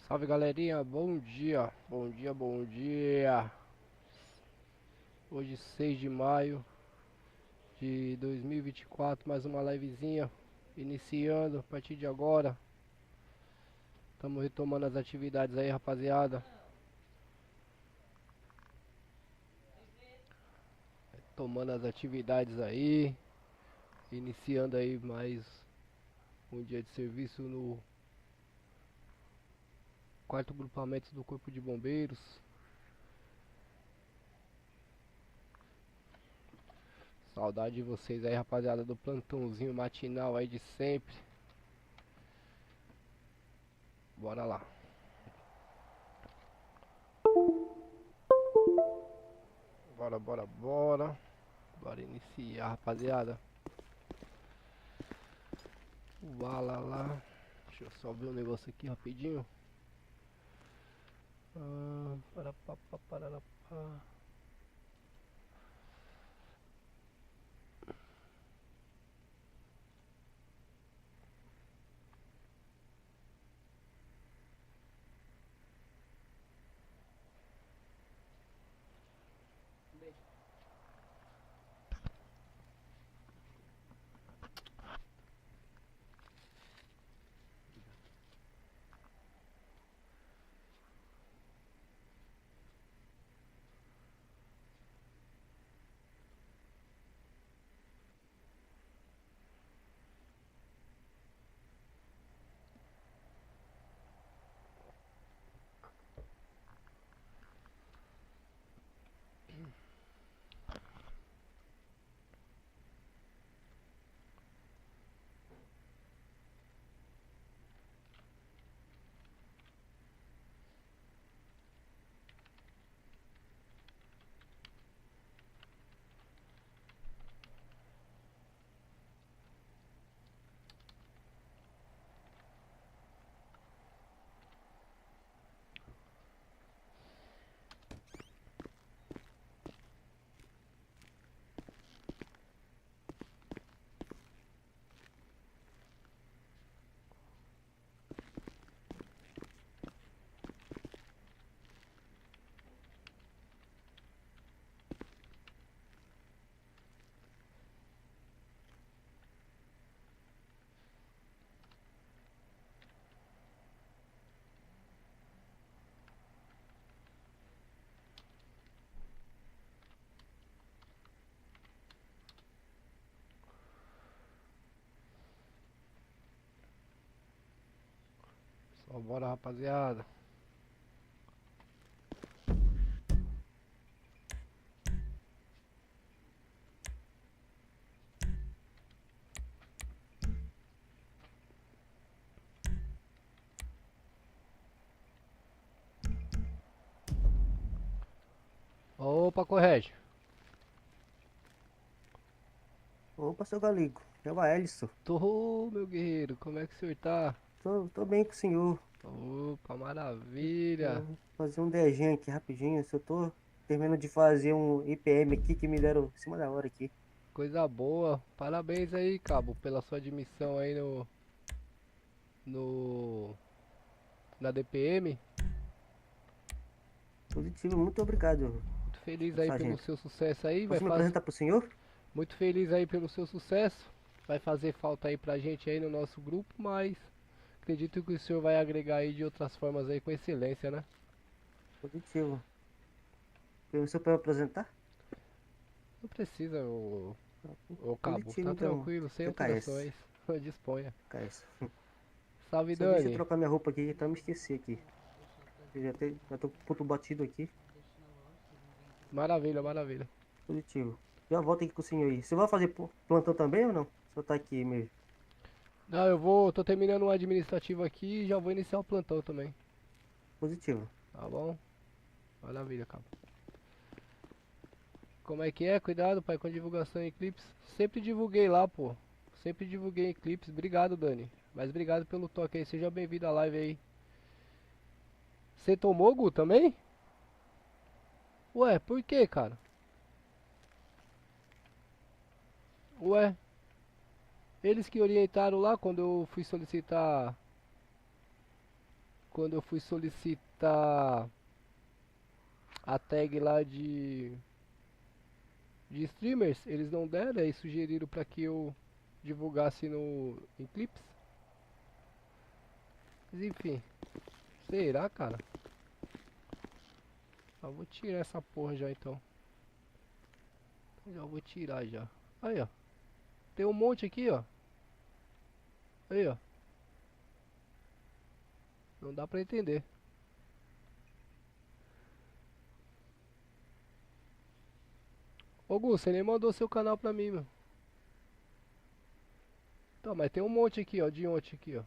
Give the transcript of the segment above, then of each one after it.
Salve galerinha, bom dia, bom dia, bom dia. Hoje 6 de maio de 2024, mais uma livezinha iniciando a partir de agora. Estamos retomando as atividades aí, rapaziada. Tomando as atividades aí, iniciando aí mais um dia de serviço no quarto grupamento do Corpo de Bombeiros. Saudade de vocês aí, rapaziada, do plantãozinho matinal aí de sempre. Bora lá. Bora, bora, bora. Bora iniciar, rapaziada. Bala lá. Deixa eu só ver um negócio aqui rapidinho. Para pá, para pá. Só bora, rapaziada. Opa, correge. Opa, seu Galigo, é o Ellison. Tô, meu guerreiro, como é que o senhor tá? Tô bem com o senhor. Opa, maravilha. Vou fazer um desenho aqui rapidinho. Eu tô terminando de fazer um IPM aqui que me deram em cima da hora aqui. Coisa boa. Parabéns aí, cabo, pela sua admissão aí no na DPM. Positivo, muito obrigado, Muito feliz aí pelo sargento. seu sucesso aí, vai Posso me fazer. apresentar pro senhor? Muito feliz aí pelo seu sucesso. Vai fazer falta aí pra gente aí no nosso grupo, mas acredito que o senhor vai agregar aí de outras formas aí com excelência, né? Positivo. O senhor pode me apresentar? Não precisa, ô cabo, Positivo, tá então. tranquilo, sem Eu KS. alterações. Disponha. KS. Salve Só deixa eu Dani. trocar minha roupa aqui, então eu me esqueci aqui. Já tô com o ponto batido aqui. Maravilha, maravilha. Positivo. Já volto aqui com o senhor aí. Você vai fazer plantão também ou não? Só tá aqui mesmo. Não, tô terminando um administrativo aqui e já vou iniciar o plantão também. Positivo. Tá bom? Maravilha, cabo. Como é que é? Cuidado, pai, com divulgação em clipes. Sempre divulguei lá, pô. Sempre divulguei em clipes. Obrigado, Dani. Mas obrigado pelo toque aí. Seja bem-vindo à live aí. Você tomou, Gu, também? Ué, por que, cara? Ué, eles que orientaram lá quando eu fui solicitar. quando eu fui solicitar a tag lá de streamers, eles não deram, aí sugeriram pra que eu divulgasse no em clips. Mas enfim, será, cara? Eu vou tirar essa porra já então. Já vou tirar já. Aí, ó. Tem um monte aqui, ó. Aí, ó. Não dá pra entender. Ô Gu, você nem mandou seu canal pra mim, meu. Tá, mas tem um monte aqui, ó. De ontem aqui, ó.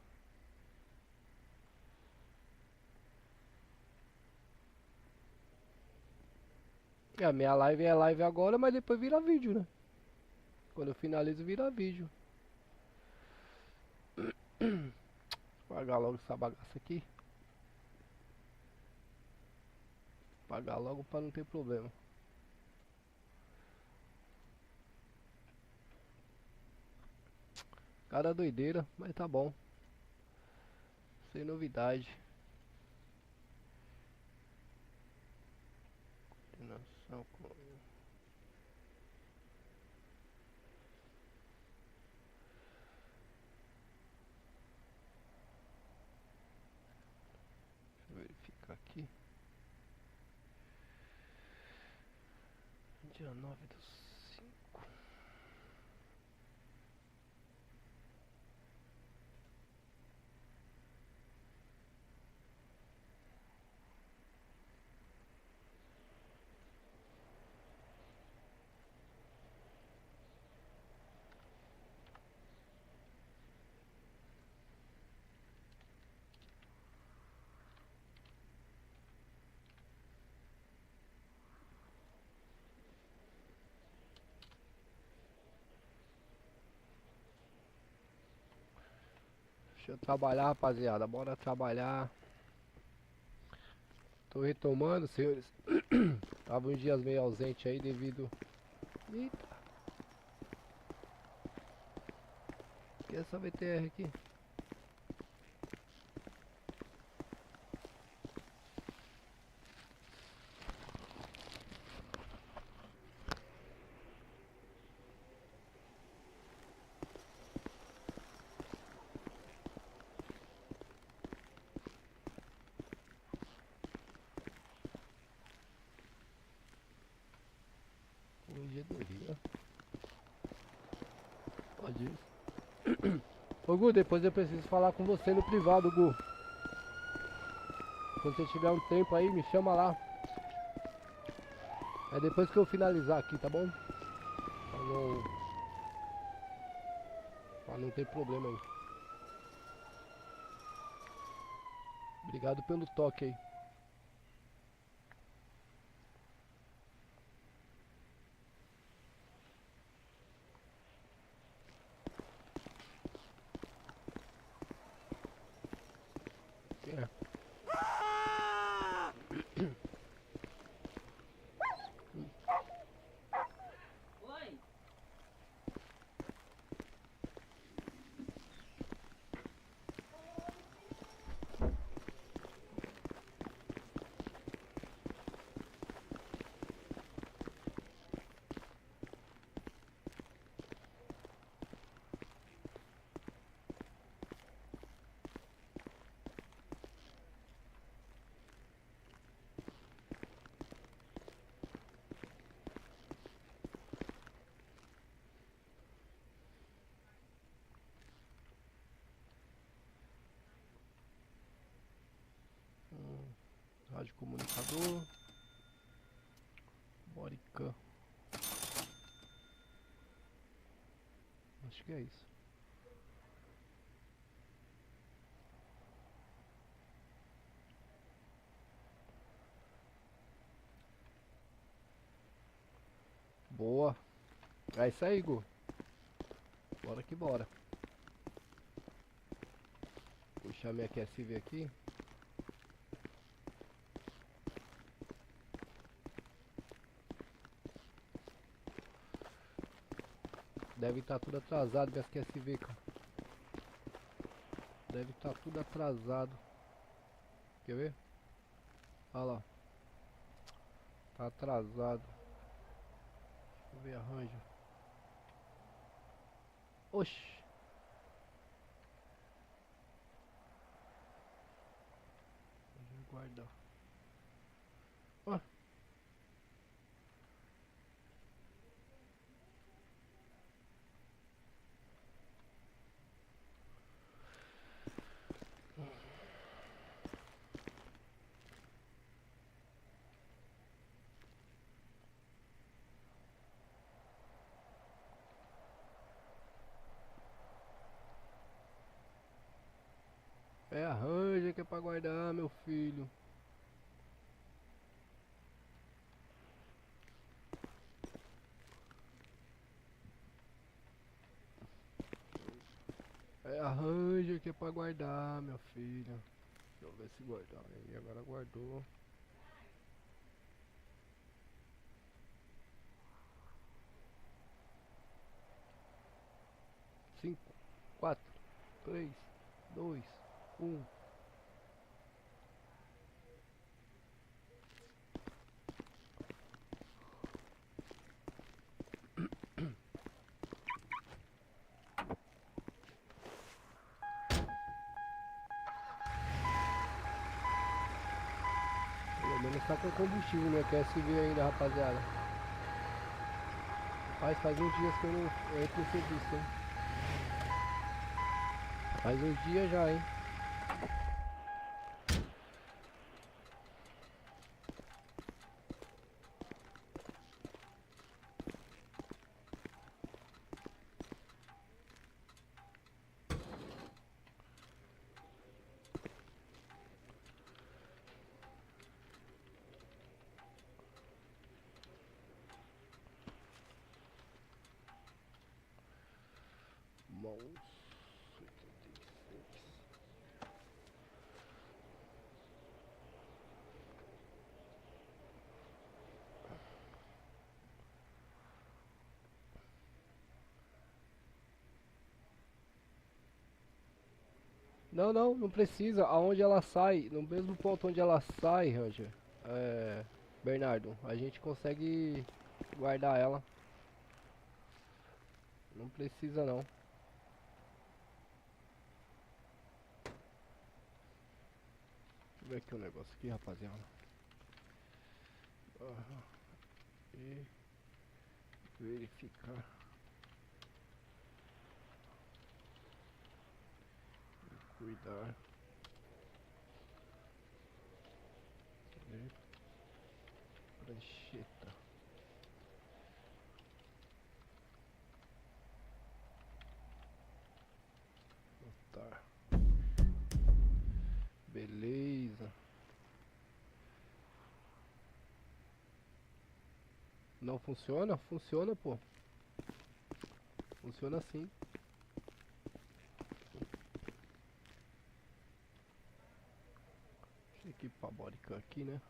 A minha live é live agora, mas depois vira vídeo, né? Quando eu finalizo, vira vídeo. Vou apagar logo essa bagaça aqui. Apagar logo pra não ter problema. Cara doideira, mas tá bom. Sem novidade. Coordenação com... Deixa eu verificar aqui. Dia 9/5. Deixa eu trabalhar, rapaziada. Bora trabalhar. Tô retomando, senhores. Tava uns dias meio ausente aí devido... Eita. Que é essa VTR aqui? Corregedoria. Pode ir. Ô Gu, depois eu preciso falar com você no privado, Gu. Quando você tiver um tempo aí, me chama lá. É depois que eu finalizar aqui, tá bom? Pra não ter problema aí. Obrigado pelo toque aí. É. Rádio comunicador. Borican. Acho que é isso. Boa. É isso aí, Gu. Bora que bora. Puxar minha QSV aqui. Deve estar tudo atrasado minhas QSV, cara. Deve estar tudo atrasado. Quer ver? Olha lá. Tá atrasado. Deixa eu ver, arranjo. Oxi. Deixa eu guardar. Ó. É arranja que é pra guardar, meu filho. É arranja que é pra guardar, meu filho. Deixa eu ver se guardar. Aí agora guardou. 5, 4, 3, 2, 1. Pelo menos tá com combustível no QSV ainda, rapaziada. Faz uns dias que eu não entro no serviço, hein. Faz uns dias já, hein. Mãos 86. Não precisa. Aonde ela sai, no mesmo ponto onde ela sai, Ranger, Bernardo, a gente consegue guardar ela. Não precisa não. Deixa eu ver aqui o negócio aqui, rapaziada. E verificar. Cuidar. E prancheta. Notar. Beleza. Não funciona? Funciona, pô. Funciona sim. Deixa eu equipar a bodycam aqui, né?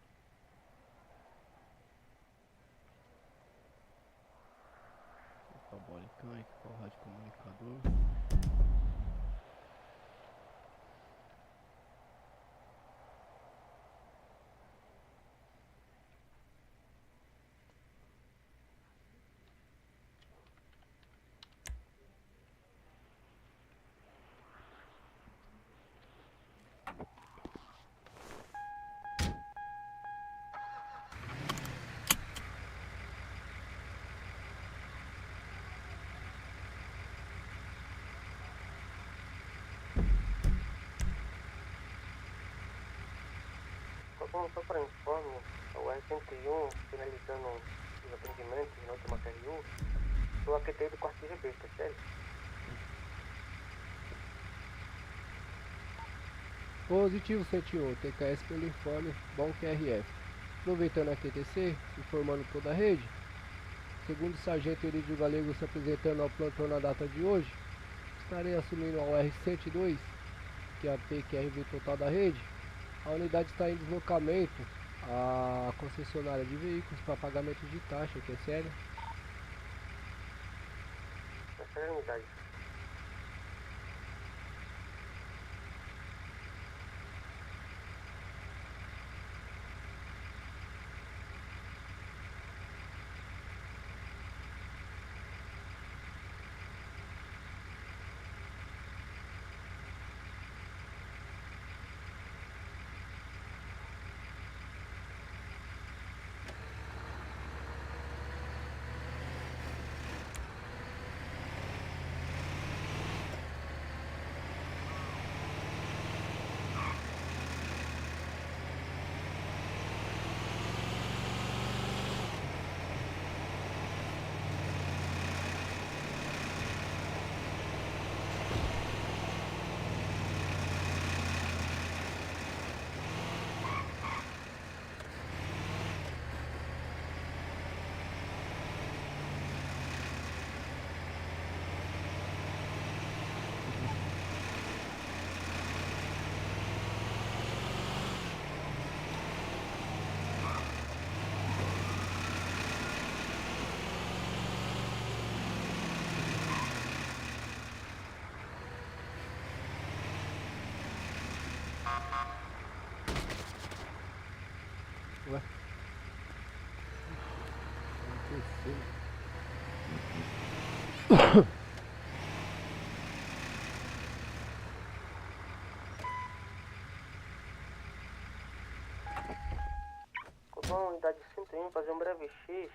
Equipar a bodycam, equipar o rádio comunicador. Só para informe, o R101, finalizando os atendimentos na última KRU, estou aqui do quarto de besta, sério? Positivo 101, TKS pelo informe, bom QRF. Aproveitando a QTC, informando toda a rede, segundo o Sargento Erídio Galego se apresentando ao plantão na data de hoje, estarei assumindo a OR-102, que é a PQRV total da rede. A unidade está em deslocamento à concessionária de veículos para pagamento de taxa, que é sério. Essa é a unidade. Cobão, unidade 101, fazer um breve X.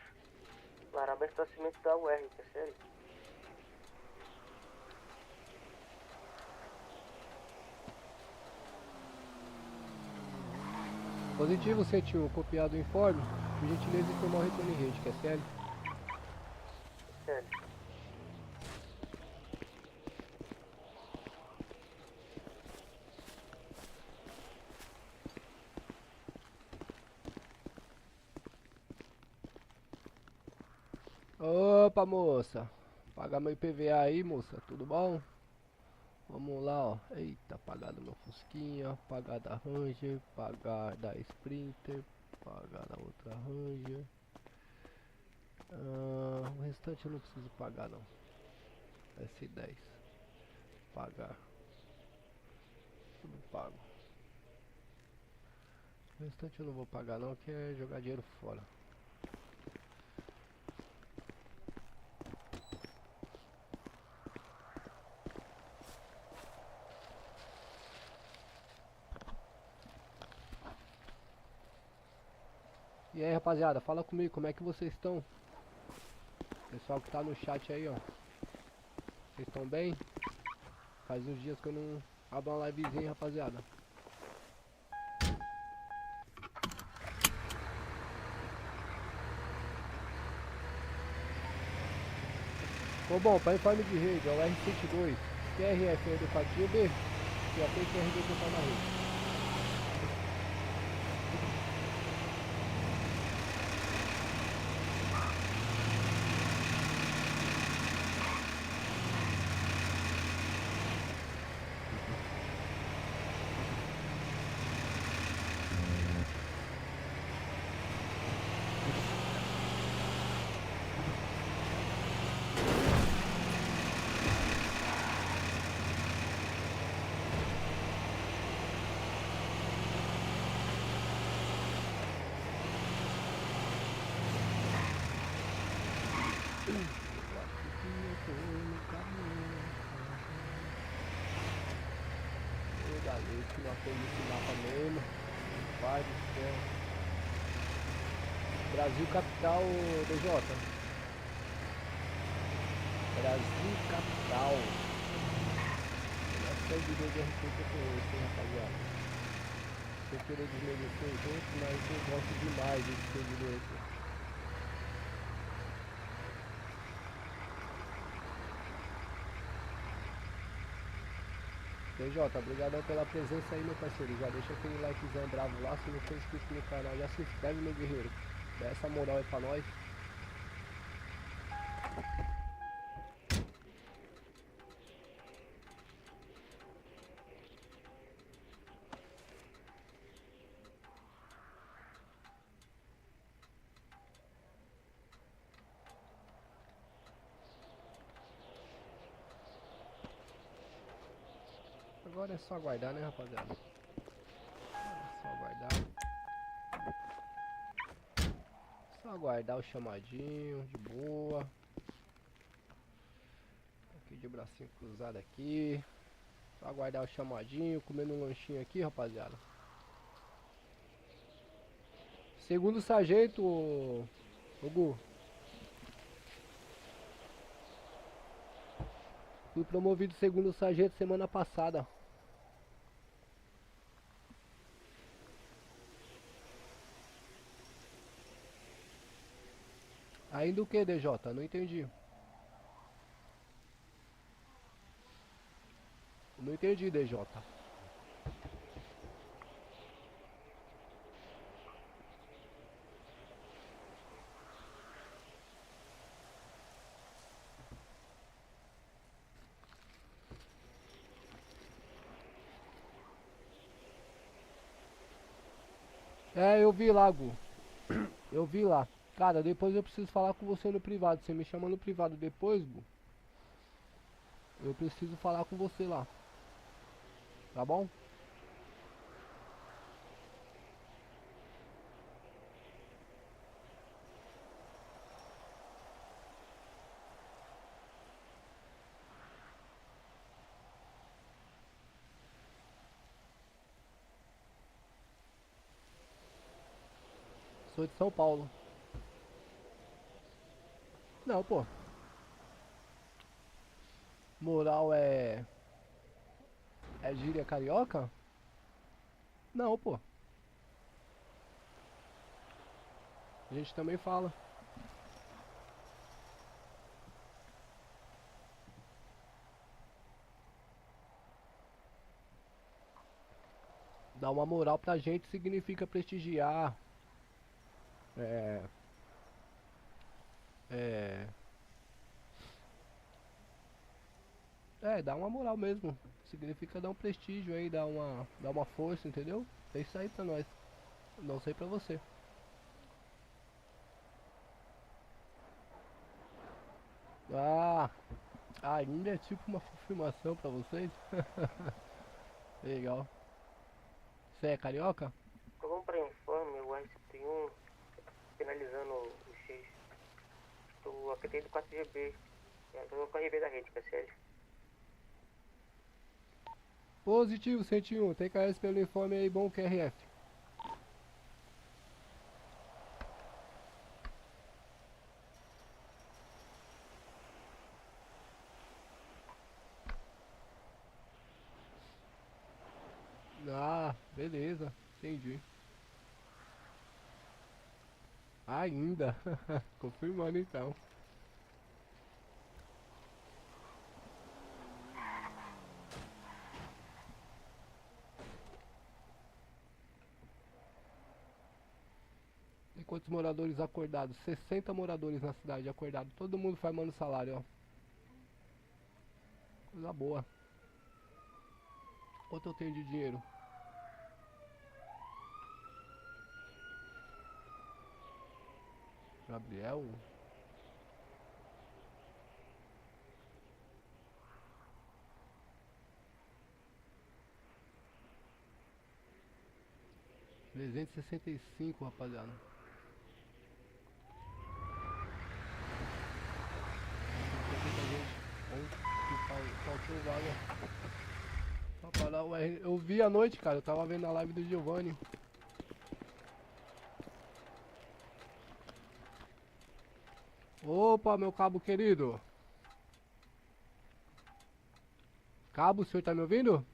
Para abastecimento da UR, que é sério. Positivo 101, copiado o informe. Por gentileza, informar o retorno em rede, que é sério. Sério. Opa, moça. Pagar meu IPVA aí, moça. Tudo bom? Vamos lá, ó. Eita, pagar do meu Fusquinha. Pagar da Ranger. Pagar da Sprinter. Pagar da outra Ranger. O restante eu não preciso pagar, não. S10. Pagar. Tudo pago. O restante eu não vou pagar, não. Que é jogar dinheiro fora. E aí, rapaziada, fala comigo, como é que vocês estão? Pessoal que tá no chat aí, ó. Vocês estão bem? Faz uns dias que eu não abro uma livezinha, rapaziada. Bom, para informe de rede, é o R102, QRF é educativo B, e a PQRD que tá na rede. Toda lei que não aprende esse mapa mesmo. Pai do céu. Brasil capital, DJ. Brasil capital. Melhor servidor de RP que eu conheço, hein, rapaziada. Sem querer desmerecer os outros, mas eu gosto demais desse servidor aqui. DJ, obrigadão pela presença aí, meu parceiro. Já deixa aquele likezão bravo lá. Se não for inscrito no canal, já se inscreve, meu guerreiro. Dá essa moral aí pra nós. Agora é só aguardar, né, rapaziada? É só aguardar. Só aguardar o chamadinho, de boa. Aqui de bracinho cruzado aqui. Só aguardar o chamadinho, comendo um lanchinho aqui, rapaziada. Segundo sargento, ô Gu. Fui promovido segundo sargento semana passada. Ainda o que, DJ? Não entendi. Não entendi, DJ. É, eu vi lá, Gu. Eu vi lá. Cara, depois eu preciso falar com você no privado. Você me chama no privado depois, Gu. Eu preciso falar com você lá. Tá bom? Sou de São Paulo. Não, pô. Moral é gíria carioca? Não, pô. A gente também fala. Dar uma moral pra gente significa prestigiar. É. É. É, dar uma moral mesmo. Significa dar um prestígio aí, dar uma força, entendeu? É isso aí pra nós. Não sei pra você. Ah, ainda é tipo uma confirmação pra vocês? Legal. Você é carioca? Vamos para informe, o R101, finalizando o X. Estou aqui do 4GB. Estou com a RB da rede, PSL. Positivo 101, tem KS pelo informe aí, bom QRF. Ah, beleza, entendi. Ainda, confirmando então. Tem quantos moradores acordados? 60 moradores na cidade acordados. Todo mundo farmando salário, ó. Coisa boa. Quanto eu tenho de dinheiro? Gabriel? R$ 365, rapaziada. Tem muita gente. Faltou vaga. Pra parar o R. Eu vi à noite, cara. Eu tava vendo a live do Giovanni. Opa, meu cabo querido. Cabo, o senhor tá me ouvindo?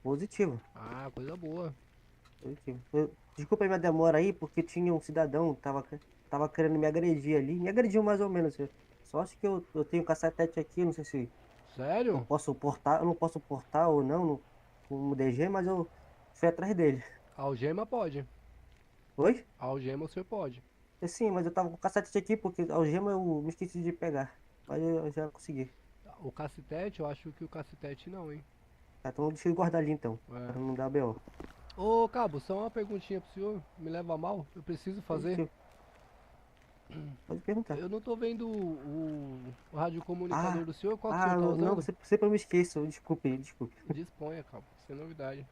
Positivo, Ah, coisa boa. positivo. Desculpa aí minha demora aí, porque tinha um cidadão que tava querendo me agredir ali. Me agrediu mais ou menos. Só acho que eu tenho cacetete aqui, não sei se eu Sério? posso portar, eu não posso portar ou não no DG, mas eu fui atrás dele. Algema pode. Oi? Algema o senhor pode. Sim, mas eu tava com o cacetete aqui, porque a algema eu me esqueci de pegar. Mas eu já consegui. O cacetete, eu acho que o cacetete não, hein? Tá, então deixa eu guardar ali então, É. pra não dar BO. Ô, cabo, só uma perguntinha pro senhor. Me leva a mal? Eu preciso fazer. Positivo. Pode perguntar. Eu não tô vendo o radiocomunicador Ah, do senhor. Qual que o senhor tá não, usando? você sempre eu me esqueço. Desculpe, desculpe. Disponha, cabo. Sem novidade.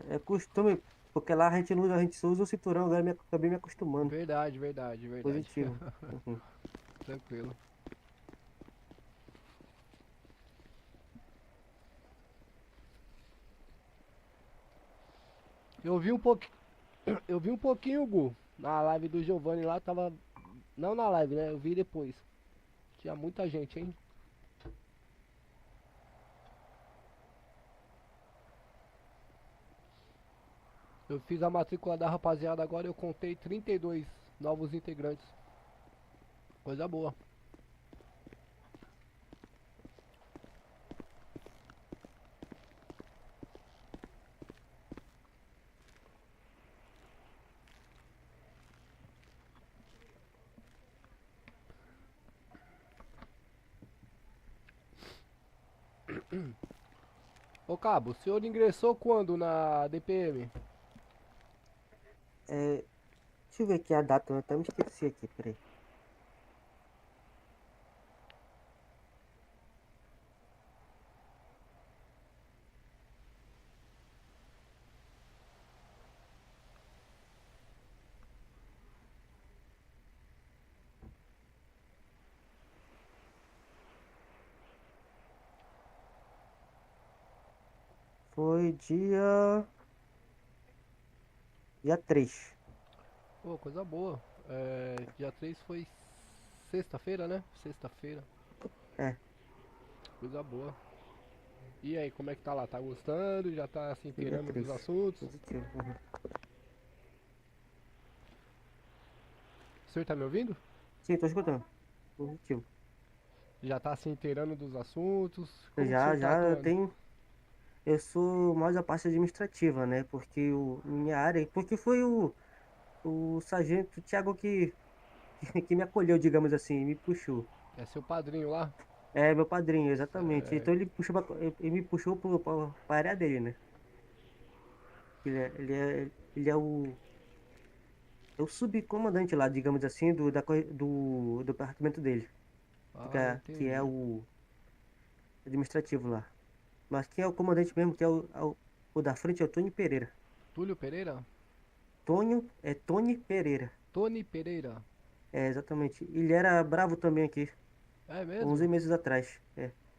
É costume, porque lá a gente não usa, a gente só usa o cinturão, agora acabei me acostumando. Verdade, verdade, verdade. Positivo. Uhum. Tranquilo. Eu vi um pouquinho. Eu vi um pouquinho, Gu. Na live do Giovanni lá, tava. Não na live, né? Eu vi depois. Tinha muita gente, hein? Eu fiz a matrícula da rapaziada agora, eu contei 32 novos integrantes. Coisa boa. Ô Cabo, o senhor ingressou quando na DPM? É, deixa eu ver aqui a data, eu até me esqueci aqui, peraí. Foi dia 3. Pô, coisa boa. Dia 3 foi sexta-feira, né? Sexta-feira. É, Coisa boa. E aí, como é que tá lá? Tá gostando? Já tá se dia inteirando dos 3. assuntos? Positivo. Uhum. O senhor tá me ouvindo? Sim, tô escutando. Positivo. Já tá se inteirando dos assuntos? Eu Como que o senhor tá já atuando? tenho. Eu sou mais a parte administrativa, né? Porque minha área. Porque foi o sargento Thiago que me acolheu, digamos assim, me puxou. É seu padrinho lá? É, meu padrinho, exatamente. É, Então ele me puxou pra área dele, né? Ele é o subcomandante lá, digamos assim, do departamento dele, ah, que é entendi. o administrativo lá. Mas quem é o comandante mesmo, que o da frente, é o Tony Pereira. Túlio Pereira? Tony Pereira. Tony Pereira. É, exatamente. Ele era bravo também aqui, É 11 mesmo? meses atrás.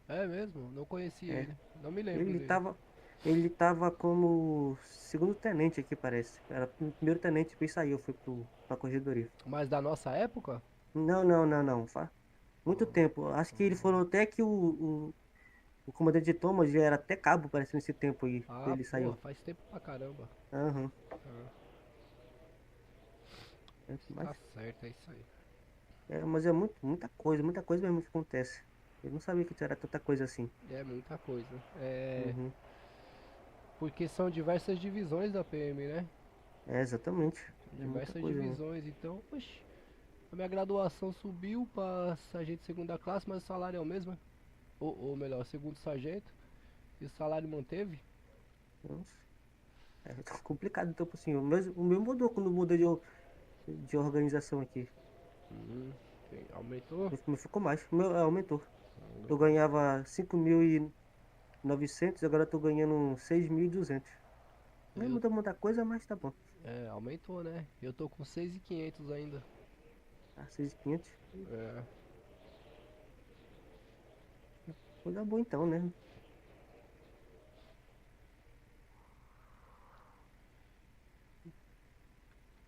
É mesmo? Não conhecia É. ele. Não me lembro Ele dele. tava, ele tava como segundo tenente aqui, parece. Era o primeiro tenente, depois saiu, foi pra corregedoria. Mas da nossa época? Não, não, não, não. Faz muito tempo. Acho que ele falou até que o comandante de Thomas já era até cabo, parece, nesse tempo aí, que Ah, ele porra, saiu. faz tempo pra caramba. Aham. Ah, É, mas, tá certo, é isso aí. mas é muita coisa mesmo que acontece. Eu não sabia que era tanta coisa assim. É muita coisa. É. Uhum. Porque são diversas divisões da PM, né? É, exatamente. É muita Diversas coisa mesmo. divisões. Então, oxe, a minha graduação subiu pra sargento de segunda classe, mas o salário é o mesmo, né? Ou melhor, segundo sargento. E o salário manteve? Nossa, é complicado então pro senhor. Mas o meu mudou quando muda de organização aqui. Aumentou? O meu ficou mais. O meu aumentou. Eu ganhava 5.900, agora eu tô ganhando 6.200. Não Eu, muda muita coisa, mas tá bom. aumentou, né? Eu tô com 6.500 ainda. Ah, 6.500. É, Coisa boa então, né?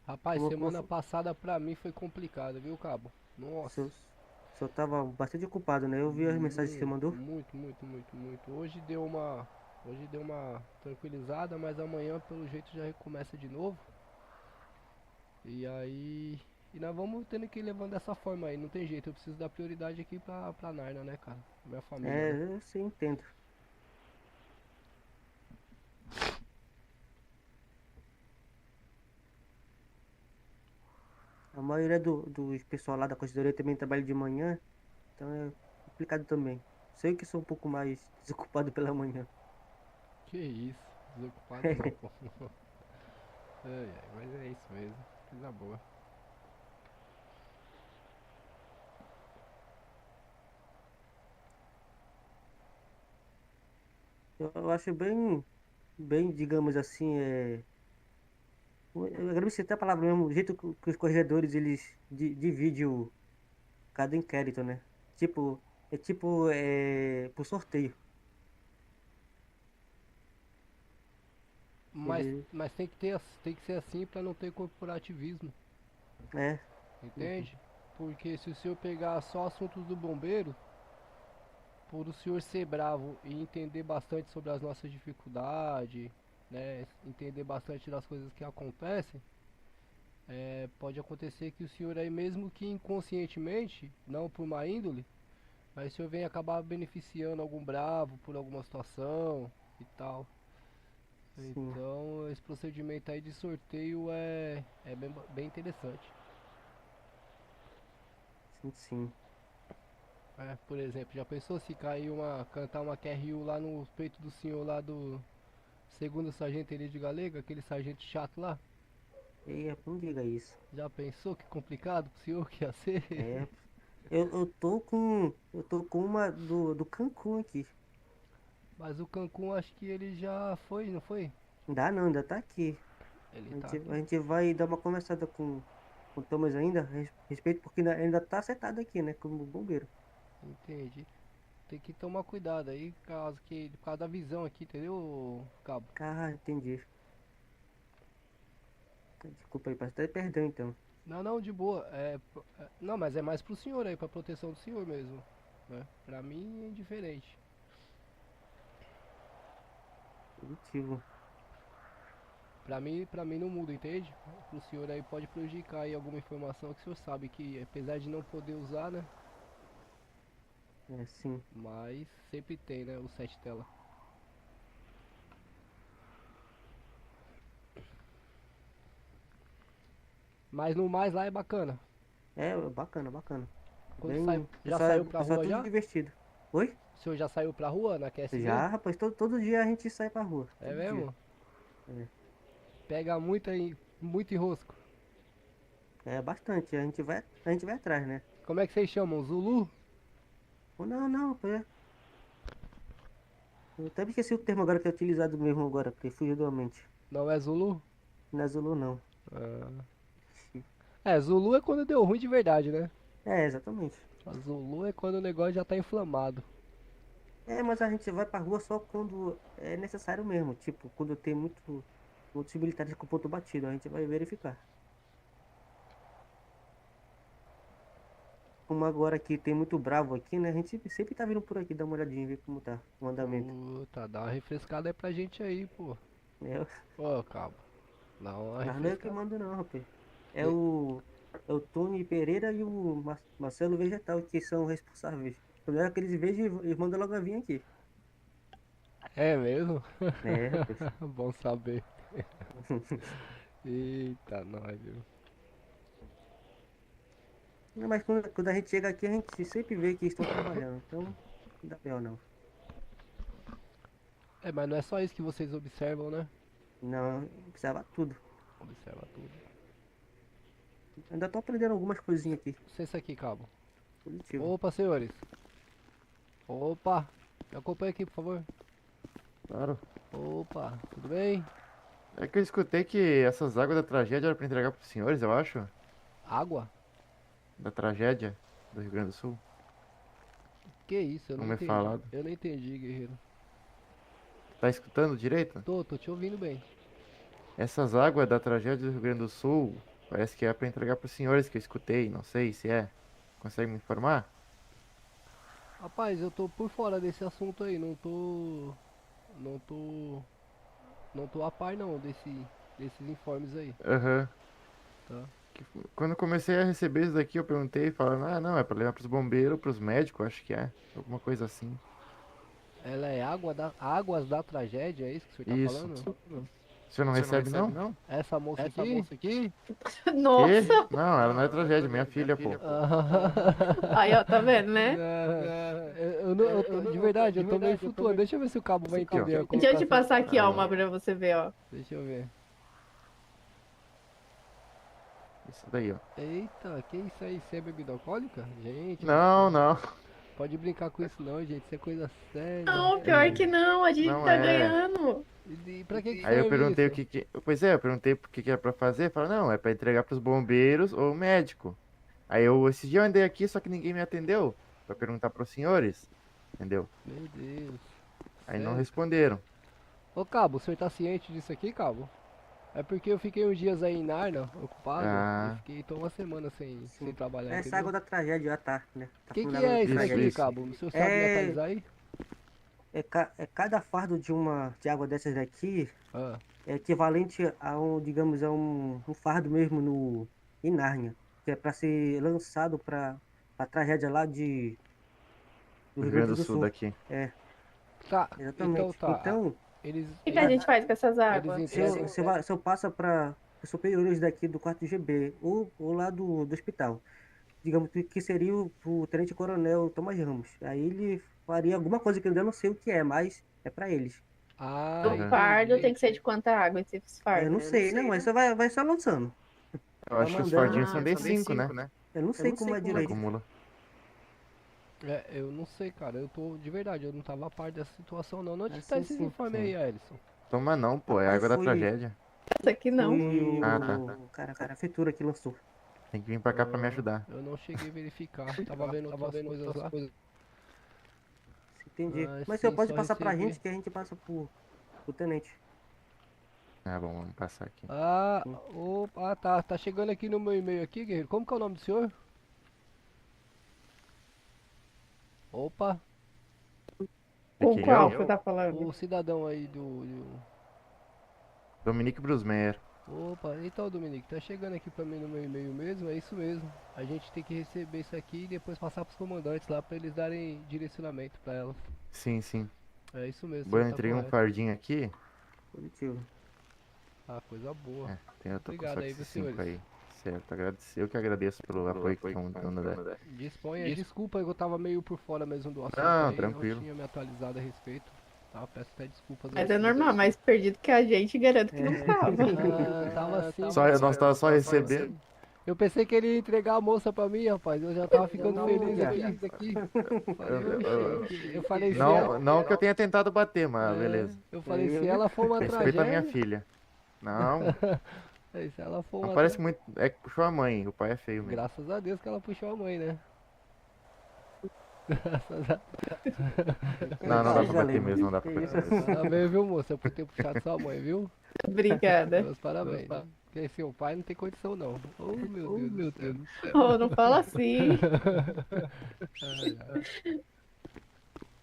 rapaz, Como eu semana conf- passada pra mim foi complicado, viu, cabo? o Nossa. senhor, o senhor tava bastante ocupado, né? Eu vi as mensagens que você Muito, mandou. muito, muito, muito, muito. Hoje deu uma tranquilizada, mas amanhã pelo jeito já recomeça de novo. E aí, e nós vamos tendo que ir levando dessa forma aí, não tem jeito, eu preciso dar prioridade aqui pra Narna, né, cara? Minha família, É, né? eu sim entendo. A maioria dos pessoal lá da corregedoria também trabalha de manhã, então é complicado também. Sei que sou um pouco mais desocupado pela manhã. Que isso, desocupado não, pô. Ai, ai, mas é isso mesmo, coisa boa. Eu acho bem, digamos assim, eu agradeço até a palavra mesmo, o jeito que os corregedores eles dividem cada inquérito, né? Tipo, por sorteio. Mas, Ele, mas tem que ser assim pra não ter corporativismo, é, uhum, entende? Porque se o senhor pegar só assuntos do bombeiro, por o senhor ser bravo e entender bastante sobre as nossas dificuldades, né, entender bastante das coisas que acontecem, pode acontecer que o senhor aí, mesmo que inconscientemente, não por má índole, mas o senhor venha acabar beneficiando algum bravo por alguma situação e tal. sim, Então, esse procedimento aí de sorteio é bem interessante. sim, sim. Por exemplo, já pensou se cair cantar uma QRU lá no peito do senhor lá do segundo sargento Elidio Galega, aquele sargento chato lá? E não diga isso. Já pensou que complicado pro senhor que ia ser? É, eu tô com uma do Cancún aqui. Mas o Cancún acho que ele já foi, não foi? Ainda não, ainda tá aqui. Ele A tá gente, aqui. a gente vai dar uma conversada com o Thomas ainda, respeito, porque ainda tá acertado aqui, né, como bombeiro. Entendi. Tem que tomar cuidado aí, por causa da visão aqui, entendeu, Cabo? Ah, entendi. Desculpa aí, parece até perdão então. Não, não, de boa. Não, mas é mais pro senhor aí, pra proteção do senhor mesmo, né? Pra mim é indiferente. Positivo. Pra mim não muda, entende? Pro senhor aí pode prejudicar aí alguma informação que o senhor sabe que, apesar de não poder usar, né? É, sim. Mas sempre tem, né? O 7 tela. Mas no mais lá é bacana. É, bacana, bacana. Quando sai, Bem, já pessoal, saiu pra pessoal rua tudo já? divertido. Oi? O senhor já saiu pra rua na QSV? Já, rapaz, todo dia a gente sai pra rua. É Todo dia. mesmo? É, Pega muito enrosco. é bastante. A gente vai atrás, né? Como é que vocês chamam? Zulu? Ou não, não, pô, eu até me esqueci o termo agora que é utilizado mesmo agora, porque fugiu da mente. Não é Zulu? Não é Zulu, não. Ah. Zulu é quando deu ruim de verdade, né? É, exatamente. A Zulu é quando o negócio já tá inflamado. É, mas a gente vai pra rua só quando é necessário mesmo. Tipo, quando tem muitos militares com ponto batido, a gente vai verificar. Como agora aqui tem muito bravo aqui, né? A gente sempre tá vindo por aqui dar uma olhadinha, ver como tá o andamento. Puta, dá uma refrescada aí pra gente aí, pô. É, Ô, cabo. Dá uma mas não é eu que refrescada. mando não, rapaz. É E- o, é o Tony Pereira e o Marcelo Vegetal que são responsáveis. Quando é aqueles veem, eles mandam logo a vir aqui. É mesmo? É, rapaz. Bom saber. Eita, nós, viu? Não, mas quando a gente chega aqui, a gente sempre vê que estão trabalhando. Então, não dá pior não. Mas não é só isso que vocês observam, né? Não, precisava tudo. Observa tudo. Ainda tô aprendendo algumas coisinhas aqui. Licença aqui, cabo. Positivo. Opa, senhores. Opa. Me acompanha aqui, por favor. Claro. Opa, tudo bem? É que eu escutei que essas águas da tragédia eram pra entregar pros senhores, eu acho. Água? Da tragédia do Rio Grande do Sul. Que isso, eu Não não me entendi. falado. Eu não entendi, guerreiro. Tá escutando direito? Tô te ouvindo bem. Essas águas da tragédia do Rio Grande do Sul, parece que é pra entregar pros senhores que eu escutei, não sei se é. Consegue me informar? Rapaz, eu tô por fora desse assunto aí, não tô, não tô a par não desses informes aí, Aham. tá? Quando eu comecei a receber isso daqui, eu perguntei, falando, ah, não, é pra levar pros bombeiros, pros médicos, acho que é. Alguma coisa assim. Ela é águas da tragédia, é isso que o senhor tá Isso. falando? O senhor não recebe, não? Essa moça aqui? Quê? Nossa! Não, ela não é tragédia, minha filha, pô. Aí, ó, tá vendo, né? De verdade, eu tô meio flutuando. Deixa eu ver se o cabo vai Aqui, ó. entender a Deixa eu te colocação. passar aqui, ó, uma pra você ver, ó. Deixa eu ver. Isso daí, ó. Eita, que isso aí? Você é bebida alcoólica? Gente, Não, não. pode brincar com isso não, gente. Isso é coisa séria. Não, pior que não, a gente Não tá é. ganhando. E pra que Aí eu serve perguntei isso? o que que... Pois é, eu perguntei o que que era pra fazer. Falaram, não, é pra entregar pros bombeiros ou médico. Aí esse dia eu andei aqui, só que ninguém me atendeu. Pra perguntar pros senhores. Entendeu? Meu Deus. Aí não Sério? responderam. Ô, Cabo, o senhor tá ciente disso aqui, Cabo? É porque eu fiquei uns dias aí em Narnia, ocupado, Ah. e fiquei tô uma semana sem trabalhar, Essa entendeu? água da tragédia, já tá, né? Tá O que falando que água da é isso Isso, aqui, tragédia. isso. Cabo? O senhor sabe me É, atualizar aí? é cada fardo de água dessas daqui Ah, é equivalente a digamos, um fardo mesmo em Nárnia, que é para ser lançado para a tragédia lá do Rio Rio Grande Grande do do Sul Sul. daqui. É, tá, então exatamente. tá. Então, Eles, O que que a gente faz com essas águas? entregam. se eu passa para os superiores daqui do 4 GB, ou lá do hospital, digamos que seria o Tenente Coronel Tomás Ramos. Aí ele faria alguma coisa que eu ainda não sei o que é, mas é para eles. Ah, O Aham. fardo tem entendi. que ser de quanta água, esses Eu não fardos? sei, não, mas você vai só lançando. Eu Vai acho que os mandando. fardinhos são Ah, D5, né? Eu não sei como é direito. Acumula. Eu não sei, cara. Eu tô de verdade, eu não tava a par dessa situação não. Onde Ah, tá sim, esses sim, informes sim. aí, Alisson? Toma não, pô. É Rapaz, água da foi, tragédia. Essa aqui não. foi Ah, tá. cara, a prefeitura que lançou. Tem que vir pra cá pra me ajudar. Eu não cheguei a verificar. Tava vendo outras coisas lá. Entendi. Ah, Mas sim, você pode só passar pra recebi. gente que a gente passa pro tenente. Ah, bom, vamos passar aqui. Ah, opa, tá chegando aqui no meu e-mail aqui, guerreiro. Como que é o nome do senhor? Opa, Com Aqui, qual eu? você tá falando? o cidadão aí Dominique Brusmeyer. Opa, então Dominique, tá chegando aqui pra mim no meu e-mail mesmo, é isso mesmo. A gente tem que receber isso aqui e depois passar pros comandantes lá pra eles darem direcionamento pra ela. Sim, sim. É isso mesmo, Bom, eu senhor, tá entreguei um correto. fardinho aqui. Positivo. Ah, coisa boa. É, eu tô com Obrigado só aí, esses viu, 5 senhores? aí. Certo, eu que agradeço pelo apoio que estão dando, né? Disponha, desculpa, eu tava meio por fora mesmo do assunto Não, aí, tranquilo. não tinha me atualizado a respeito. Tá, peço até desculpas Mas aí. é normal, mais perdido que a gente, garanto que não tava. Ah, tava assim, Nós tava só recebendo. Eu pensei que ele ia entregar a moça pra mim, rapaz. Eu já tava ficando feliz Olha. aqui. Eu falei, se Não, ela, não que eu tenha tentado bater, mas beleza. eu falei, se Eu- ela for uma Respeita a minha tragédia, filha. Não, se ela for não uma parece muito. É que puxou a mãe, o pai é feio mesmo. Graças a Deus que ela puxou a mãe, né? Graças a Não, não dá pra bater Galego. mesmo, não dá pra Que bater isso? mesmo. Parabéns, viu, moça, por ter puxado sua mãe, viu? Obrigada. Meus parabéns. Porque seu pai não tem condição, não. Oh, meu Deus do céu. Oh, não fala assim.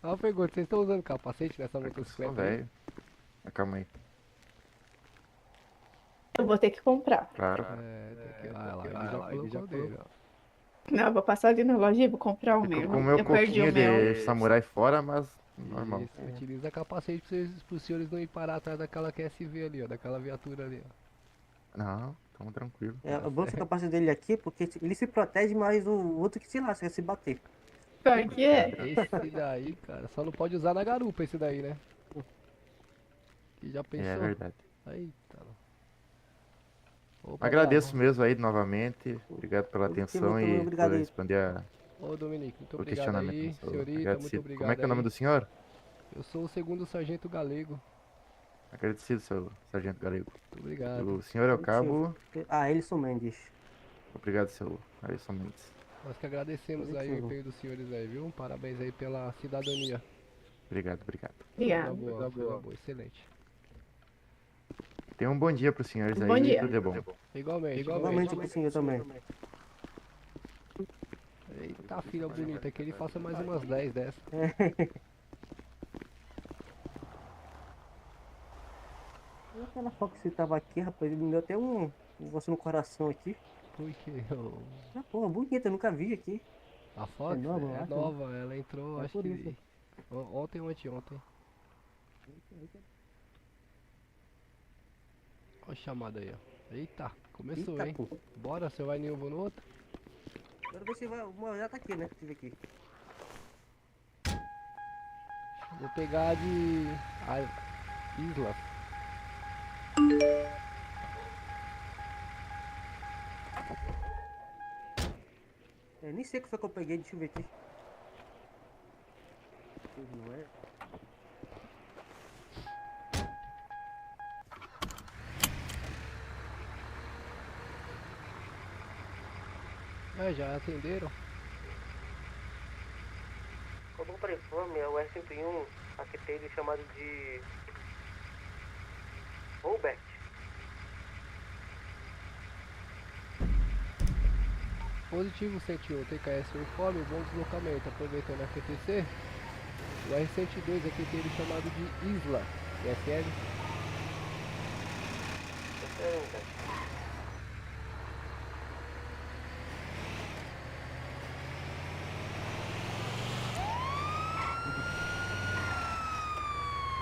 Uma pergunta, vocês estão usando capacete nessa Só motocicleta aí? velho. Mas calma aí. Eu vou ter que comprar. Claro. Tem que ir lá, ele já colocou dele, ó. Não, eu vou passar ali na loja e vou comprar o Fico meu. com o meu Eu perdi coquinho o meu. de samurai fora, mas normal. Isso, utiliza capacete pra vocês, pros senhores não ir parar atrás daquela QSV ali, ó, daquela viatura ali, ó. Não, tamo tranquilo. É, o bom capacete dele aqui, porque ele se protege, mas o outro que se lasca se bater. Pior que é. Esse daí, cara, só não pode usar na garupa esse daí, né? Que já pensou? É verdade. Eita. Opa, Agradeço mesmo aí novamente. Obrigado pela atenção e obrigado por aí. responder Ô Dominique, muito o obrigado questionamento. aí, Sou senhorita, muito agradecido. obrigado Como é que é o nome aí. do senhor? Eu sou o segundo sargento galego. Agradecido, seu sargento galego. Muito obrigado. O senhor é o cabo. Ah, Elison Mendes. Obrigado, seu Alisson Mendes. Nós que agradecemos aí o Positivo. empenho dos senhores aí, viu? Parabéns aí pela cidadania. Obrigado, obrigado. Obrigada. Coisa boa, excelente. Tenha um bom dia pros senhores Bom aí. dia. Tudo é bom. Igualmente, Igualmente pro senhor também. Eita, filha bonita, que ele faça mais umas 10 dessas. Aquela foto que você tava aqui, rapaz, ele me deu até um negócio no coração aqui. Porque Ah, porra, bonita, eu nunca vi aqui. a foto É nova, eu é acho, nova, ela entrou, É acho por que isso. ontem ou anteontem. Olha a chamada aí, ó. Eita, começou, Eita, hein? pô. Bora, você vai em um, vou no outro? Quero ver se vai. Já tá aqui, né? Deixa eu ver aqui. Vou pegar a de Isla. Nem sei o que foi que eu peguei, deixa eu ver aqui. Não é? Já atenderam? Como para informe, é o R101, aqui tem ele chamado de Robert. Positivo 101, TKS uniforme, bom deslocamento, aproveitando a QTC. O R102 aqui tem ele chamado de Isla, PSL.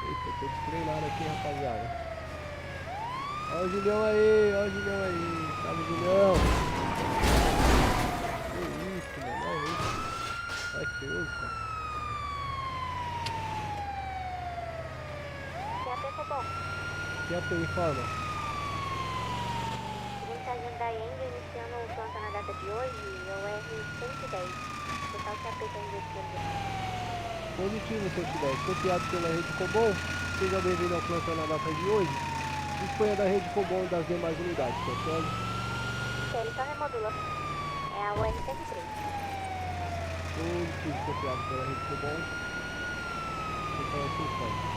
Eita, tô destreinado aqui, rapaziada. Ó o Julião aí, ó o Julião aí. Salve, Julião. Que isso, mano, olha isso. Ai, que osso, cara. Que AP informa? Segundo sargento da Eng, iniciando o plantão na data de hoje, é o R-110. Total CAP tem Positivo 110, copiado pela rede Cobol. Seja bem-vindo ao plantão na data de hoje. Disponha da rede Cobol e das demais unidades, percebe? Ele só remodula. É a UR-103. Positivo copiado pela rede Cobol. Reconhece o informe.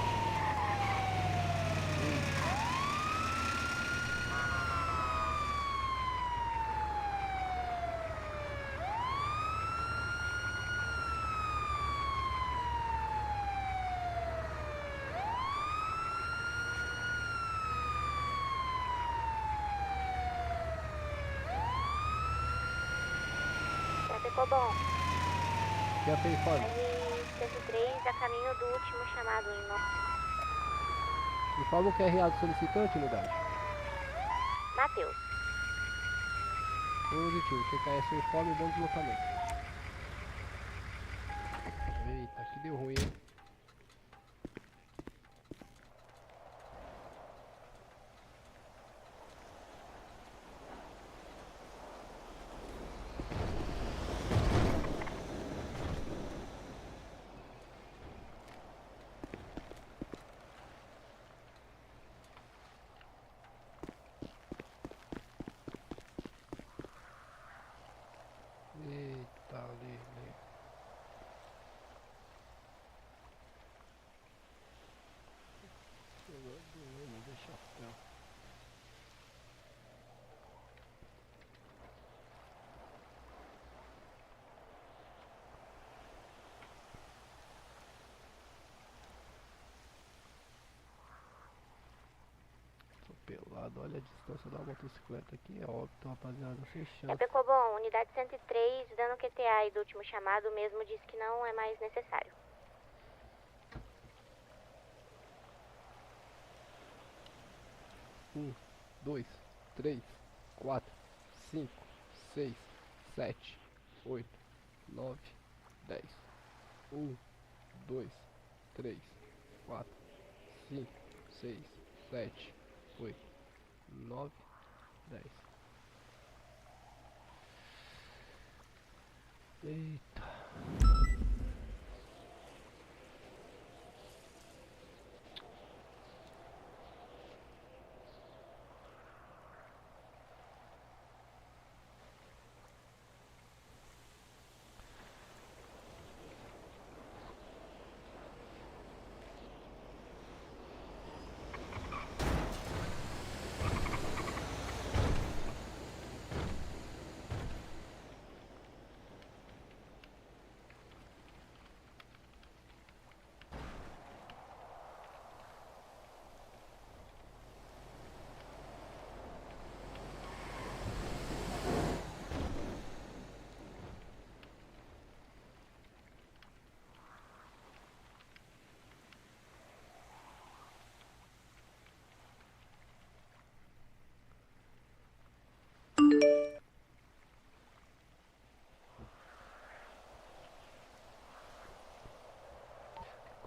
ficou bom. Que é Payphone? R103 a caminho do último chamado em nome. Informa o QRA do solicitante, unidade. Matheus. Positivo, TKS uniforme e bom deslocamento. Eita, que deu ruim, hein? Eita, Lele. Deixa eu... Tô pelado, olha a distância da motocicleta aqui, é óbvio, rapaziada, sem chance. Ficou bom. Unidade 103, dando QTA e do último chamado, mesmo disse que não é mais necessário. Um, 2, 3, 4, 5, 6, 7, 8, 9, 10. 1, 2, 3, 4, 5, 6, 7, 8, 9, 10. Eita.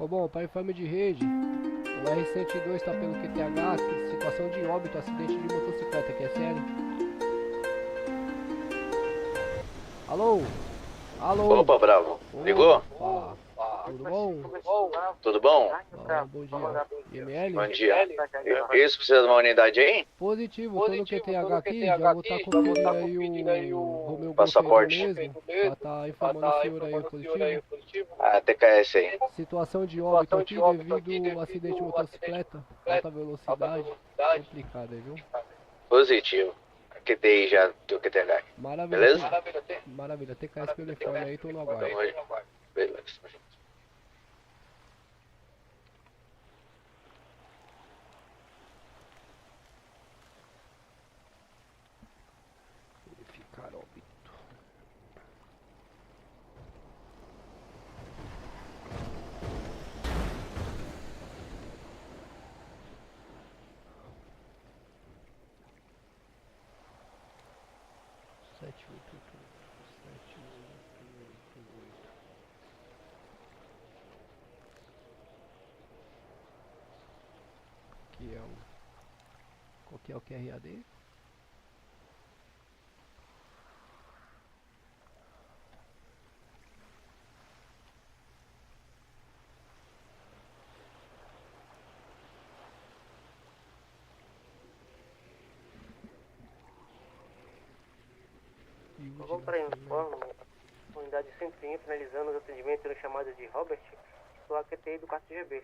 Bom, para informe de rede, o R102 está pelo QTH, situação de óbito, acidente de motocicleta, que é sério. Alô? Alô? Opa, Bravo. Ligou? Opa. Tudo bom? Tudo bom? Bom dia. IML? Bom dia. Isso, precisa de uma unidade aí? Positivo, tô no QTH aqui, já vou estar conferindo aí o Romeu Passaporte. mesmo, pra estar informando o senhor aí o positivo. A TKS aí. Situação de óbito aqui devido ao acidente de motocicleta, alta velocidade, complicado aí, viu? Positivo. QTI já do QTH. Maravilha, Beleza? Maravilha, TKS pelo telefone aí, tô no aguardo. Beleza. Verificar óbito. Sete, oito, oito. Que é o... Qual que é o QRA dele? Vamos para informe. Unidade 101, finalizando os atendimentos no chamado de Robert. Estou a QTI do 4GB.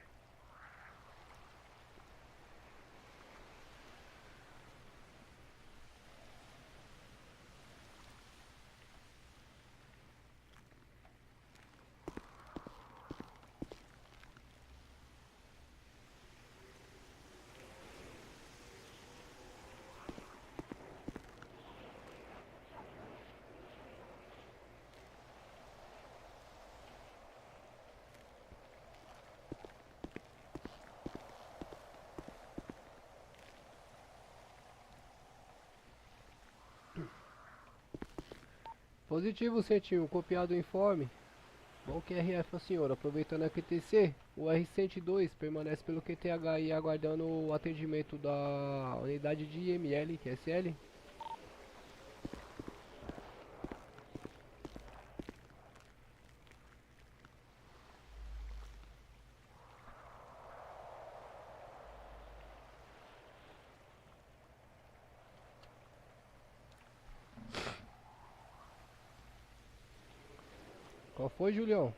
Positivo, 101, copiado o informe. Bom QRF, senhor. Aproveitando a QTC, o R-102 permanece pelo QTHI aguardando o atendimento da unidade de IML, QSL. Qual foi, Julião?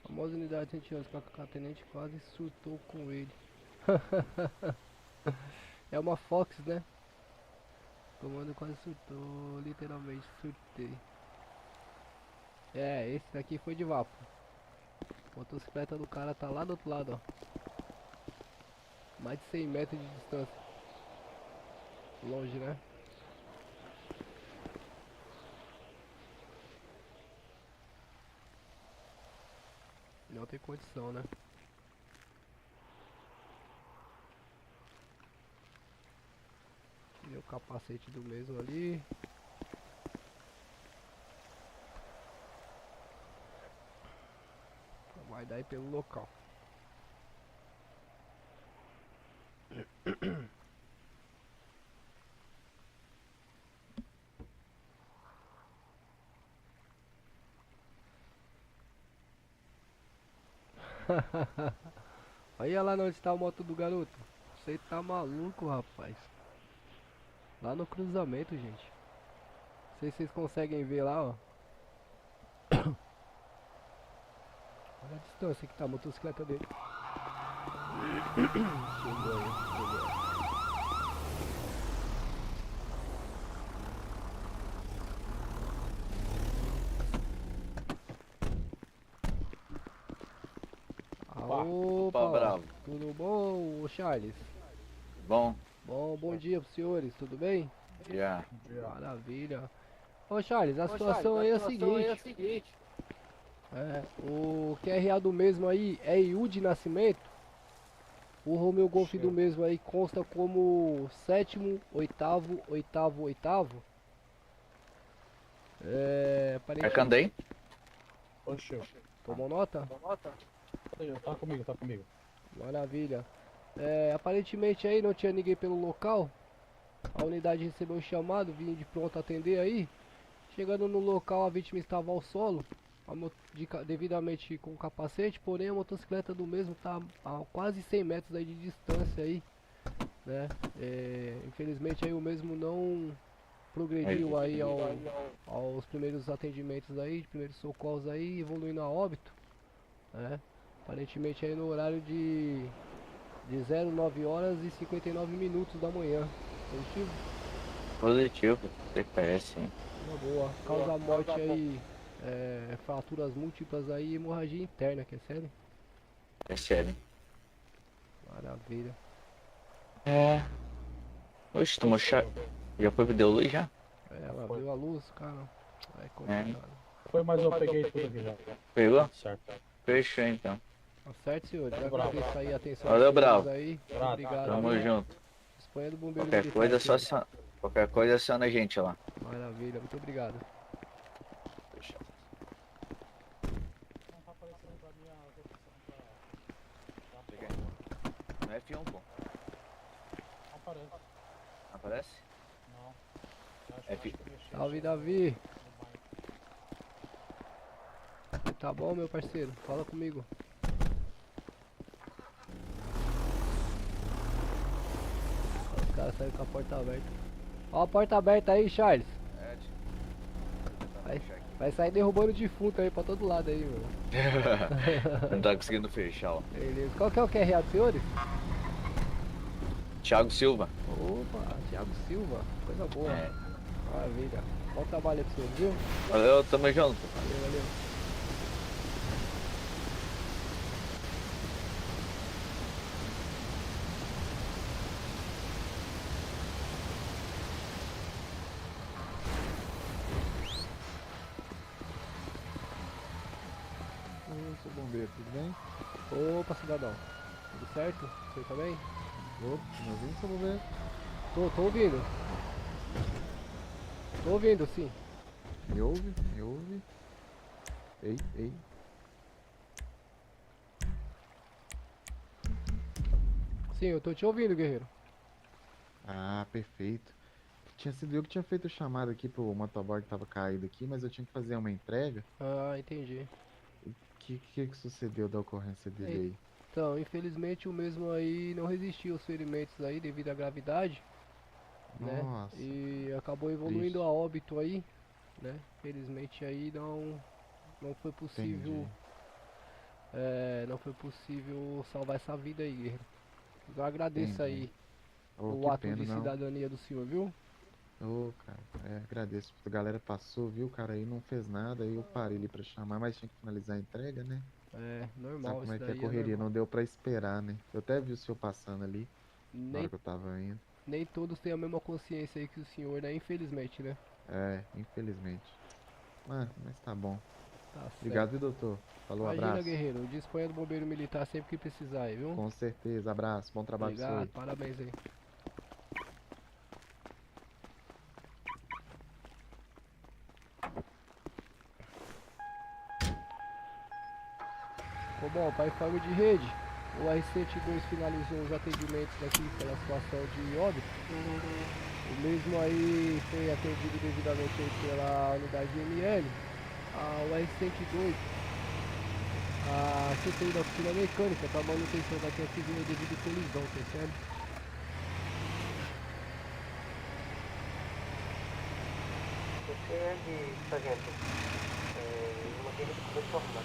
A famosa unidade 111, KKK tenente quase surtou com ele. É uma Fox, né? Comando quase surtou, literalmente surtei. É, esse daqui foi de vapo. A motocicleta do cara tá lá do outro lado, ó. Mais de 100 metros de distância. Longe, né? Não tem condição, né? Tirei o capacete do mesmo ali. Vai dar aí pelo local. Olha lá onde está a moto do garoto. Você tá maluco, rapaz. Lá no cruzamento, gente. Não sei se vocês conseguem ver lá, ó. Olha a distância que tá a motocicleta dele. Chegou aí, chegou. Opa, bravo. tudo bom, Charles? Bom, Bom dia pros senhores, tudo bem? já. Maravilha. Ô Charles, a situação aí é a seguinte. O QRA do mesmo aí é IU de nascimento. O Romeo Golf do mesmo aí consta como sétimo, oitavo. É Aparentemente. Candem? Oxe, Tomou nota? tá comigo. Maravilha. Aparentemente aí não tinha ninguém pelo local. A unidade recebeu o chamado, vim de pronto atender aí. Chegando no local, a vítima estava ao solo, devidamente com capacete, porém a motocicleta do mesmo está a quase 100 metros aí de distância aí, né? Infelizmente aí o mesmo não progrediu aí aos primeiros atendimentos aí, primeiros socorros aí, evoluindo a óbito, né? Aparentemente aí no horário de 09 horas e 59 minutos da manhã. Positivo? Positivo, TPS, sim. Uma boa. Causa morte aí, fraturas múltiplas aí, hemorragia interna, que é sério? É sério. Maravilha. Oxe, tomou chá. Já foi deu luz já? Ela abriu a luz, cara. É complicado. Foi, mas eu peguei tudo aqui já. Pegou? Certo. Fechou então. Tá certo, senhor. Já Bravo. agradeço aí a atenção. Valeu, dos senhores Bravo. aí. Bravo. Obrigado. Tamo viu? junto. Espanha do Bombeiro Qualquer Militar, coisa é só senhor. Qualquer coisa aciona a gente lá. Maravilha, muito obrigado. Fechou. No F1, pô. Aparece? F... Salve, Davi. Tá bom, meu parceiro? Fala comigo. Os caras saíram com a porta aberta. Ó a porta aberta aí, Charles. Vai sair derrubando defunto aí pra todo lado aí, mano. Não tá conseguindo fechar, ó. Beleza. Qual que é o QRA dos senhores? Thiago Silva. Opa, Thiago Silva. Coisa boa. É. Maravilha. Bom trabalho aí pro senhor, viu? Valeu, tamo junto. Valeu, valeu. Seu bombeiro, tudo bem? Opa, cidadão. Tudo certo? Você também? Opa, me ouvindo, seu bombeiro? Tô ouvindo. Tô ouvindo, sim. Me ouve? Me ouve? Ei, ei. Sim, eu tô te ouvindo, guerreiro. Ah, perfeito. Tinha sido eu que tinha feito o chamado aqui pro motoboy que tava caído aqui, mas eu tinha que fazer uma entrega. Ah, entendi. O que sucedeu da ocorrência dele aí? Então, infelizmente o mesmo aí não resistiu aos ferimentos aí devido à gravidade, né? Nossa, E acabou evoluindo triste. a óbito aí, né? Felizmente aí não foi possível, Entendi. não foi possível salvar essa vida aí, guerreiro. Eu agradeço Entendi. aí Oh, o que ato pena, de não. cidadania do senhor, viu? Ô, cara, agradeço. A galera passou, viu? O cara aí não fez nada, aí eu parei ali pra chamar, mas tinha que finalizar a entrega, né? É, Sabe normal, como isso é que é a daí é correria? normal. Não deu pra esperar, né? Eu até vi o senhor passando ali, na hora Nem, que eu tava indo. nem todos têm a mesma consciência aí que o senhor, né? Infelizmente, né? É, infelizmente. Mas tá bom. Tá Obrigado, certo. viu, doutor? Falou, Imagina, abraço. guerreiro, disponha do bombeiro militar sempre que precisar aí, viu? Com certeza, abraço. Bom trabalho pro senhor Obrigado, aí. parabéns aí. Bom, para informe de rede, o R102 finalizou os atendimentos aqui pela situação de óbito. O mesmo aí foi atendido devidamente aí pela unidade de ML. O R102, a CTI da oficina mecânica para manutenção da civil devido à colisão, percebe? Você é de sargento. Uma teve que começou a arrumar.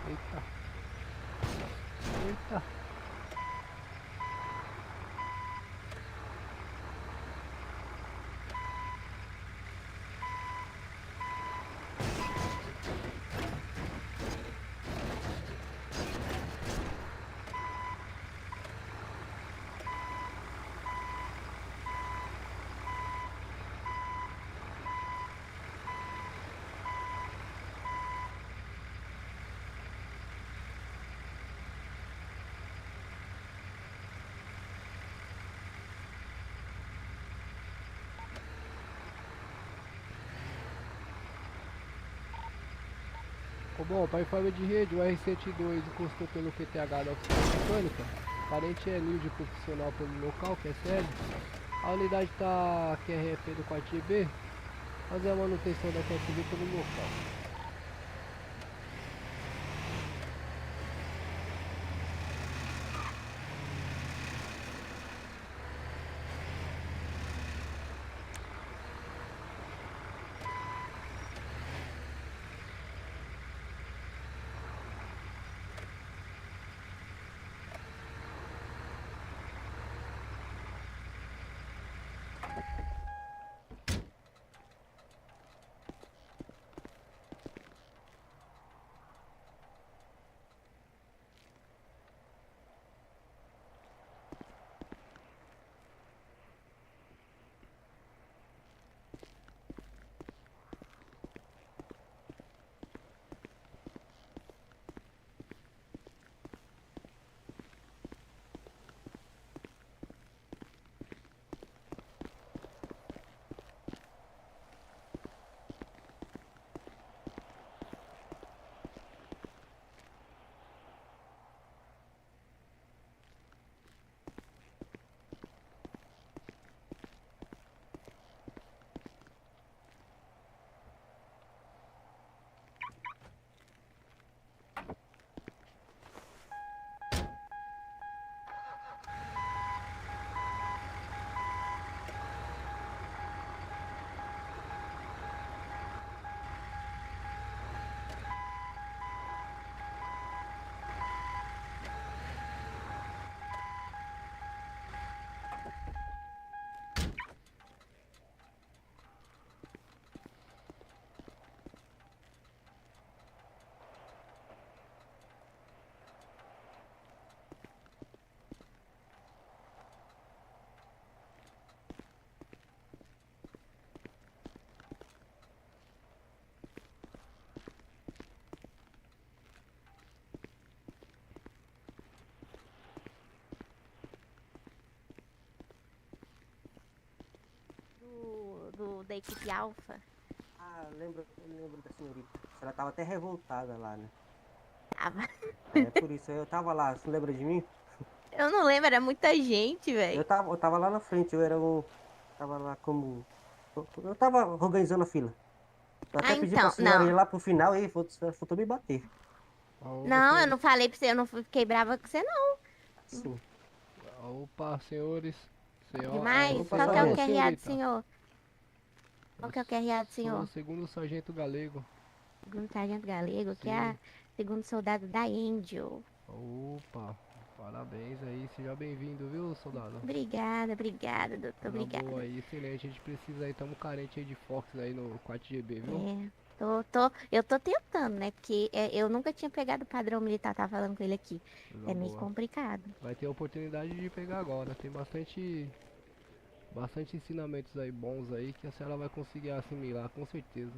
Eita. Eita. Bom, para informe de rede, o R102 encostou pelo QTH da oficina mecânica. Parente é nível de profissional pelo local, que é sério. A unidade está QRF do 4GB, fazer a manutenção da QSV pelo local. da equipe Alpha? Ah, eu lembro da senhorita. Ela tava até revoltada lá, né? Tava. É, por isso, eu tava lá, você lembra de mim? Eu não lembro, era muita gente, velho. Eu tava lá na frente, eu era um. Tava lá como. Eu tava organizando a fila. Eu Ah, até pedi pra então, senhora ir não. lá pro final e faltou me bater. Não, eu não falei pra você, eu não fiquei brava com você, não. Sim. Opa, senhores. Demais. opa, Qual que é o sargento. QRA do senhor? Qual que é o QRA do Sou senhor? segundo sargento galego. Segundo sargento galego, que é Sim. segundo soldado da Angel. Opa, parabéns aí, seja bem-vindo, viu, soldado? Obrigada, doutor, Na obrigada. boa aí, excelente, a gente precisa aí, tamo carente aí de Fox aí no 4GB, viu? É, eu tô tentando, né? Porque eu nunca tinha pegado o padrão militar, tava falando com ele aqui. Coisa É meio boa. complicado. Vai ter a oportunidade de pegar agora, tem bastante ensinamentos aí bons aí que a senhora vai conseguir assimilar, com certeza.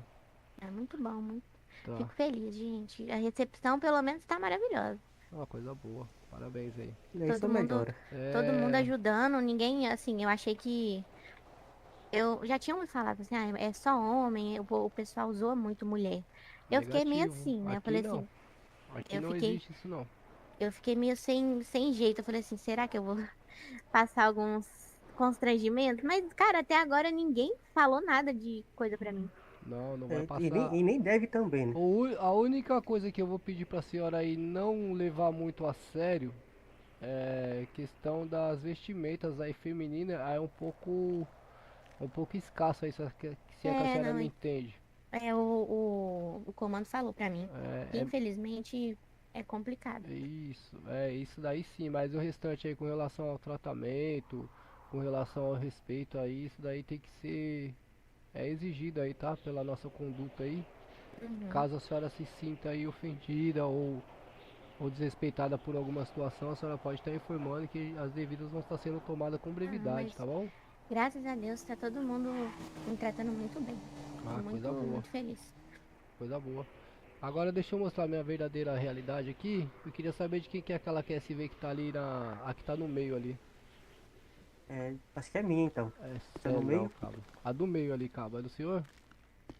É muito bom, muito. Tá, Fico feliz, gente. A recepção, pelo menos, tá maravilhosa. uma coisa boa, parabéns aí. Isso Todo mundo, melhora. todo mundo É, ajudando, ninguém, assim, eu achei que. Eu já tinha me falado assim, ah, é só homem, o pessoal zoa muito mulher. Eu fiquei meio negativo, assim, né? Eu aqui falei não, assim, aqui eu não fiquei, existe isso não. eu fiquei meio sem jeito. Eu falei assim, será que eu vou passar alguns constrangimentos? Mas, cara, até agora ninguém falou nada de coisa pra mim. Não, não vai E passar. nem deve também, né? A única coisa que eu vou pedir pra senhora aí não levar muito a sério é questão das vestimentas aí femininas, aí é um pouco escasso aí, se é que a senhora Não, me entende. o comando falou pra mim que É, infelizmente é complicado. isso daí sim, mas o restante aí com relação ao tratamento, com relação ao respeito aí, isso daí tem que ser exigido aí, tá? Pela nossa conduta aí. Uhum. Caso a senhora se sinta aí ofendida ou desrespeitada por alguma situação, a senhora pode estar informando que as devidas vão estar sendo tomadas com brevidade, mas tá bom? graças a Deus tá todo mundo me tratando muito bem. Tô Ah, muito, coisa boa, muito feliz. coisa boa. Agora deixa eu mostrar minha verdadeira realidade aqui. Eu queria saber de quem que é aquela QSV que tá ali a que tá no meio ali. É, acho que é minha então. Tá no Não, meio? cabo. A do meio ali, cabo. É do senhor?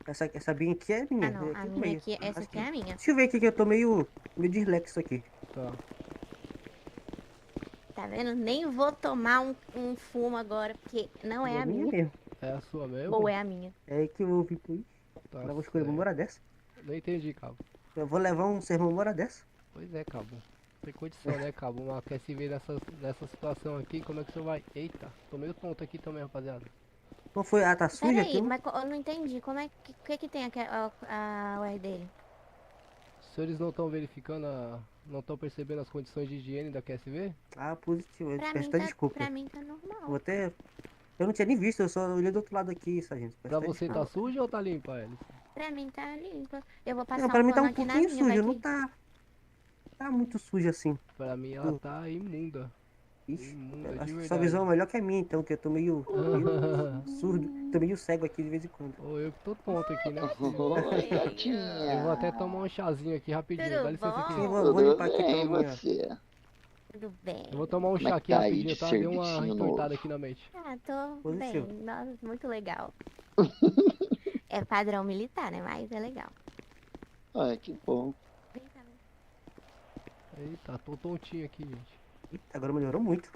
Essa binha aqui é minha. Ah, não, É a aqui no minha meio. aqui, essa Acho aqui é a minha. Deixa eu ver aqui que eu tô meio dislexo aqui. Tá. Tá vendo? Nem vou tomar um fumo agora, porque não é É a minha minha. mesmo. É a sua mesmo? Ou é a minha. É aí que eu ouvi por aí. Tá Levar uma escolha uma certo. hora dessa. Não entendi, cabo. Eu vou levar um sermão uma hora dessa. Pois é, cabo. Tem condição, né, cabo? Uma QSV nessa situação aqui, como é que você vai... Eita, tô meio tonto aqui também, rapaziada. Não foi? Ah, tá suja aqui? Peraí, mas eu não entendi. Como é que tem a UR dele? Os senhores não estão verificando não estão percebendo as condições de higiene da QSV? Ah, positivo. Eu Pra peço mim até tá, desculpa. pra mim tá normal. Vou até. Eu não tinha nem visto, eu só olhei do outro lado aqui, sargento. Peço Pra até você desculpa. tá suja ou tá limpa, Alice? Pra mim tá limpa. Eu vou passar Não, pra um mim tá pano um aqui na pouquinho minha, vai suja, não que... tá muito suja assim. Pra mim ela tá imunda. Ixi, Imunda, eu de acho que sua verdade. visão é melhor que a minha, então, que eu tô meio surdo, tô meio cego aqui de vez em quando. Ou eu que tô tonto aqui, né? Tadinha. Eu vou até tomar um chazinho aqui rapidinho, Tudo dá licença aqui. Sim, bom? vou limpar aqui bem, então minha. você? Tudo bem. Eu vou tomar um Como é chá que aqui tá aí rapidinho, de tá? Deu uma servicinho entortada novo? aqui na mente. Ah, tô Positivo. bem. Nossa, muito legal. É padrão militar, né? Mas é legal. Ai, que bom. Vem cá, vem. Eita, tô tontinho aqui, gente. Eita, agora melhorou muito.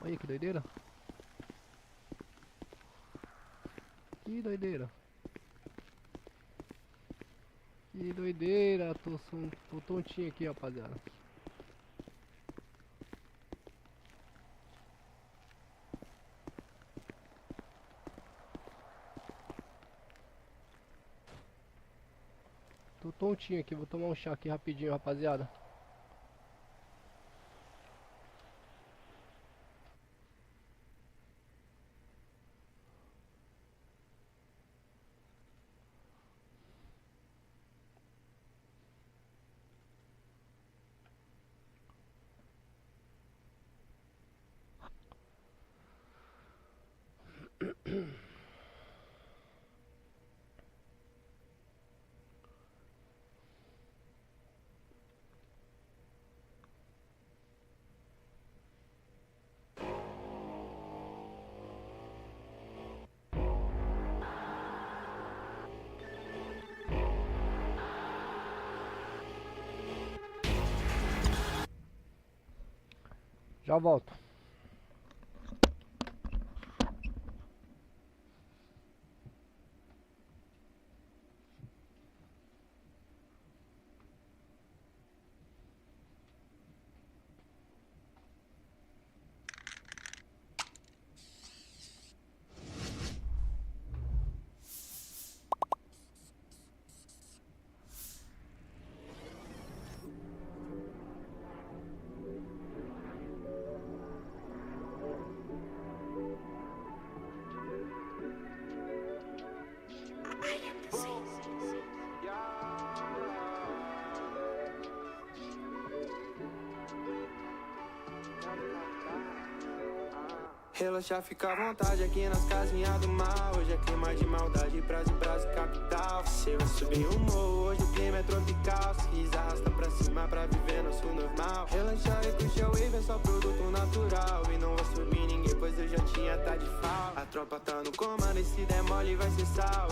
Olha que doideira. Que doideira. Que doideira. Tô tontinho aqui, rapaziada. Tô tontinho aqui, vou tomar um chá aqui rapidinho, rapaziada. Já volto. Relaxa, fica à vontade aqui nas casinhas do mal. Hoje é clima de maldade, prazo capital. Você vai subir o morro, hoje o clima é tropical. Se quiser arrasta pra cima pra viver nosso normal. Relaxa e curte a wave, é só produto natural. E não vou subir ninguém, pois eu já tinha tá de falta. A tropa tá no comando e se der mole vai ser sal.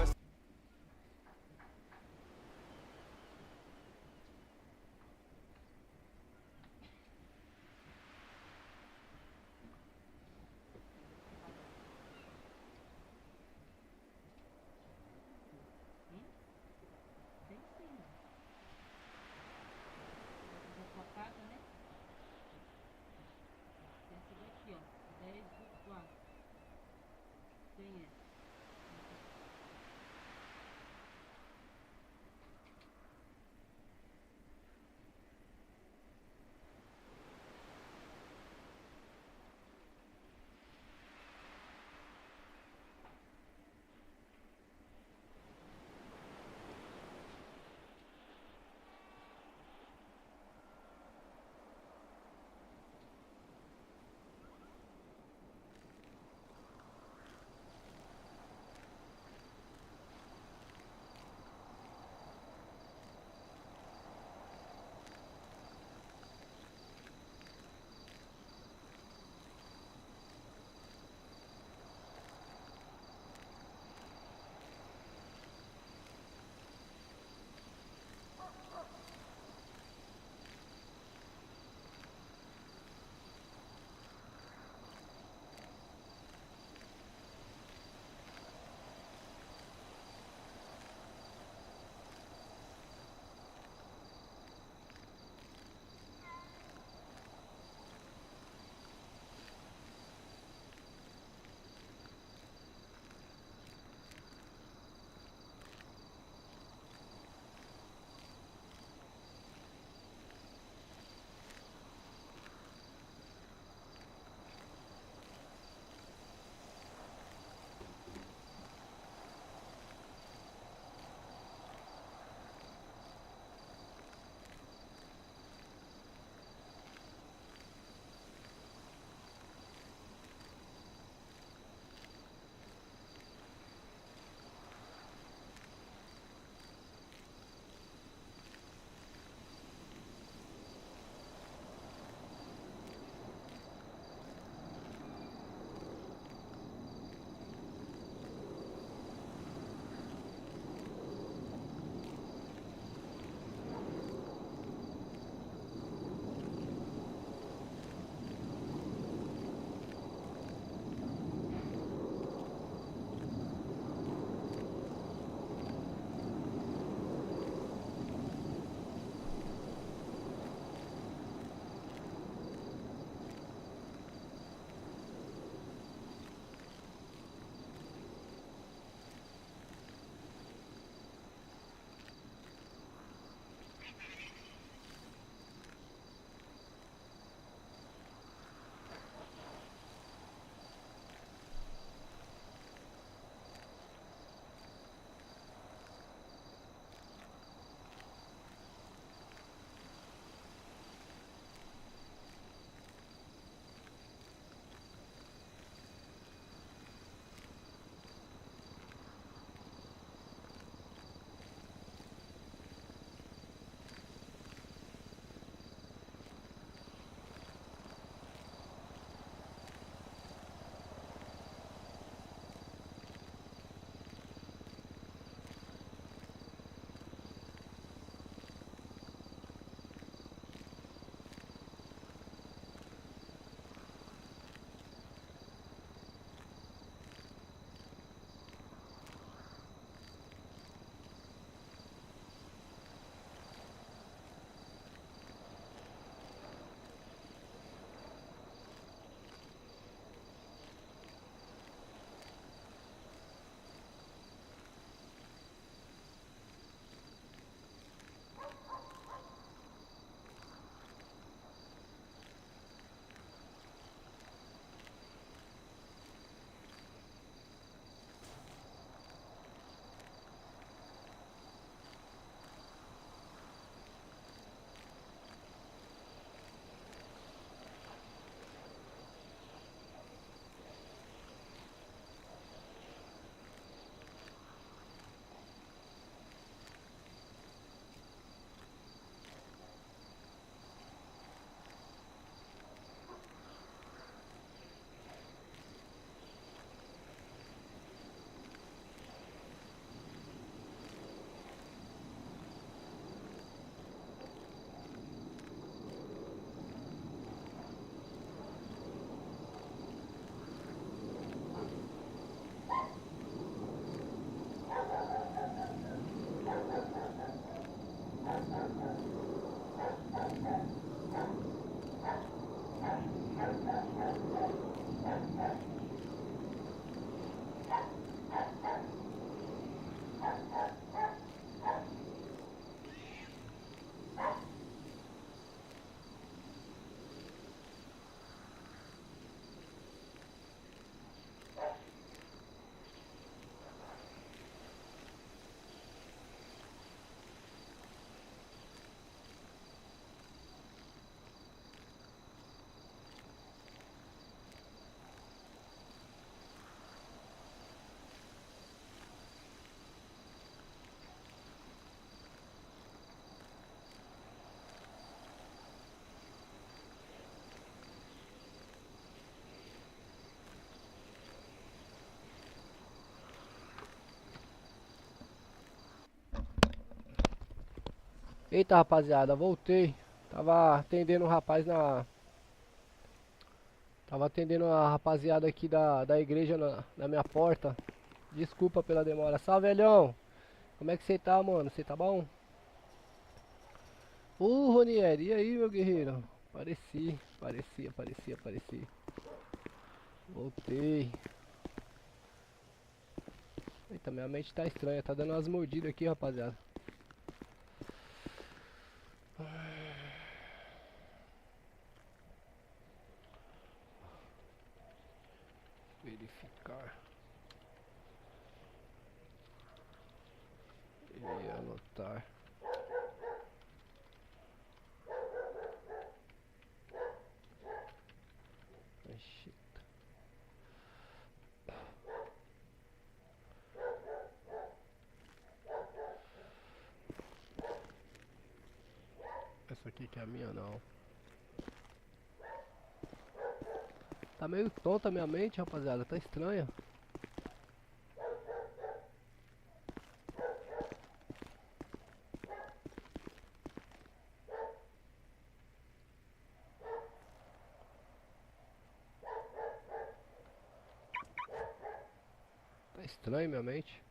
Eita, rapaziada, voltei. Tava atendendo o rapaz na. Tava atendendo a rapaziada aqui da igreja na minha porta. Desculpa pela demora. Salve, velhão! Como é que você tá, mano? Você tá bom? Ronieri, e aí, meu guerreiro? Apareci. Voltei. Eita, minha mente tá estranha. Tá dando umas mordidas aqui, rapaziada. Verificar. E anotar. Shit. Essa aqui que é a minha, não. Tá meio tonta a minha mente, rapaziada. Tá estranha. Tá estranho minha mente.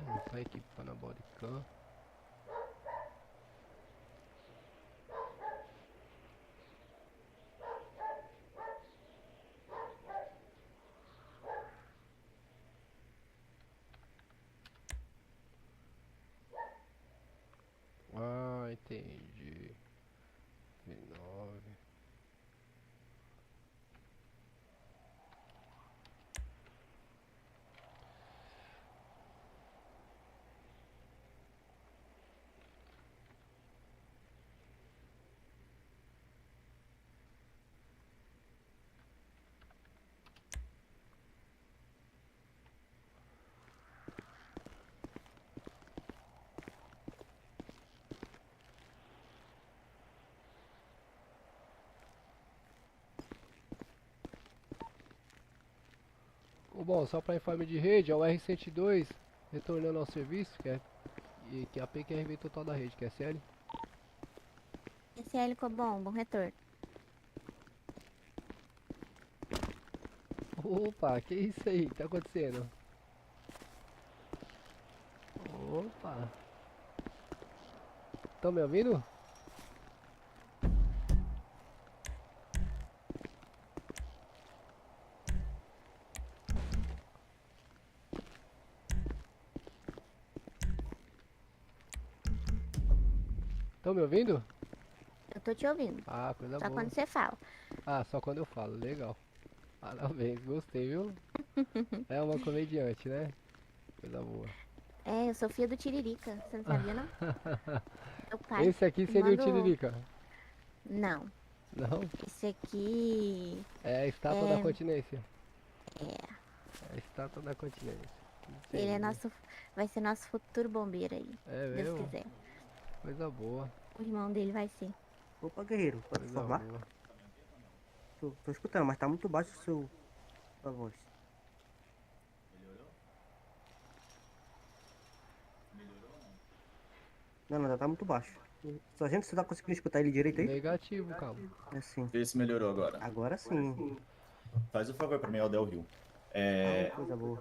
Não tá equipando a bodycam. Ah, entendi. 9. Bom, só para informe de rede, é o R102 retornando ao serviço, que é a PQRV total da rede, que é SL. SL Cobom, bom retorno. Opa, que isso aí? Que tá acontecendo? Opa. Estão me ouvindo? Estão me ouvindo? Eu tô te ouvindo. Ah, coisa Só boa. quando você fala. Ah, só quando eu falo, legal. Parabéns, gostei, viu? É uma comediante, né? Coisa boa. É, eu sou filha do Tiririca, você não sabia não? Meu pai. Esse aqui seria o mandou- Tiririca? Não, Não? esse aqui É a estátua É. da continência. é. É a estátua da continência. Ele é Entendi. nosso. Vai ser nosso futuro bombeiro aí. É Se Deus mesmo? quiser. Coisa boa. O irmão dele vai ser. Opa, guerreiro, pode Coisa formar? boa. Tô escutando, mas tá muito baixo sua voz. Não, tá muito baixo. Só gente, você tá conseguindo escutar ele direito aí? Negativo, calma. É sim. Vê se melhorou agora. Agora sim. Faz o favor pra mim, Aldel Rio. É, Coisa boa.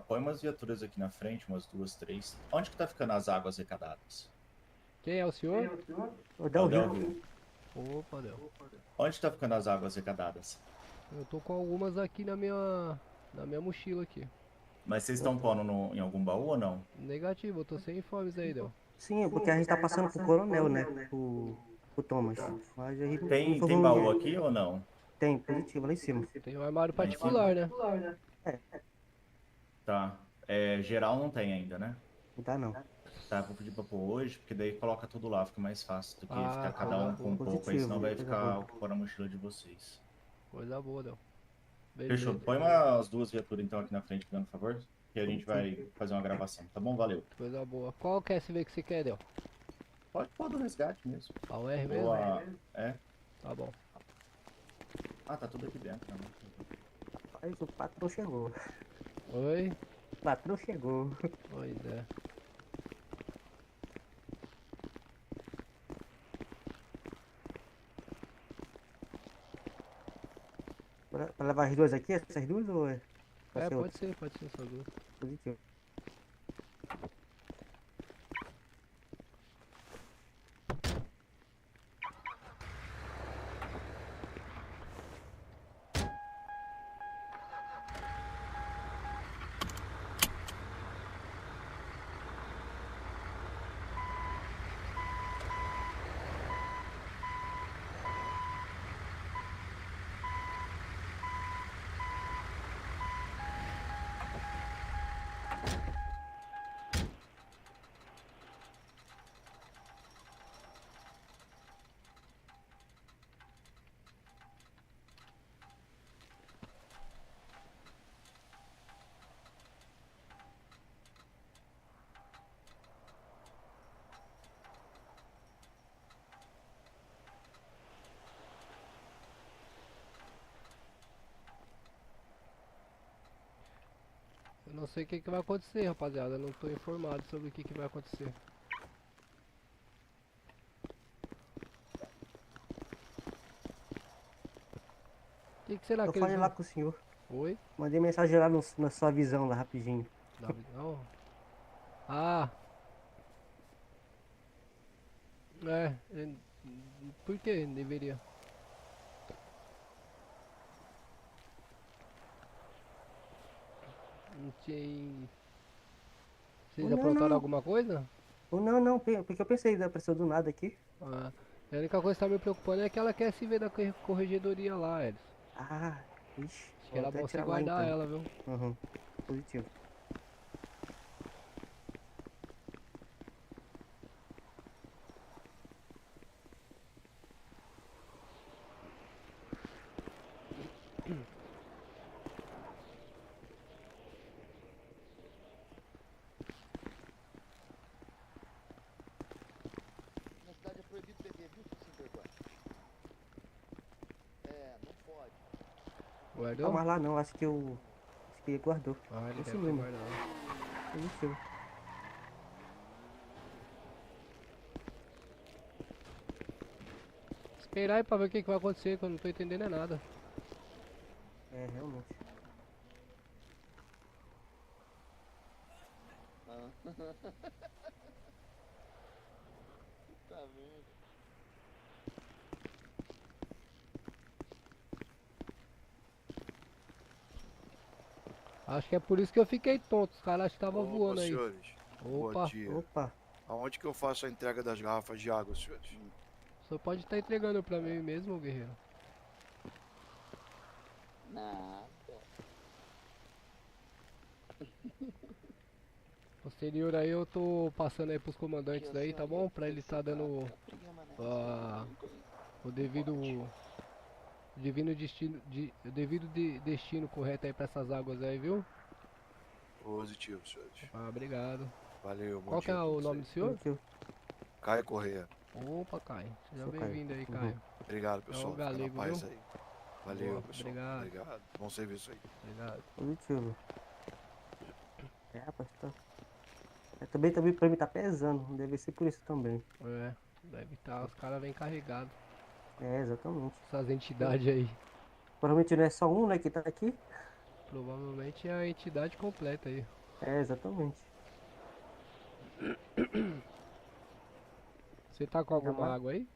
põe umas viaturas aqui na frente, umas 2, 3. Onde que tá ficando as águas arrecadadas? Quem é o senhor? O Del Aldel Rio. Rio. Opa, Del. Onde tá ficando as águas arrecadadas? Eu tô com algumas aqui na minha mochila aqui. Mas vocês estão pondo em algum baú ou não? Negativo, eu tô sem informes aí, Del. Sim, é porque a gente tá passando pro coronel, né? Pro Thomas. Mas a gente Tem não foi baú vamos- aqui ou não? Tem, positivo lá em cima. Tem um armário Lá em particular, né? Tá. Geral não tem ainda, né? Não tá não. Tá, vou pedir pra pôr hoje, porque daí coloca tudo lá, fica mais fácil do que Ah, ficar cada um com um pouco aí, positivo, senão vai coisa ficar boa. ocupando a mochila de vocês. Coisa boa, Del. Fechou. Beleza. Põe umas duas viaturas então aqui na frente, por favor, que a gente vai fazer uma gravação, tá bom? Valeu. Coisa boa. Qual que é esse que você quer, Del? Pode pôr do resgate mesmo. A UR Ou mesmo? É? Tá bom. Ah, tá tudo aqui dentro, né? Mas o patrão chegou. Oi? O patrão chegou. Pois é. Pra levar as duas aqui, essas duas ou é? É, ser outra? pode ser essas duas. Positivo. Eu não sei o que vai acontecer, rapaziada. Eu não tô informado sobre o que vai acontecer. O que será Eu que falei eles lá vão... com o senhor. Oi? Mandei mensagem lá na sua visão lá rapidinho. Não. Ah. Por que deveria? Não tinha... Vocês Não, aprontaram não. alguma coisa? Ou não, porque eu pensei da pessoa do nada aqui. Ah, a única coisa que tá me preocupando é que ela quer se ver da corregedoria lá, Elis. Ah, ixi. Acho que era vou até bom você tirar lá, guardar então. ela, viu? Uhum. Positivo. Na cidade é proibido beber, viu, 54? Não pode. Guardou? Não, mas lá não, acho que ele guardou. Ah, ele Esse deve ter mesmo. guardado. Positivo. Esperar aí pra ver o que vai acontecer, que eu não tô entendendo é nada. É, realmente. Tá vendo? Acho que é por isso que eu fiquei tonto. Os caras estavam voando aí. Senhores, Opa, bom dia. Opa. Aonde que eu faço a entrega das garrafas de água, senhores? só pode estar entregando pra mim mesmo, guerreiro. Nada. Posterior aí eu tô passando aí pros comandantes aí, tá bom? Pra eles tá dando o devido destino correto aí pra essas águas aí, viu? Positivo, senhores. Ah, obrigado. Valeu, bom Qual que dia é pra o vocês. nome do senhor? Caio Correia. Opa, Caio. Seja Sou Caio. bem-vindo aí, Caio. Obrigado, É o pessoal. Fica na galego, paz viu? aí. Valeu, Boa, pessoal. obrigado. Bom serviço aí. Obrigado. Positivo. É, rapaz, tá. Também pra mim tá pesando. Deve ser por isso também. É, deve estar. Os caras vêm carregados. É, exatamente. Essas entidades aí. Provavelmente não é só um, né, que tá aqui. Provavelmente é a entidade completa aí. É, exatamente. Você tá com alguma água aí?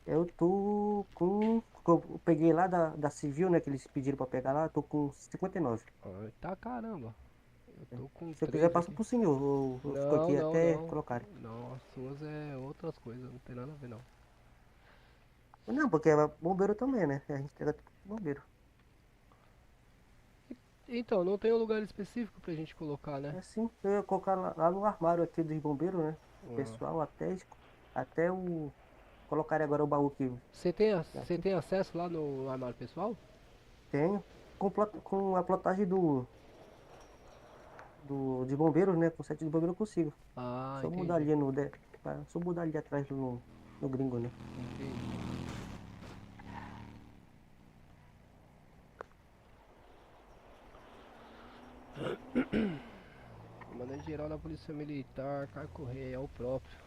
Eu tô com... Eu peguei lá da Civil, né, que eles pediram pra pegar lá. Tô com 59. Tá caramba. Eu tô com Se eu 3 quiser, passo aqui. pro senhor. Eu fico aqui até colocarem. Não, as suas é outras coisas, não tem nada a ver não. Não, porque é bombeiro também, né? A gente entrega tudo pro bombeiro. Então, não tem um lugar específico pra gente colocar, né? É assim, eu ia colocar lá no armário aqui dos bombeiros, né? O Ah. pessoal até o. Colocarem agora o baú aqui. Você tem acesso lá no armário pessoal? Tenho. Com a plotagem de bombeiros, né? Com o set de bombeiro eu consigo. Ah, Só mudar ali só mudar ali atrás no gringo, né? Comandante geral da Polícia Militar, Caio Correia, é o próprio.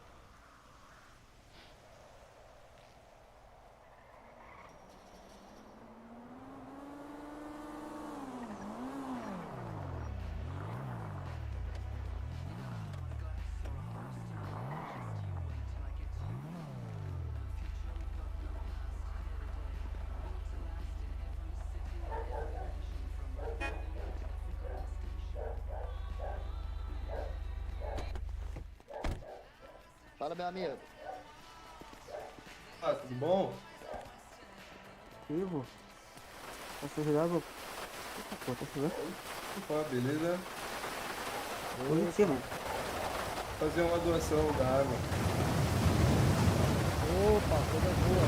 Fala, meu amigo. Ah, tudo bom? Ivo, posso ajudar, vô? Pô, tá ajudando? Opa, beleza? Positivo. Fazer uma doação da água. Opa, coisa boa.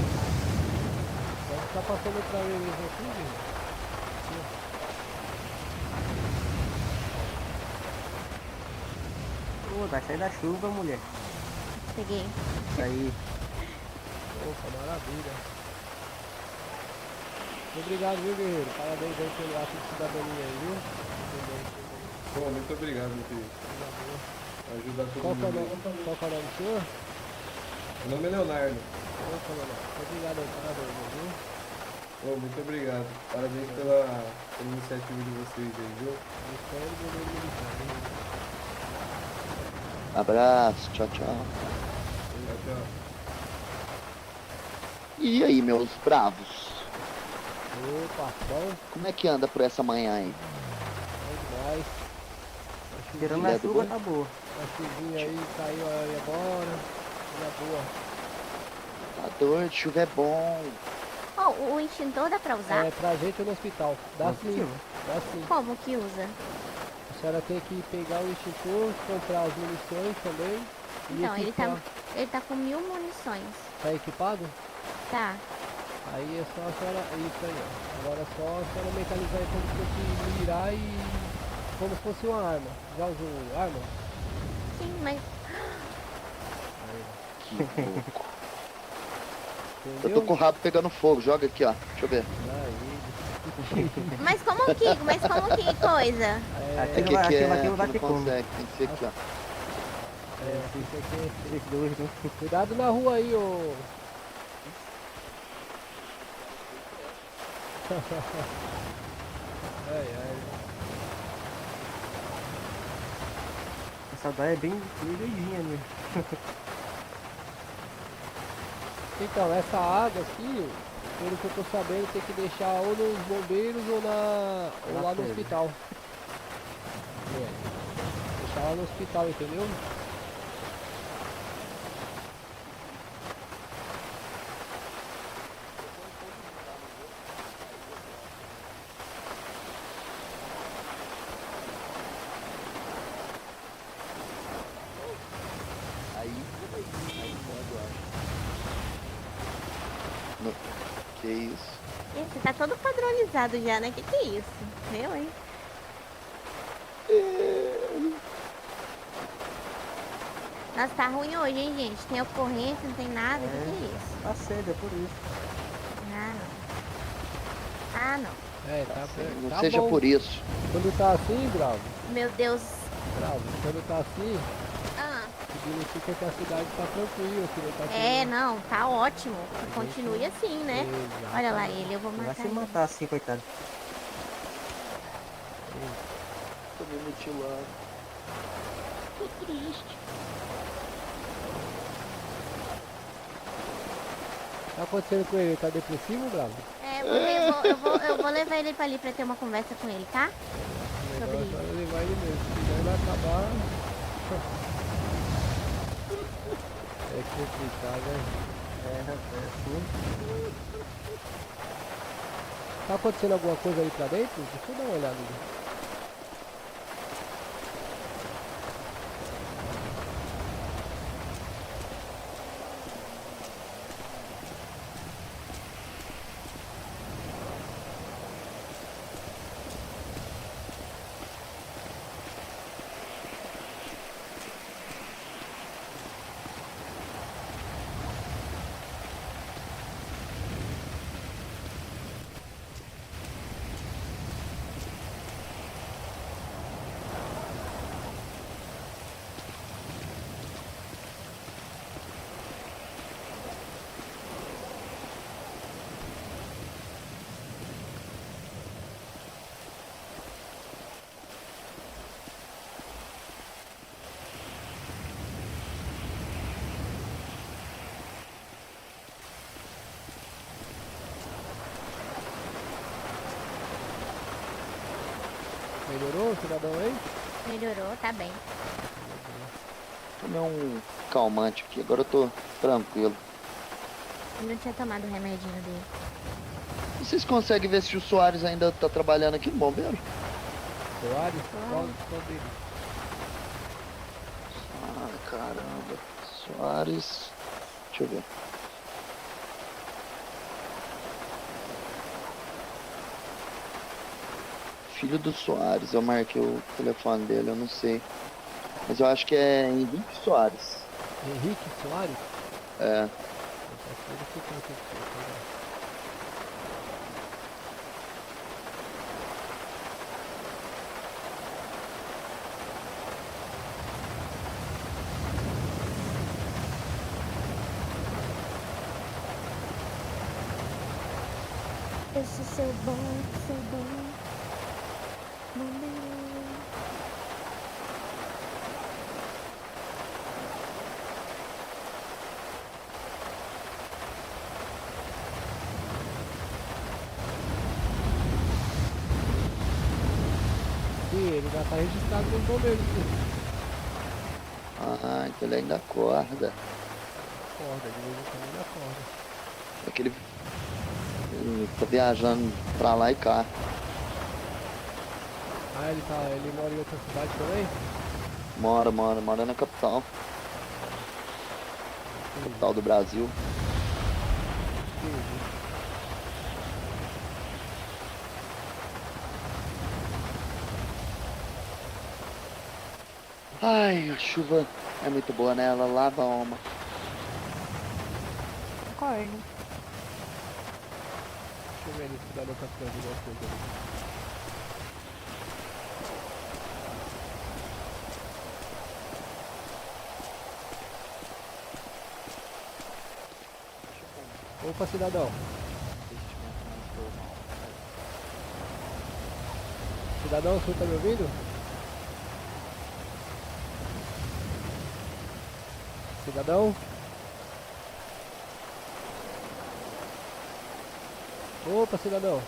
Pode estar passando pra mim mesmo aqui, gente? Pô, vai sair da chuva, mulher. Peguei. Isso aí. Opa, maravilha. Obrigado, viu, guerreiro? Parabéns aí pelo ato de cidadania aí, viu? Bom, muito obrigado, meu filho. Ajudar todo Qual que é o mundo. nome, qual que é o nome do senhor? Meu nome é Leonardo. Opa, Leonardo. Obrigado aí, parabéns, viu? Bom, muito obrigado. Parabéns pela iniciativa de vocês aí, viu? Ministério do Governo Militar, hein? Abraço, tchau, tchau. Tchau, tchau. E aí, meus bravos? Opa, bom Como é que anda por essa manhã aí? demais. Tirando Filha a do chuva, boi. tá boa. A chuvinha aí caiu aí agora. Coisa boa. Tá doido, chuva é bom. Ó, o extintor dá pra usar? É, pra gente no hospital. Dá sim, dá sim. Como que usa? A senhora tem que pegar o extintor, comprar as munições também. E Então, equipar. ele tá com 1000 munições. Tá equipado? Tá. Aí é só a senhora. Isso aí, ó. Agora é só a senhora mentalizar aí como se fosse mirar e. Como se fosse uma arma. Já usou arma? Sim, mas. Que louco. Entendeu? Eu tô com o rabo pegando fogo, joga aqui, ó. Deixa eu ver. Mas como que? Mas como que coisa? É que aqui não consegue, tem que ser aqui, ó. É, isso aqui. Cuidado na rua aí, ô. Ai, ai. Essa daia é bem ligeirzinha mesmo. Então, essa água aqui, pelo que eu tô sabendo, tem que deixar ou nos bombeiros ou lá no hospital. É. Deixar lá no hospital, entendeu? Aí pode, eu acho. Que isso? Esse tá todo padronizado já, né? Que é isso? Meu, hein? Nossa, tá ruim hoje, hein, gente? Tem ocorrência, não tem nada. Que é isso? Tá cedo, é por isso. Ah, não. Ah, não. É, tá, Não tá seja bom. por isso. Quando tá assim, Bravo, Meu Deus. quando tá assim, Ah. significa que a cidade tá tranquila, que não tá É, tendo- não, tá ótimo. Que continue assim, né? Olha lá ele, eu vou Vai matar se ele. matar assim, coitado. Tô me mutilando. Tô triste. Tá acontecendo com ele? Tá depressivo, Bravo? É, eu vou levar ele pra ali pra ter uma conversa com ele, tá? O Sobre negócio isso. é levar ele mesmo, senão vai acabar. É complicado, né? Tá acontecendo alguma coisa ali pra dentro? Deixa eu dar uma olhada ali. Melhorou o cidadão aí? Melhorou, tá bem. Tomei um calmante aqui, agora eu tô tranquilo. Ele não tinha tomado o remedinho dele. Vocês conseguem ver se o Soares ainda tá trabalhando aqui no bombeiro? Soares? Qual dele? Ah, caramba. Soares. Deixa eu ver. Filho do Soares, eu marquei o telefone dele, eu não sei. Mas eu acho que é Henrique Soares. Henrique Soares? É. Esse seu bom. Sim, ele já tá registrado nos bombeiros. Ah, então ele ainda acorda. Acorda, de vez em quando ele acorda. É que ele tá viajando pra lá e cá. Ah, ele mora em outra cidade também? Mora na capital. Capital do Brasil. Ai, a chuva é muito boa, né? Ela lava a alma. Concordo. Deixa eu ver ali se dá outra coisa, alguma coisa ali. Opa, cidadão. Cidadão, o senhor tá me ouvindo? Cidadão? Opa, cidadão.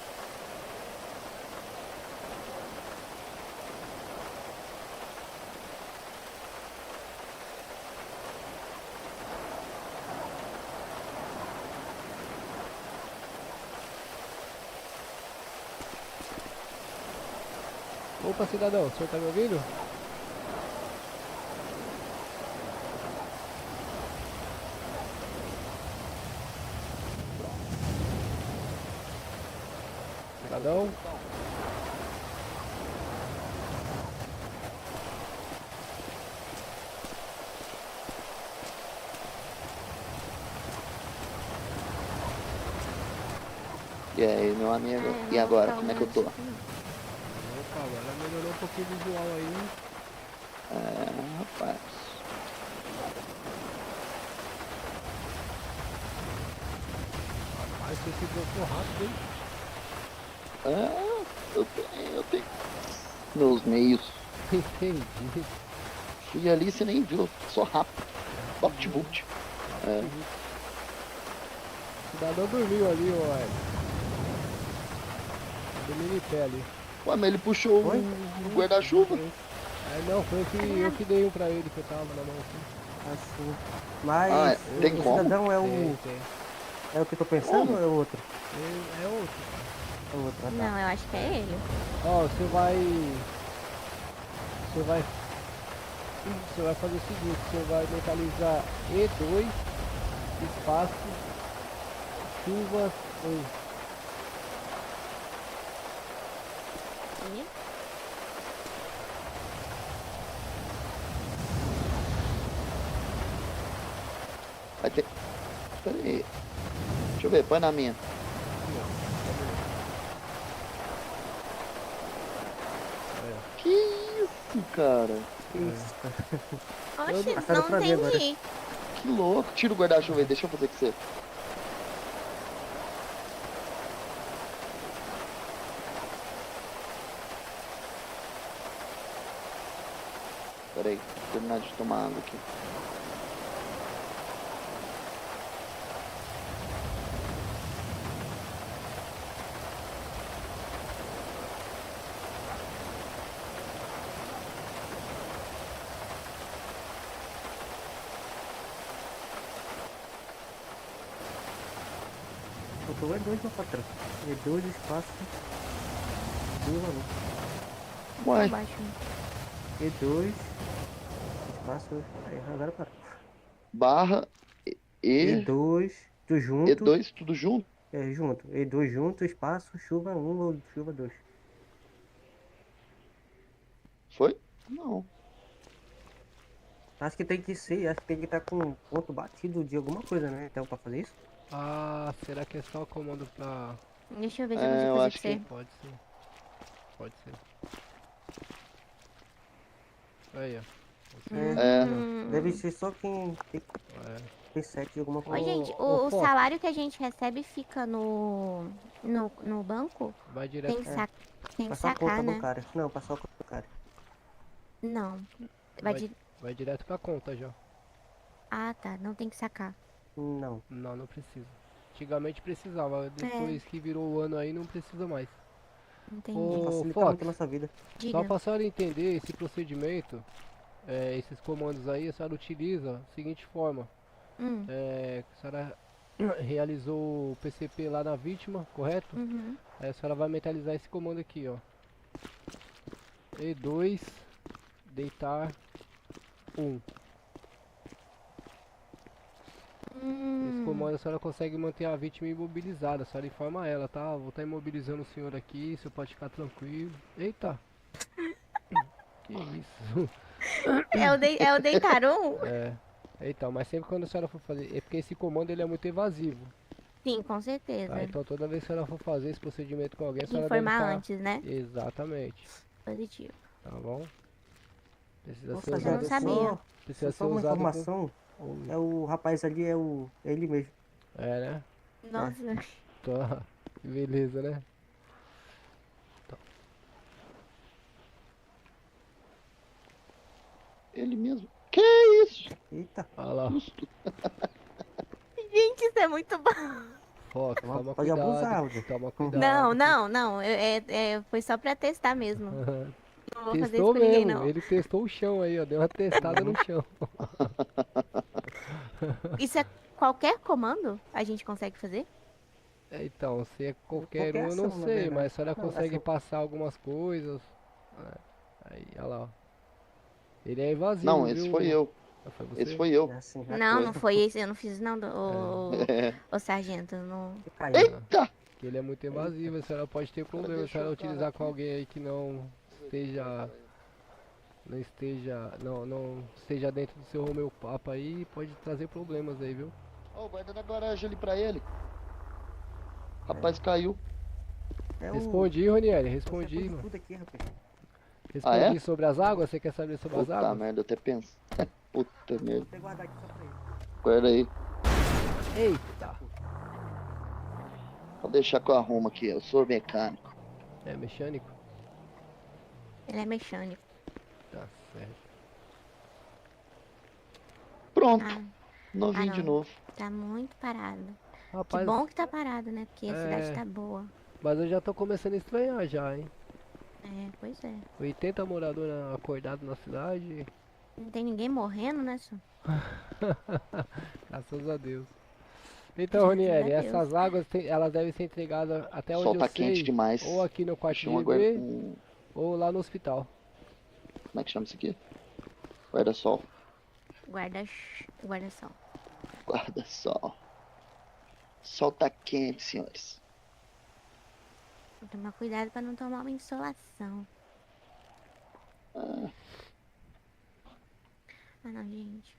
Opa, cidadão, o senhor tá me ouvindo? Cidadão? E aí, meu amigo? E agora, como é que eu tô? Opa, agora melhorou um pouquinho o visual aí. É, rapaz. Rapaz, você se bloqueou rápido, hein? Eu tenho meus meios. Entendi. Fui ali, você nem viu, só rápido. Bolt. É. O cidadão dormiu ali, ué. Dormiu em pé ali. Ué, mas ele puxou o guarda-chuva? É, não, foi eu que dei um pra ele, que eu tava na mão assim. Assim. Mas Ah, tem o como? cidadão é o. Tem. É o que eu tô pensando Como? ou é o outro? É outro. É o outro, ah, tá. Não, eu acho que é ele. Ó, você vai fazer o seguinte, você vai mentalizar E2, espaço, chuva 1. E? Vai ter. Pera aí. Deixa eu ver, põe na minha. Que isso, cara? Isso. Oxi, Passaram não pra mim agora. entendi. Que louco. Tira o guarda-chuva aí, deixa eu fazer com você. Pera aí, vou terminar de tomar água aqui. Faltou E2, meu patrão. E2, espaço. Chuva 1. Uai, Abaixo. E2, espaço. Aí, agora para. barra E, E2, tudo junto. E2, tudo junto? É, junto. E2 junto, espaço, chuva 1 ou chuva 2. Foi? Não. Acho que tem que estar com ponto batido de alguma coisa, né? Então, pra fazer isso. Ah, será que é só comando pra... Deixa eu ver se É, eu eu consigo fazer acho com você. Pode ser. Pode ser. Aí, ó. É, Hum. deve ser só quem É. tem 7 de alguma Ô, coisa. gente, ô, o Fox. salário que a gente recebe fica no banco? Vai direto. Tem que, tem que Passar a conta sacar, né? bancária. Não, passar a conta bancária. Não. Vai direto pra conta já. Ah, tá. Não tem que sacar. Não. Não precisa. Antigamente precisava, depois que virou o ano aí não precisa mais. Entendi. Ô, Facilita Fox, muito a nossa vida. Diga. só pra senhora entender esse procedimento, esses comandos aí, a senhora utiliza da seguinte forma. A senhora realizou o PCP lá na vítima, correto? Uhum. Aí a senhora vai mentalizar esse comando aqui, ó. E2, deitar 1. Esse comando a senhora consegue manter a vítima imobilizada, a senhora informa ela, tá? Vou estar imobilizando o senhor aqui, o senhor pode ficar tranquilo. Eita! Que isso? É o deitar um? É. Então, mas sempre quando a senhora for fazer, é porque esse comando ele é muito evasivo. Sim, com certeza. Tá? Então toda vez que a senhora for fazer esse procedimento com alguém, a Tem que senhora deve informar estar... antes, né? Exatamente. Positivo. Tá bom? Precisa Nossa, ser eu não usado sabia. Precisa Só ser uma usado com... informação. É o rapaz ali, é ele mesmo. É, né? Nossa. Tá. Que beleza, né? Ele mesmo. Que isso? Eita. Olha lá. Gente, isso é muito bom. Fox, toma Pode cuidado. abusar, Toma cuidado. Não. Foi só pra testar mesmo. Não vou fazer isso Testou com ninguém, mesmo, não. ele testou o chão aí, ó. Deu uma testada no chão. Isso é qualquer comando a gente consegue fazer? Então, se é qualquer Qualquer um, eu não ação, na sei, verdade. mas a senhora Não, consegue ação. passar algumas coisas. Aí, olha lá, ó. Ele é evasivo, Não, esse viu? foi eu. Ah, foi você? Esse foi eu. É assim, Não, não foi esse, eu não fiz não, É. o sargento, não. Eita! Que ele é muito evasivo, a senhora pode ter problema se a senhora utilizar com alguém aí que não esteja dentro do seu Romeu Papa aí, pode trazer problemas aí, viu? Ó, guarda na garagem ali pra ele. Rapaz, caiu. É Respondi, Ronieri, respondi, Você mano. tudo aqui, rapaz. Respondi é? sobre as águas, você quer saber sobre as Puta águas? merda, eu até penso. Puta merda. Vou guardar aqui só pra ele. Guarda aí. Eita! Vou deixar que eu arrumo aqui. Eu sou mecânico. É mecânico? Ele é mecânico. Tá certo. Pronto. Ah, Novinho ah, de não. novo. Tá muito parado. Rapaz, Que bom que tá parado, né? Porque a É. cidade tá boa. mas eu já tô começando a estranhar já, hein? É, pois é. 80 moradores acordados na cidade. Não tem ninguém morrendo, né, só? Graças a Deus. Então, Ronieri, essas águas elas devem ser entregadas até O onde sol eu tá sei, quente demais. ou aqui no quarto Achei uma GB, ou lá no hospital. Como é que chama isso aqui? Guarda-sol. Guarda-sol. Guarda-sol. Sol tá quente, senhores. Vou tomar cuidado pra não tomar uma insolação. Ah, Ah, não, gente.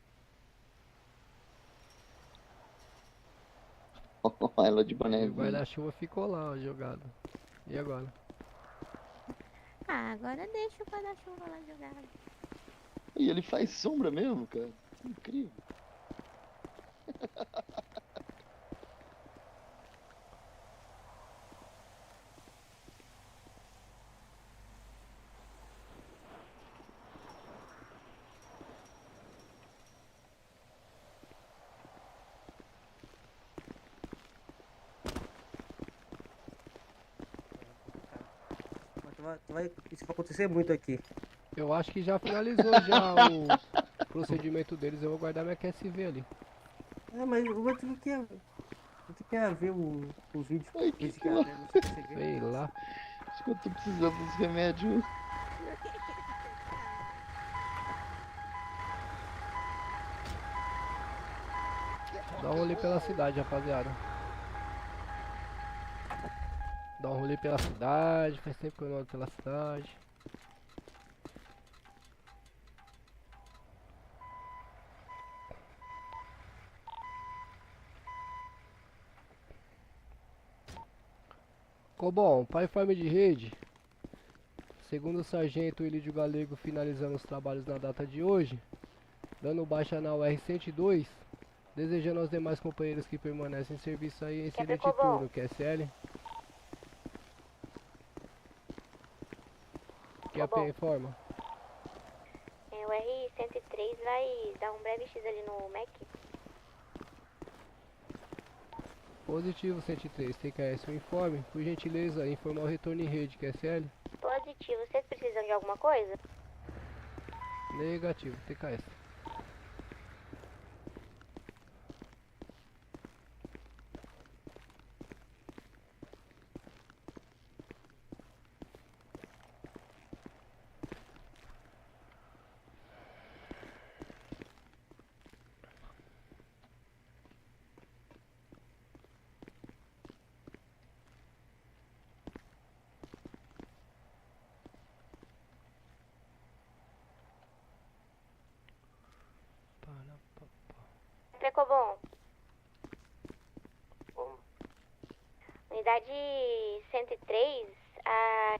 ela de E o bonezinho. guarda-chuva ficou lá, ó, jogado. E agora? Ah, agora deixa o guarda-chuva lá jogado. E ele faz sombra mesmo, cara. Incrível. Isso vai acontecer muito aqui. Eu acho que já finalizou já o procedimento deles. Eu vou guardar minha QSV ali. É, mas eu vou ter que ver o vídeo. Ai, que Esse cara, não sei se você vê. Sei lá. Acho que eu tô precisando dos remédios. Dá um rolê pela cidade, rapaziada. Dá um rolê pela cidade. Faz tempo que eu não ando pela cidade. Bom, para informe de rede, segundo o sargento Ilídio Galego, finalizando os trabalhos na data de hoje, dando baixa na UR-102, desejando aos demais companheiros que permanecem em serviço aí excelente turno, QSL. Que AP informa? O R-103 vai dar um breve X ali no Mac. Positivo 103, TKS o informe. Por gentileza, informar o retorno em rede, QSL. Positivo. Vocês precisam de alguma coisa? Negativo, TKS. Precobon. Unidade 103, a...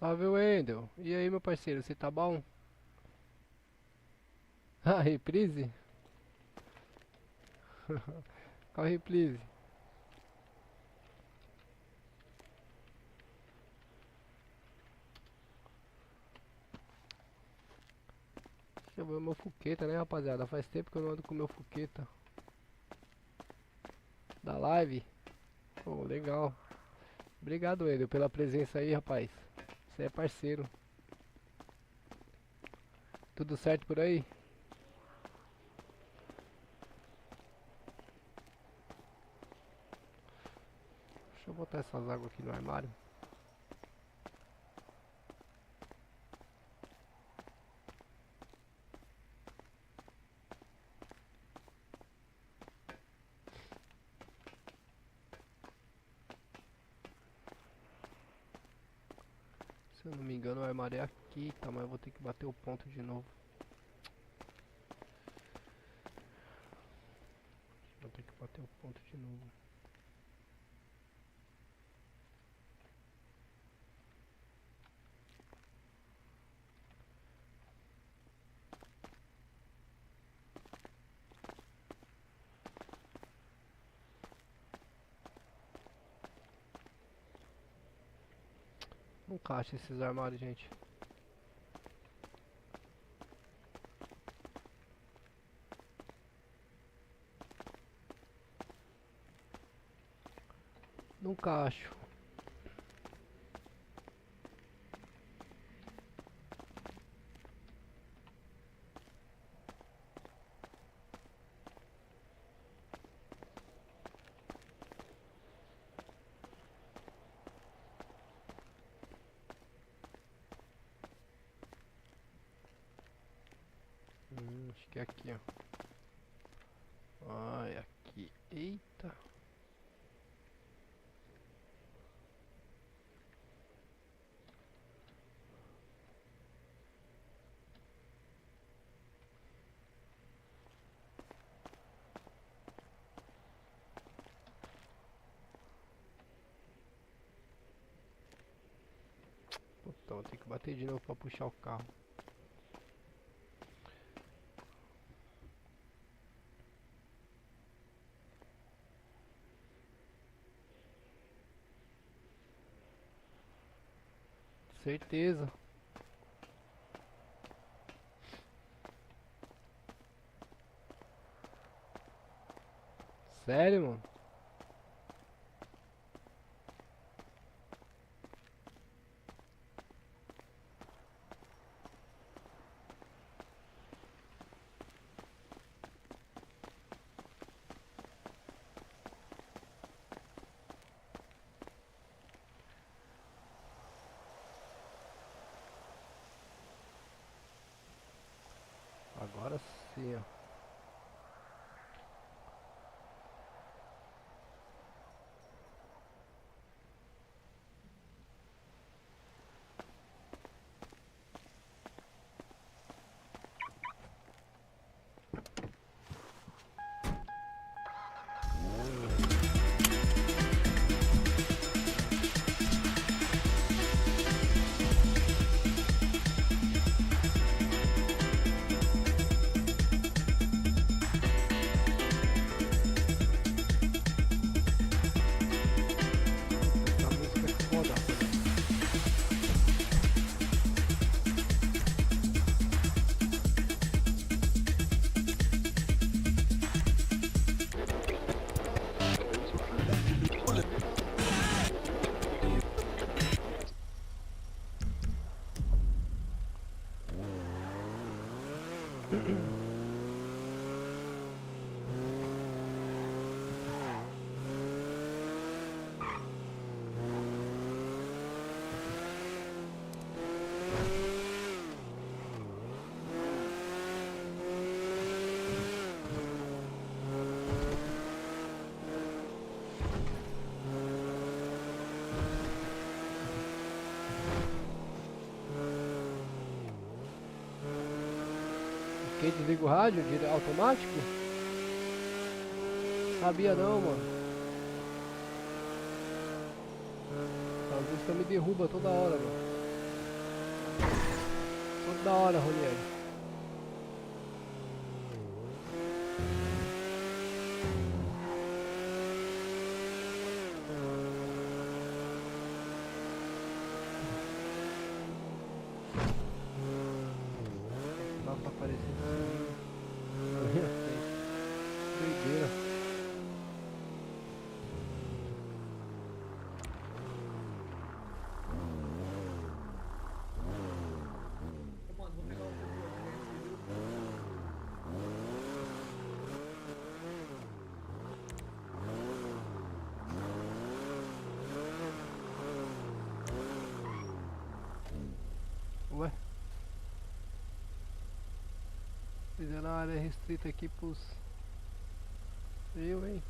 Salve, Wendel. E aí, meu parceiro, você tá bom? Ah, reprise? Qual reprise? Deixa eu ver o meu fuqueta, né, rapaziada? Faz tempo que eu não ando com o meu fuqueta. Da live. Pô, legal. Obrigado, Wendel, pela presença aí, rapaz. Você é parceiro. Tudo certo por aí? Deixa eu botar essas águas aqui no armário. Se eu não me engano, o armário é aqui, tá? Mas eu vou ter que bater o ponto de novo. Vou ter que bater o ponto de novo. Não caixa esses armários, gente. Nunca acho. Acho que é aqui, ó. Ai, aqui. Eita. Então, tem que bater de novo pra puxar o carro. Certeza. Sério, mano? Agora sim, ó. Essa música é foda. Quem desliga o rádio automático? Sabia não, mano. A música me derruba toda hora, mano. Toda hora, Ronieri. Dá pra aparecer assim. Doideira. Ué? Fizeram a área restrita aqui pros... Eu, hein?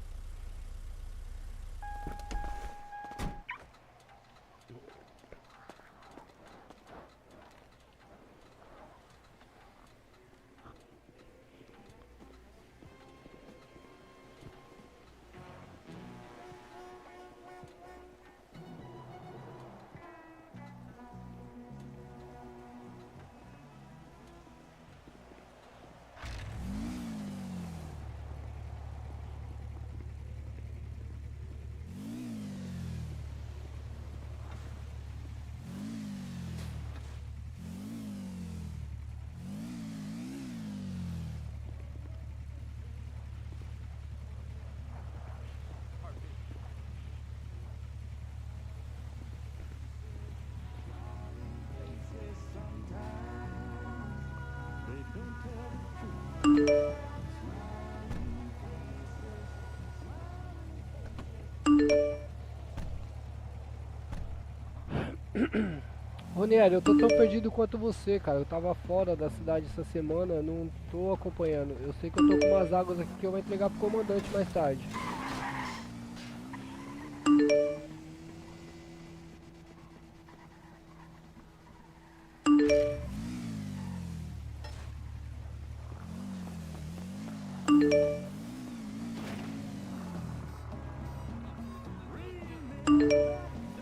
Ronieri, eu tô tão perdido quanto você, cara. Eu tava fora da cidade essa semana, não tô acompanhando. Eu sei que eu tô com umas águas aqui que eu vou entregar pro comandante mais tarde.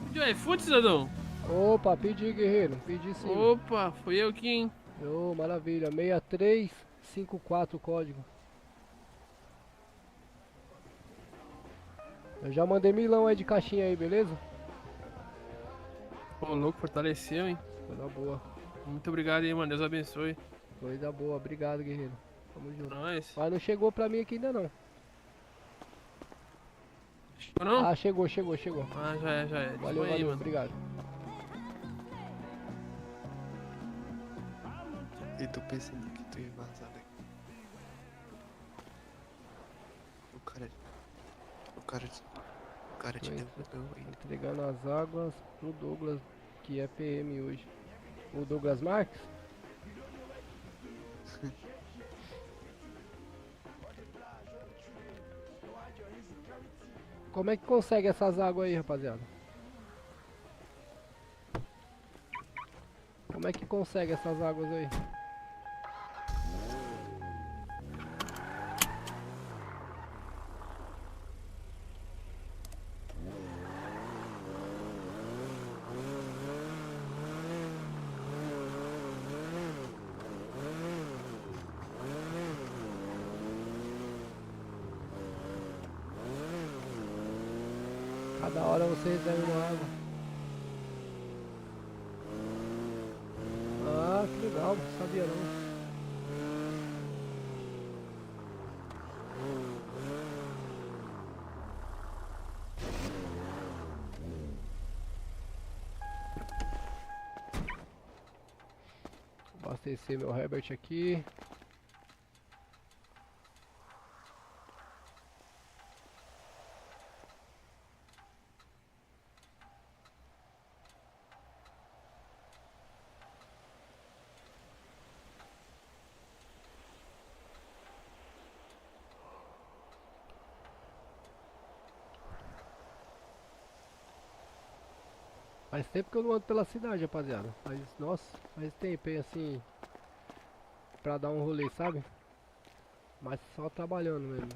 Pediu iFood, cidadão? Opa, pedi, guerreiro. Pedi sim. Opa, fui eu aqui, hein? Ô, maravilha. 6354 o código. Eu já mandei milão aí de caixinha aí, beleza? Ô, louco, fortaleceu, hein? Coisa boa. Muito obrigado aí, mano. Deus abençoe. Coisa boa. Obrigado, guerreiro. Tamo junto. Nós. Mas não chegou pra mim aqui ainda não. Chegou não? Ah, chegou. Ah, já é. Valeu, Dispõe aí, valeu. mano. Obrigado. E tô pensando que tu ia vazar, né? O cara te devolveu ainda. Entregando as águas pro Douglas, que é PM hoje. O Douglas Marques? Como é que consegue essas águas aí, rapaziada? Como é que consegue essas águas aí? Cada hora você recebe uma água. Ah, que legal, não sabia não. Vou abastecer meu Herbert aqui. Faz tempo que eu não ando pela cidade, rapaziada. Nossa, faz tempo aí assim. Pra dar um rolê, sabe? Mas só trabalhando mesmo.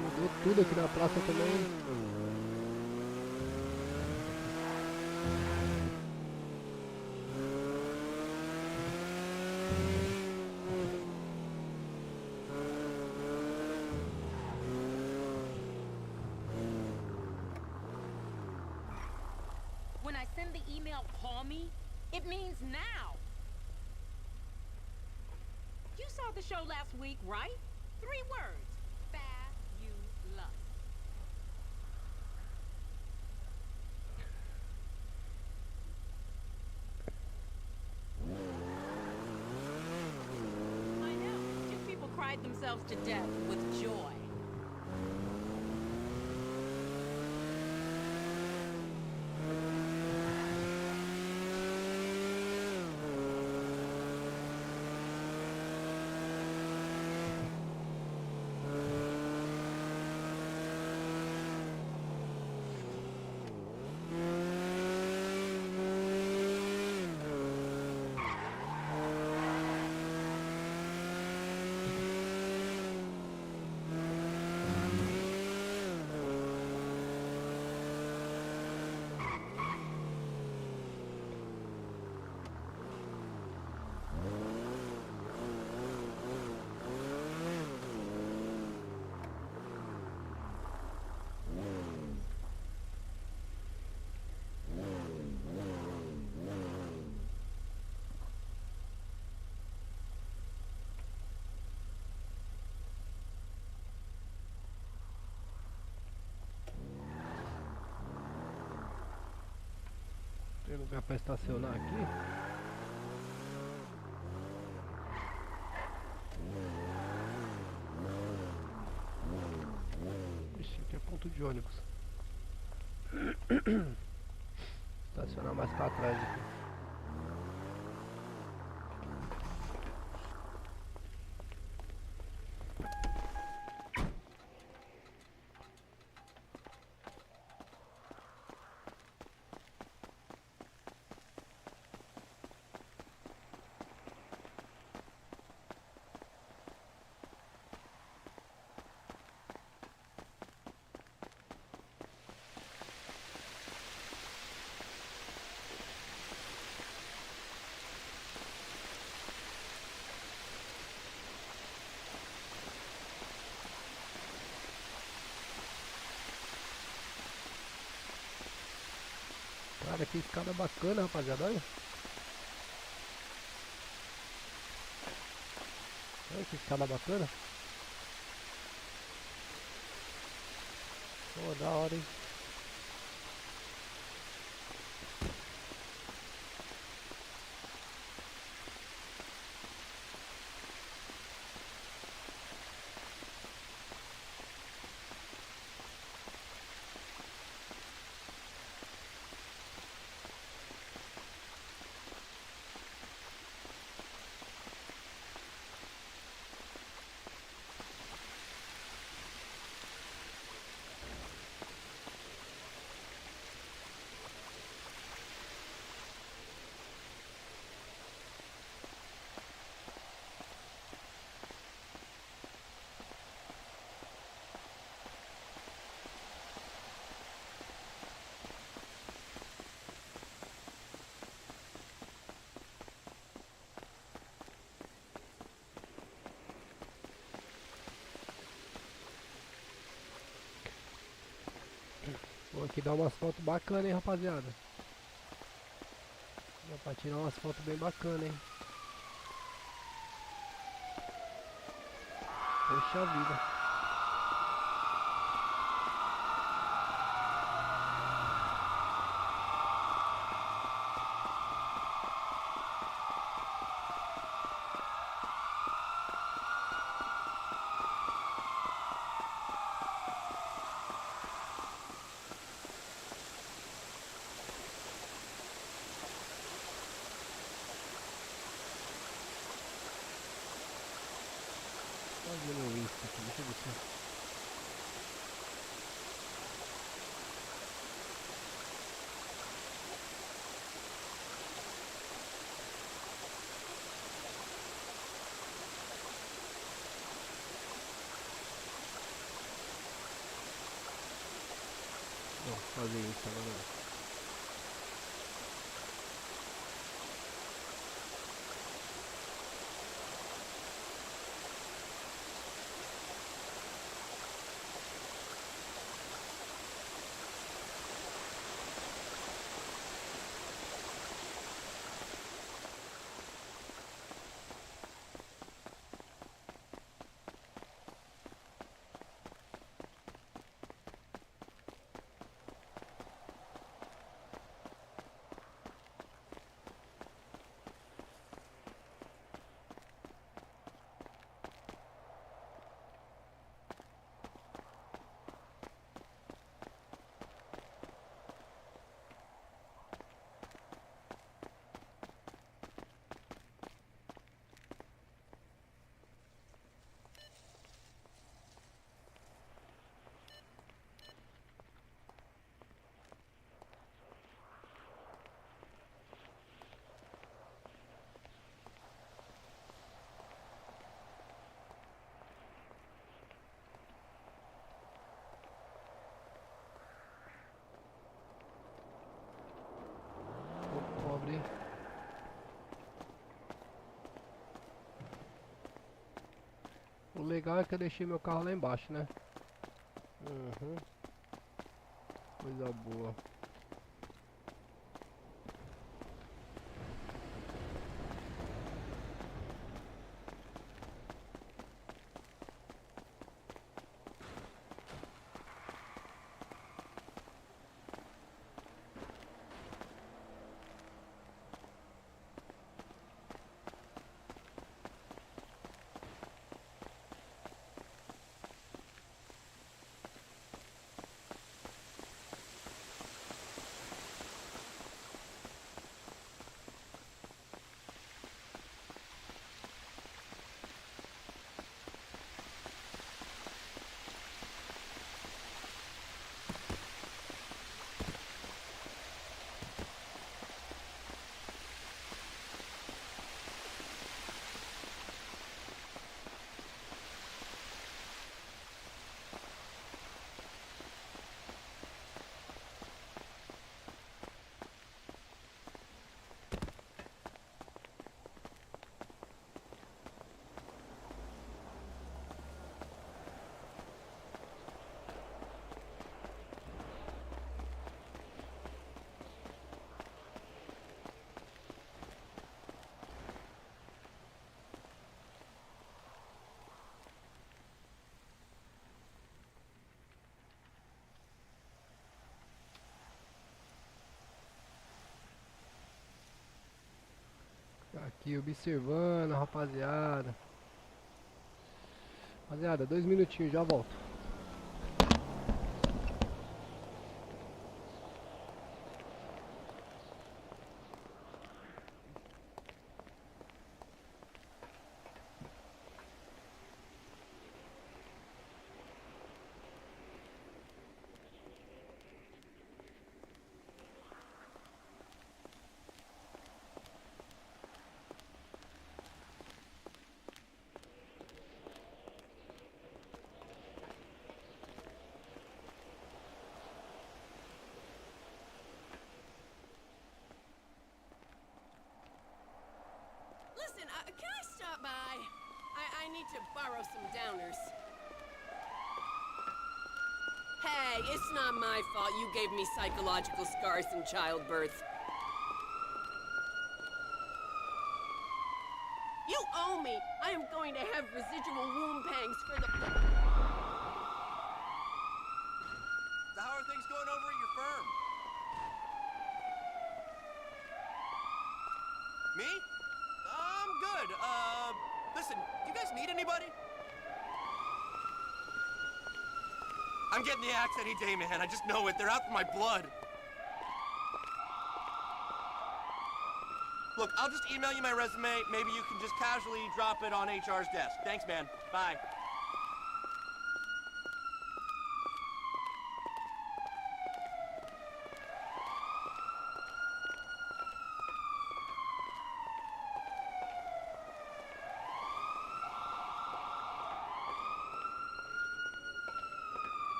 Mudou tudo aqui na praça também. When I send the email, call me, it means now. You saw the show last week, right? 3 words. Fabulous. I know. 2 people cried themselves to death with joy. lugar pra estacionar aqui. Ixi, aqui é ponto de ônibus. Estacionar mais pra trás aqui. Cara, que escada bacana, rapaziada, olha. Olha que escada bacana. Pô, da hora, hein. Pô, aqui dá umas fotos bacanas, hein, rapaziada. Dá pra tirar umas fotos bem bacanas, hein. Poxa vida. Fazendo isso aqui, deixa eu ver se... Vou fazer isso agora. Pobre. O legal é que eu deixei meu carro lá embaixo, né? Uhum. Coisa boa. aqui observando, rapaziada. Rapaziada, 2 minutinhos, já volto. Listen, can I stop by? I need to borrow some downers. Hey, it's not my fault you gave me psychological scars in childbirth. You owe me. I am going to have residual womb pangs for the... So how are things going over at your firm? Me? I'm good. Listen, you guys need anybody? I'm getting the axe any day, man. I just know it. They're out for my blood. Look, I'll just email you my resume. Maybe you can just casually drop it on HR's desk. Thanks, man. Bye.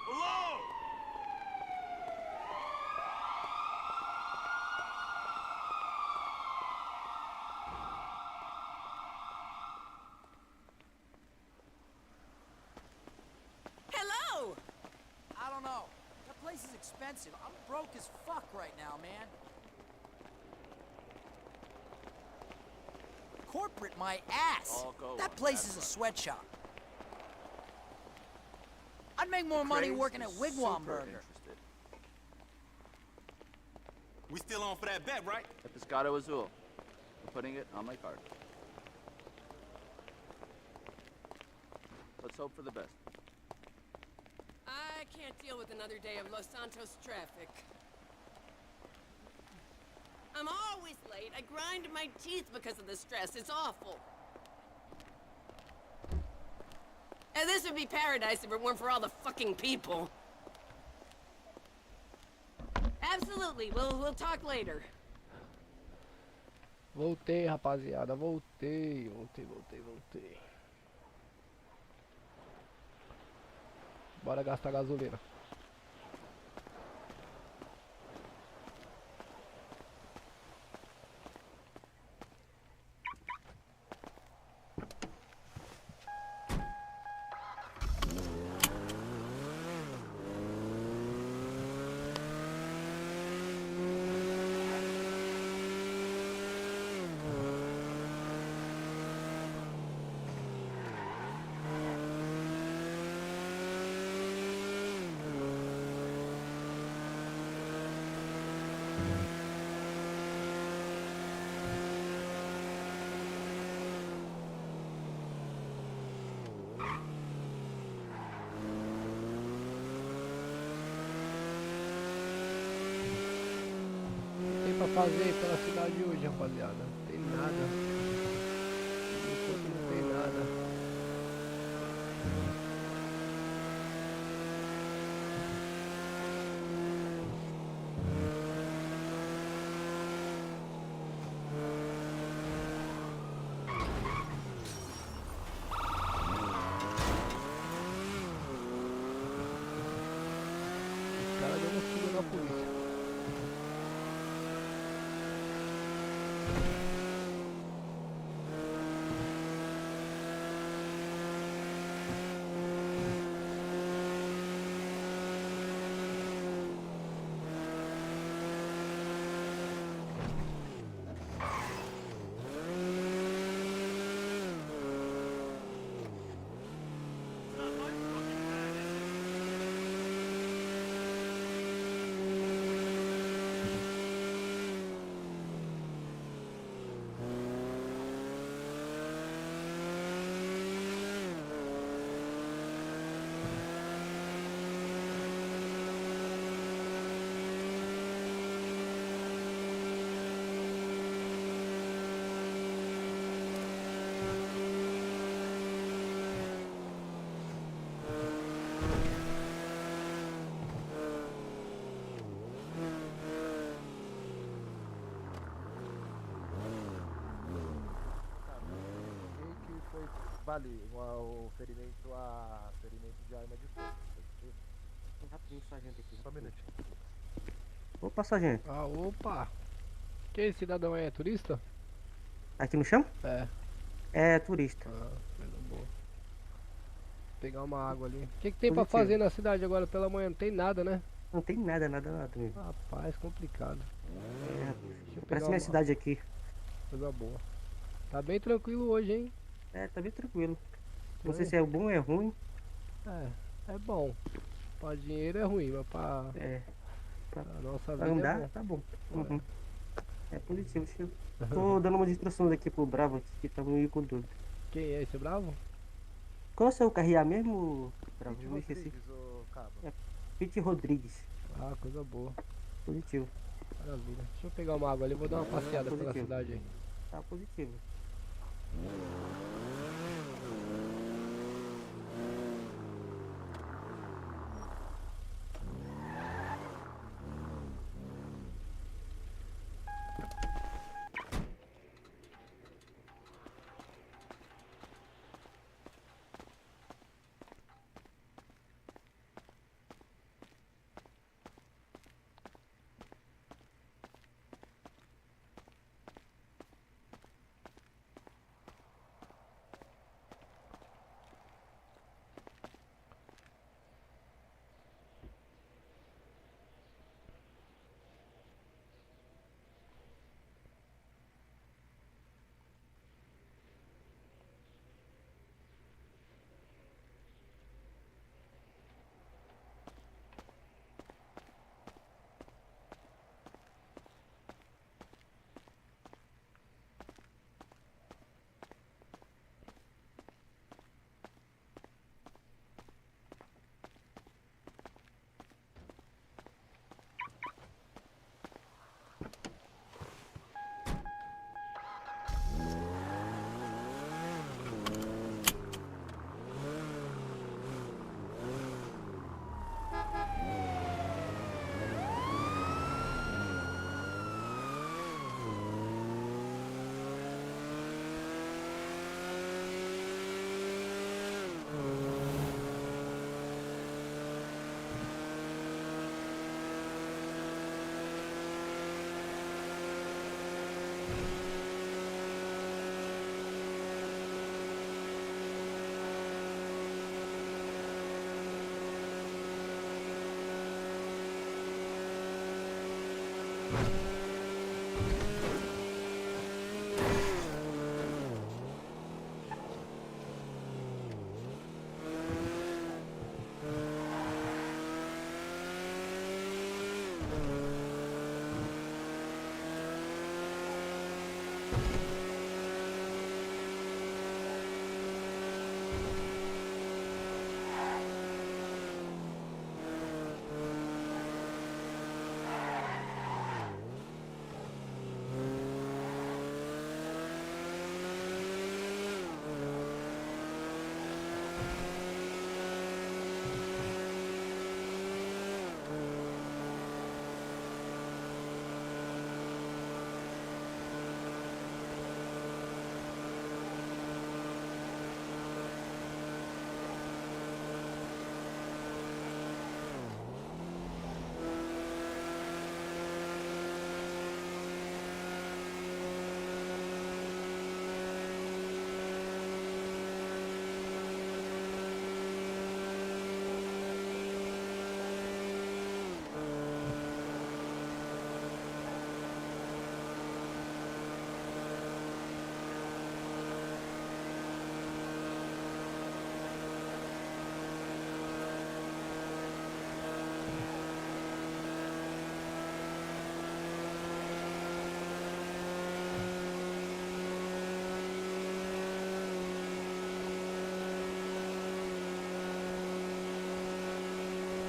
Hello! Hello! I don't know. That place is expensive. I'm broke as fuck right now, man. Corporate my ass. I'll go That on place that is a front. sweatshop. I'd make more money Craig's working at is Wigwam super Burger. interested. We still on for that bet, right? The Pescado Azul. I'm putting it on my card. Let's hope for the best. I can't deal with another day of Los Santos traffic. I'm always late. I grind my teeth because of the stress. It's awful. And this would be paradise if it weren't for all the fucking people. Absolutely. We'll talk later. Voltei, rapaziada, voltei. Bora gastar gasolina. Pra fazer pela cidade hoje, rapaziada. Não tem nada. Não tem nada. Os caras dando fuga na polícia. vale o ferimento a ferimento de arma de fogo. Rapidinho, sargento aqui. Só um minutinho. Opa, sargento. Ah, opa. Que esse cidadão aí é turista? Aqui no chão? É. É turista. Ah, coisa boa. Vou pegar uma água ali. O que tem pra Positivo. fazer na cidade agora pela manhã? Não tem nada, né? Não tem nada mesmo. Rapaz, complicado. É, Deixa eu pegar parece minha uma cidade aqui. coisa boa. Tá bem tranquilo hoje, hein? É, tá bem tranquilo. Não É. sei se é bom ou é ruim. É bom. Pra dinheiro é ruim, mas pra, Pra pra nossa pra vida é andar, bom. tá bom. Uhum. É positivo, Chico. Tô dando umas instruções aqui pro Bravo aqui, que tá meio com dúvida. Quem é esse bravo? Qual é o seu carrear mesmo, Bravo? Pete Eu me esqueci. Rodrigues, ô Cabo. É Pete Rodrigues. Ah, coisa boa. Positivo. Maravilha. Deixa eu pegar uma água ali, vou dar uma passeada pela Positivo. cidade aí. Tá positivo.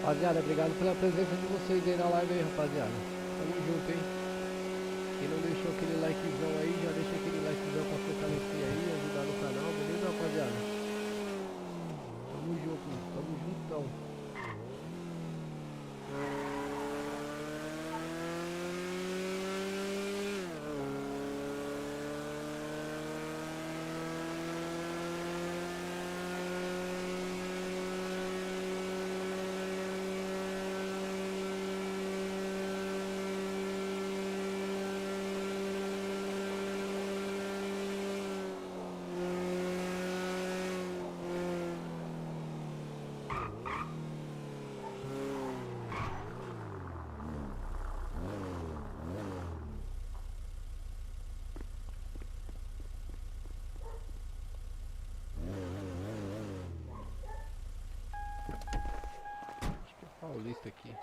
Rapaziada, obrigado pela presença de vocês aí na live aí, rapaziada. Tamo junto, hein? Quem não deixou aquele likezão aí, já deixa aquele likezão pra fortalecer aí, ajudar no canal, beleza, rapaziada? Tamo junto, tamo juntão. esse aqui.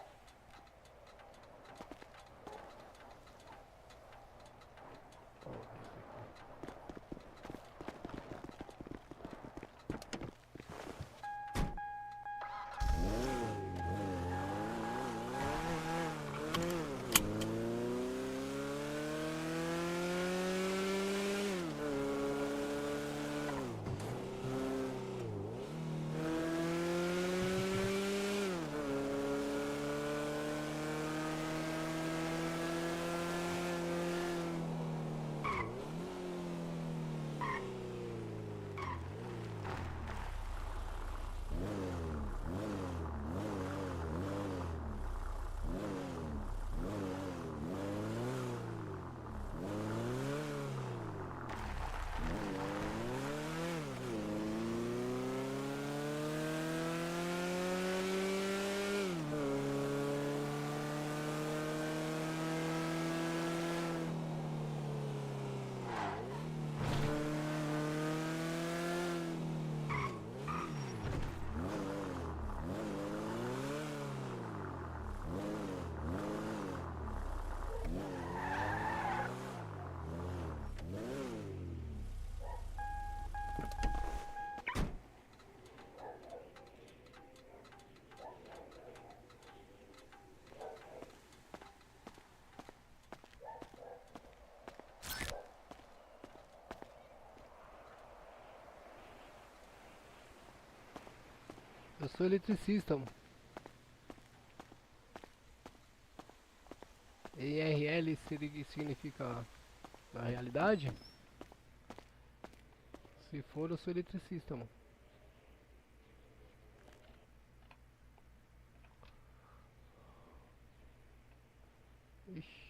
Eu sou eletricista, mano. ERL significa na realidade? Se for, eu sou eletricista, mano. Ixi.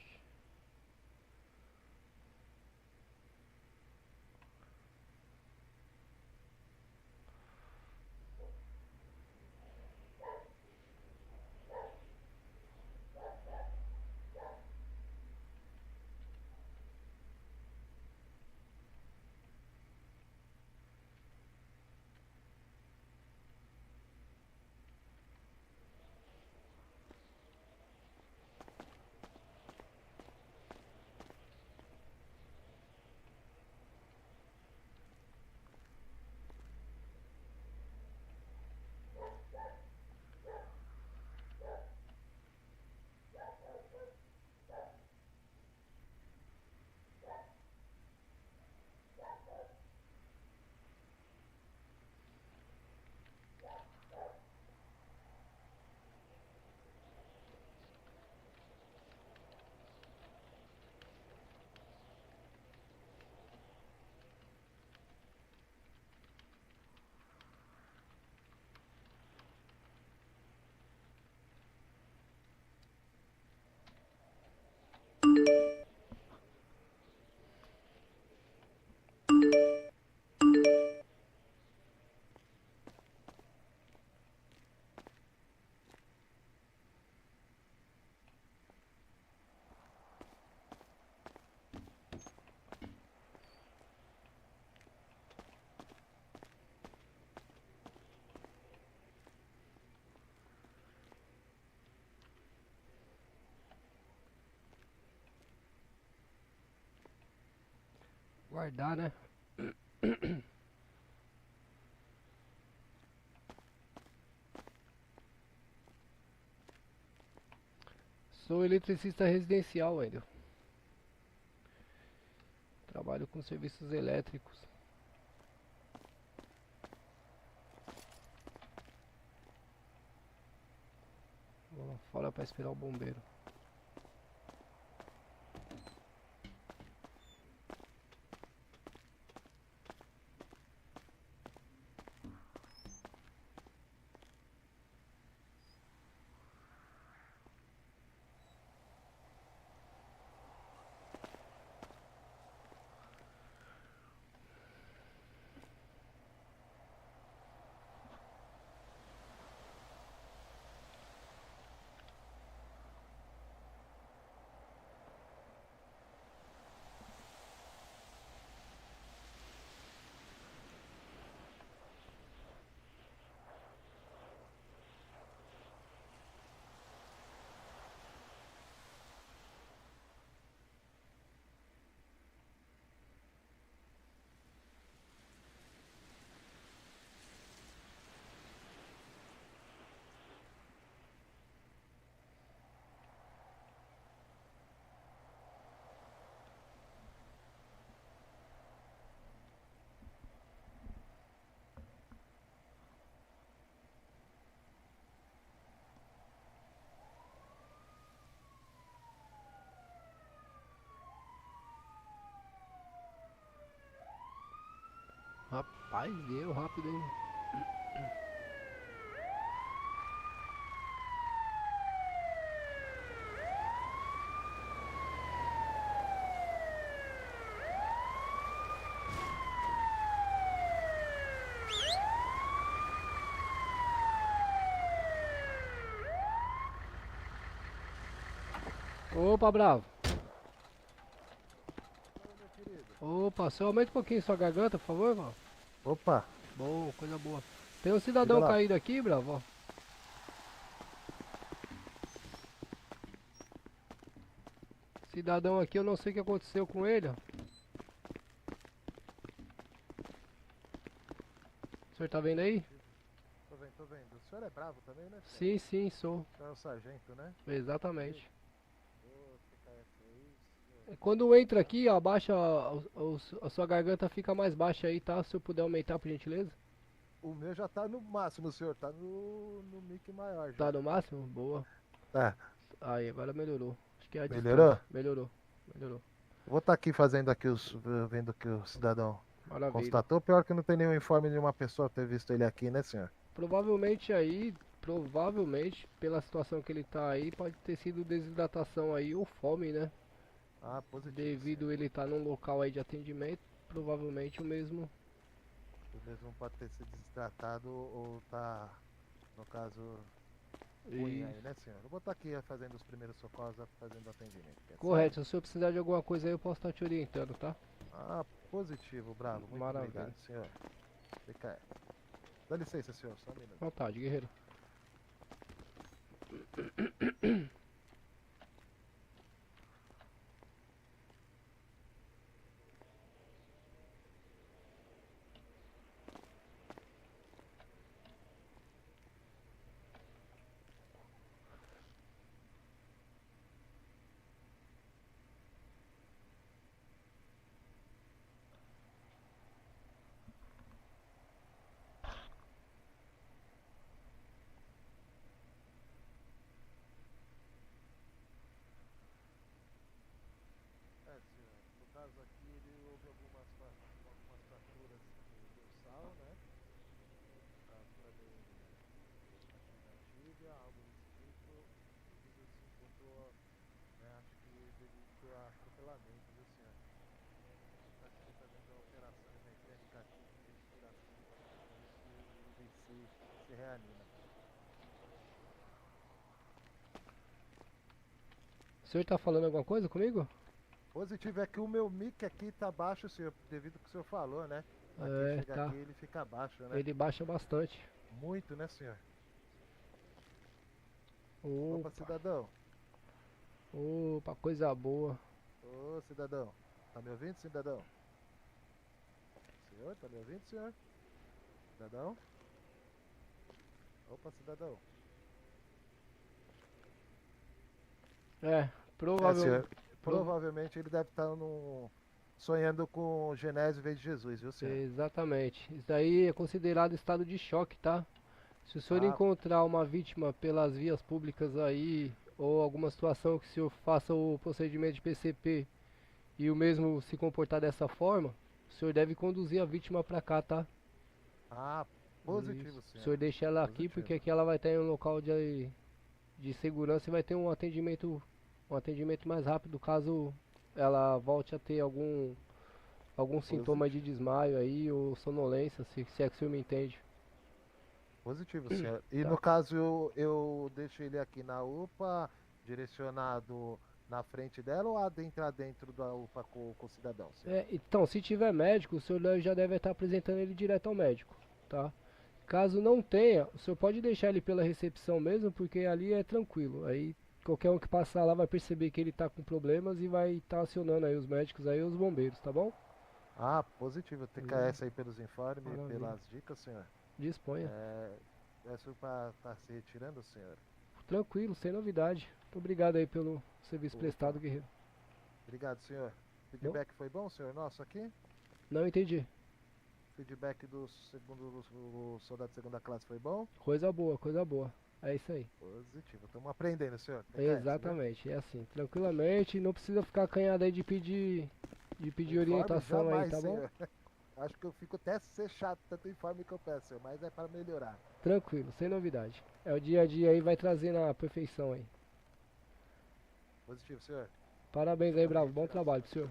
Guardar, né? Sou eletricista residencial, Wendel. Trabalho com serviços elétricos. Vou lá fora para esperar o bombeiro. Rapaz, deu rápido, hein? Opa, bravo. Opa, só aumenta um pouquinho sua garganta, por favor, irmão. Opa, Bom, coisa boa. Tem um cidadão Diga lá. caído aqui, bravo, ó. Cidadão aqui, eu não sei o que aconteceu com ele, ó. O senhor tá vendo aí? tô vendo, tô vendo. O senhor é bravo também, né? senhor? Sim, sim, sou. O senhor é o sargento, né? Exatamente. Ô, TKS aí, senhor. Quando entra aqui, ó, abaixa a sua garganta fica mais baixa aí, tá? Se eu puder aumentar, por gentileza. O meu já tá no máximo, senhor. Tá no mic maior já. Tá no máximo? Boa. Tá. Aí, agora melhorou. Acho que é a Melhorou? distância. Melhorou. Melhorou. Vou estar aqui fazendo aqui vendo que o cidadão Maravilha. constatou. Pior que não tem nenhum informe de uma pessoa ter visto ele aqui, né, senhor? Provavelmente aí, provavelmente, pela situação que ele tá aí, pode ter sido desidratação aí ou fome, né? Ah, positivo. Devido ele estar num local aí de atendimento, provavelmente o mesmo. O mesmo pode ter se desidratado ou tá, no caso, ruim aí, né, senhor? Eu vou estar aqui fazendo os primeiros socorros, fazendo atendimento. quer Correto, se o senhor precisar de alguma coisa aí, eu posso estar te orientando, tá? Ah, positivo, bravo. Muito Maravilha. obrigado, senhor. Fica. Dá licença, senhor, só um minuto. Vontade, guerreiro. É, senhor. No caso aqui, ele houve algumas fraturas no dorsal, né? Fratura aqui na tíbia, algo desse tipo. E ele se encontrou, né? Acho que devido a atropelamento, viu, senhor? Está aqui fazendo alterações mecânicas aqui de respiração para ver se ele se reanima. O senhor tá falando alguma coisa comigo? Positivo é que o meu mic aqui tá baixo, senhor, devido ao que o senhor falou, né? Aqui É, chega tá. aqui ele fica baixo, né? Ele baixa bastante. Muito, né, senhor? Opa, Opa, cidadão. opa, coisa boa. Ô, cidadão. Tá me ouvindo, cidadão? Senhor, tá me ouvindo, senhor? Cidadão? Opa, cidadão. É, Senhor. Provavelmente ele deve estar sonhando com Genésio em vez de Jesus, viu, senhor? Exatamente. Isso daí é considerado estado de choque, tá? Se o senhor Ah. encontrar uma vítima pelas vias públicas aí, ou alguma situação que o senhor faça o procedimento de PCP e o mesmo se comportar dessa forma, o senhor deve conduzir a vítima pra cá, tá? Ah, positivo, Isso. senhor. O senhor deixa ela aqui porque aqui ela vai estar em um local de segurança e vai ter um atendimento mais rápido caso ela volte a ter algum sintoma de desmaio aí ou sonolência, se é que o senhor me entende. Positivo, senhor. E Tá. no caso eu deixo ele aqui na UPA, direcionado na frente dela ou adentrar dentro da UPA com o cidadão, senhor? É, então, se tiver médico, o senhor já deve estar apresentando ele direto ao médico, tá? Caso não tenha, o senhor pode deixar ele pela recepção mesmo, porque ali é tranquilo. Aí qualquer um que passar lá vai perceber que ele tá com problemas e vai estar acionando aí os médicos aí, os bombeiros, tá bom? Ah, positivo. TKS aí pelos informes, Maravilha. pelas dicas, senhor. Disponha. Peço para estar se retirando, senhor. Tranquilo, sem novidade. Muito obrigado aí pelo serviço prestado, guerreiro. Obrigado, senhor. Feedback foi bom, senhor nosso aqui? Não entendi. Feedback do soldado de segunda classe foi bom? Coisa boa, coisa boa. É isso aí. Positivo. Estamos aprendendo, senhor. TKS, Exatamente, é assim, tranquilamente, não precisa ficar acanhado aí de pedir Informe orientação aí, jamais, tá bom? senhor. Acho que eu fico até ser chato, tanto informe que eu peço, senhor, mas é para melhorar. Tranquilo, sem novidade. É o dia a dia aí, vai trazendo a perfeição aí. Positivo, senhor. Parabéns aí, Bravo. Bom trabalho pro senhor.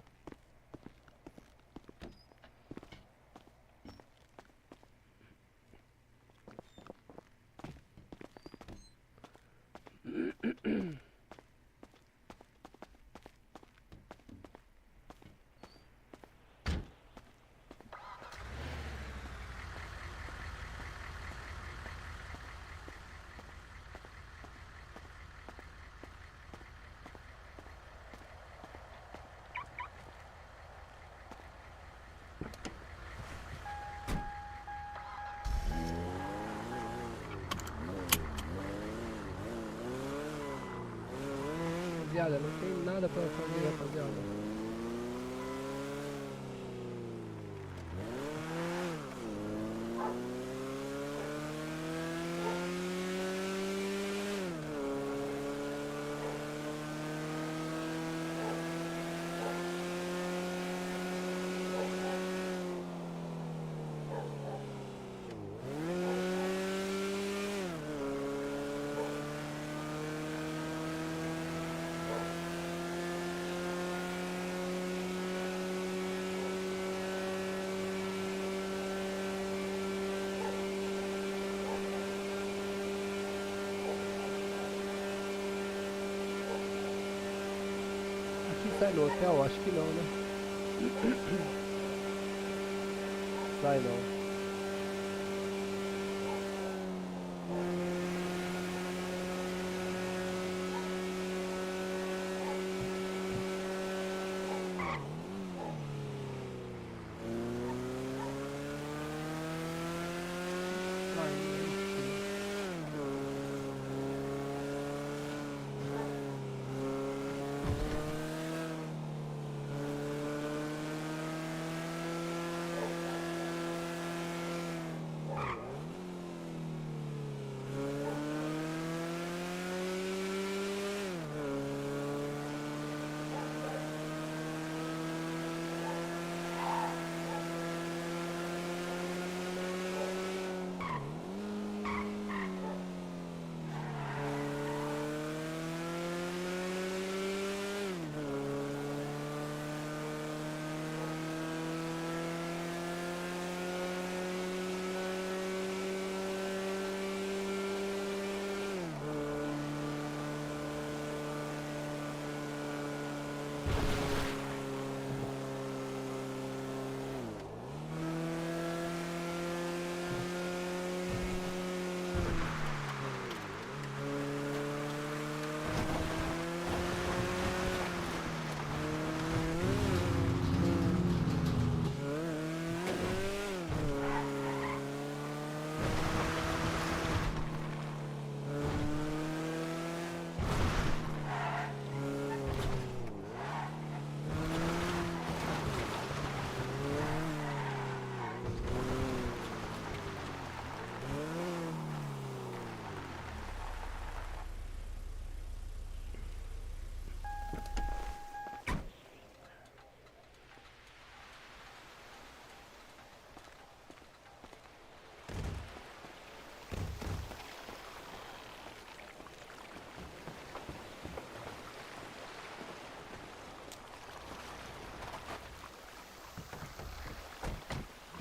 Rapaziada, não tem nada pra fazer, rapaziada. Sai no hotel? Acho que não, né? Sai não.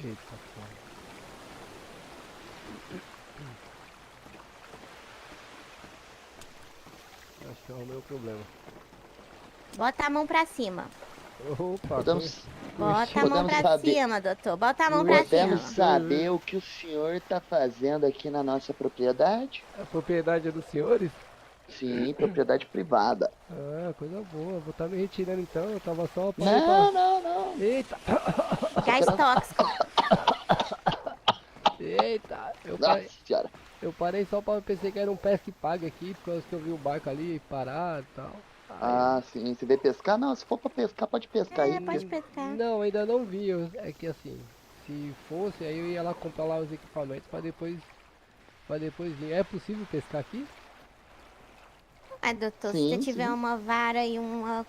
Eita, porra. Acho que eu arrumei o problema. Bota a mão pra cima. Opa, Podemos, Bota a mão podemos pra saber, cima, doutor. Bota a mão pra podemos cima. saber o que o senhor tá fazendo aqui na nossa propriedade? A propriedade é dos senhores? Sim, propriedade privada. Ah, coisa boa. Vou estar me retirando então. Eu tava só pra... Não. Eita! Gás tóxico. Eita! Nossa senhora. Eu parei só pra pensei que era um pesca e paga aqui, por causa que eu vi o barco ali parado e tal. Ah, sim. Você veio pescar? Não, se for pra pescar, pode pescar aí. Pode pescar. Não, ainda não vi. É que assim, se fosse, aí eu ia lá comprar lá os equipamentos pra depois vir. É possível pescar aqui? Ah, doutor, Sim, se você tiver sim. uma vara e uma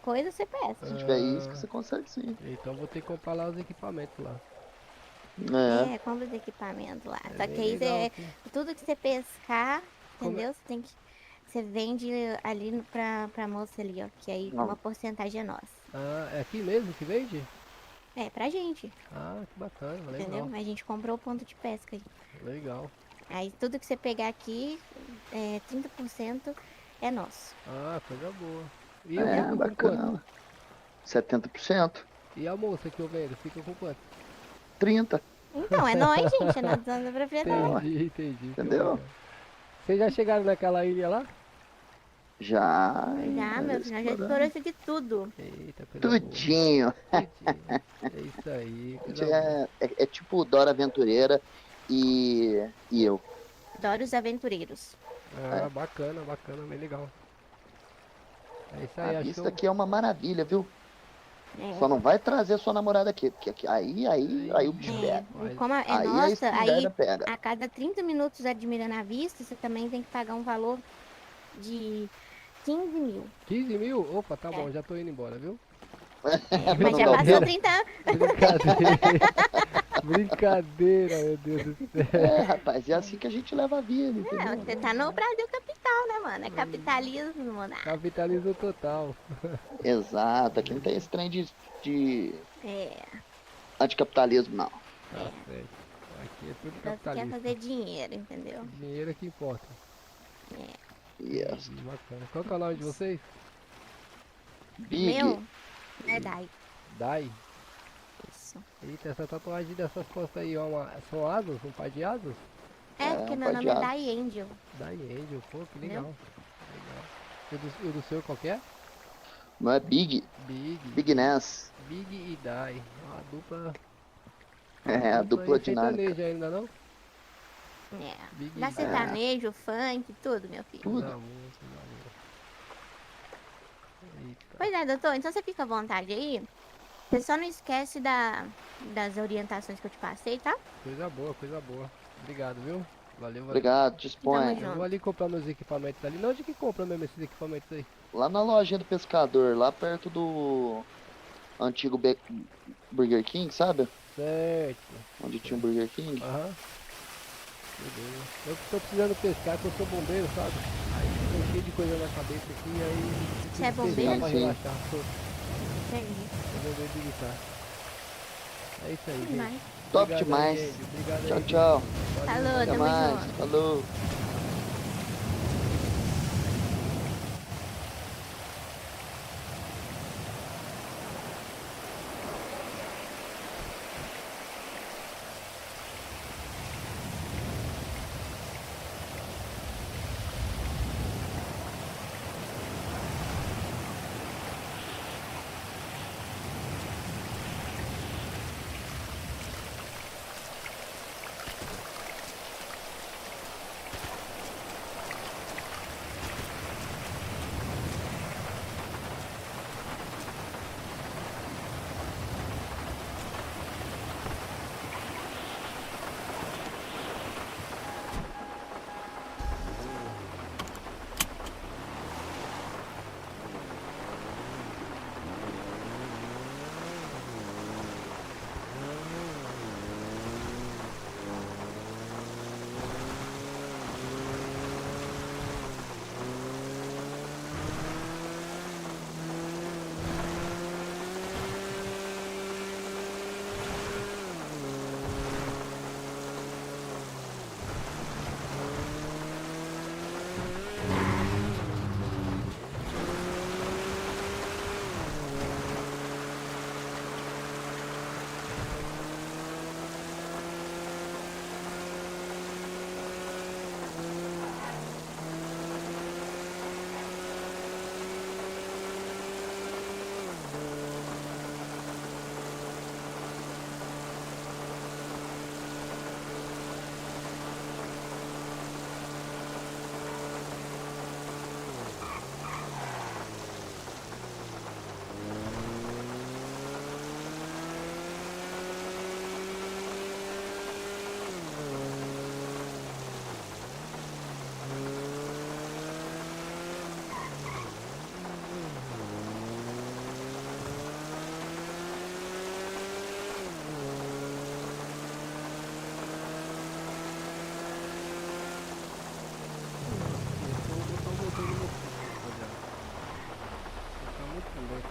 coisa, você pesca. Se tiver isso, que você consegue sim. Então vou ter que comprar lá os equipamentos lá. É. compra os equipamentos lá. É Só bem que aí legal, tudo que você pescar, Como é? entendeu? Você tem que. Você vende ali pra moça ali, ó. Que aí Não. uma porcentagem é nossa. Ah, é aqui mesmo que vende? É, pra gente, Ah, que bacana, entendeu? legal. A gente comprou o ponto de pesca aí. Legal. Aí tudo que você pegar aqui, 30% é nosso. Ah, coisa boa. E eu É, fico com quanto? bacana. 70%. E a moça que eu vendo, fica com quanto? 30%. Então, é nós, gente, é nós da propriedade. Entendi. Entendeu? Vocês já chegaram naquela ilha lá? Já. Já, meu filho, nós já explorou isso aqui tudo. Eita, coisa Tudinho. boa. É isso aí. A gente Coisa boa. é tipo Dora Aventureira e eu. Adoro os aventureiros. Ah, bacana, bem legal. É isso aí, A acho vista que eu... aqui é uma maravilha, viu? É. Só não vai trazer sua namorada aqui, porque aqui, aí o bicho pega. E como é Aí a nossa, aí espingarda pega. a cada 30 minutos admirando a vista, você também tem que pagar um valor de 15 mil. 15 mil? Opa, tá É. bom, já tô indo embora, viu? Mas já passou 30 anos. Brincadeira, meu Deus do céu. É, rapaz, é assim que a gente leva a vida, entendeu? Não, você tá no Brasil capital, né, mano? É capitalismo, mano. Capitalismo total. Exato, aqui não tem esse trem de É, anticapitalismo, não. Tá certo. Aqui é tudo só você quer capitalista. fazer dinheiro, entendeu? Dinheiro é que importa. Yes. Bacana. Qual que é o nome de vocês? Big. Meu, é Dai. Dai? Isso. Eita, essa tatuagem dessas costas aí, ó, são asas? Um par de asas? É, porque meu nome é Dai Angel. Dai Angel, pô, que legal. Entendeu? Legal. E do seu qual que é? Não é Big? Big Ness. Big e Dai. Uma dupla. É, a dupla aí dinâmica. sertaneja ainda não? É. Big Dá e sertanejo, funk, tudo, meu filho. Tudo. Coisa boa, coisa boa. Eita. Pois é, doutor, então você fica à vontade aí. Você só não esquece das orientações que eu te passei, tá? Coisa boa, coisa boa. Obrigado, viu? Valeu, valeu. Obrigado, dispõe. Eu vou ali comprar meus equipamentos ali. Não, onde que compra mesmo esses equipamentos aí? Lá na lojinha do pescador, lá perto do antigo Burger King, sabe? Certo. Onde tinha um Burger King. Aham. Beleza. Eu tô precisando pescar, que eu sou bombeiro, sabe? Aí tô cheio de coisa na cabeça aqui, aí... Você é preciso pescar bombeiro? pra Sim. relaxar. Sou Entendi. bombeiro militar. É isso aí, gente. Demais. Top Obrigado aí, demais. gente. Obrigado Tchau, aí, tchau. gente. Falou, Valeu. Até tamo mais. junto. Falou. também.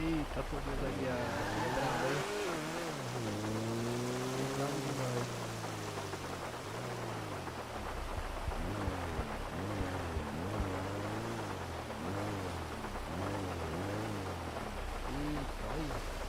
Eita, por Deus, Aguiar. Lembrando aí. Pesado demais. Eita, olha.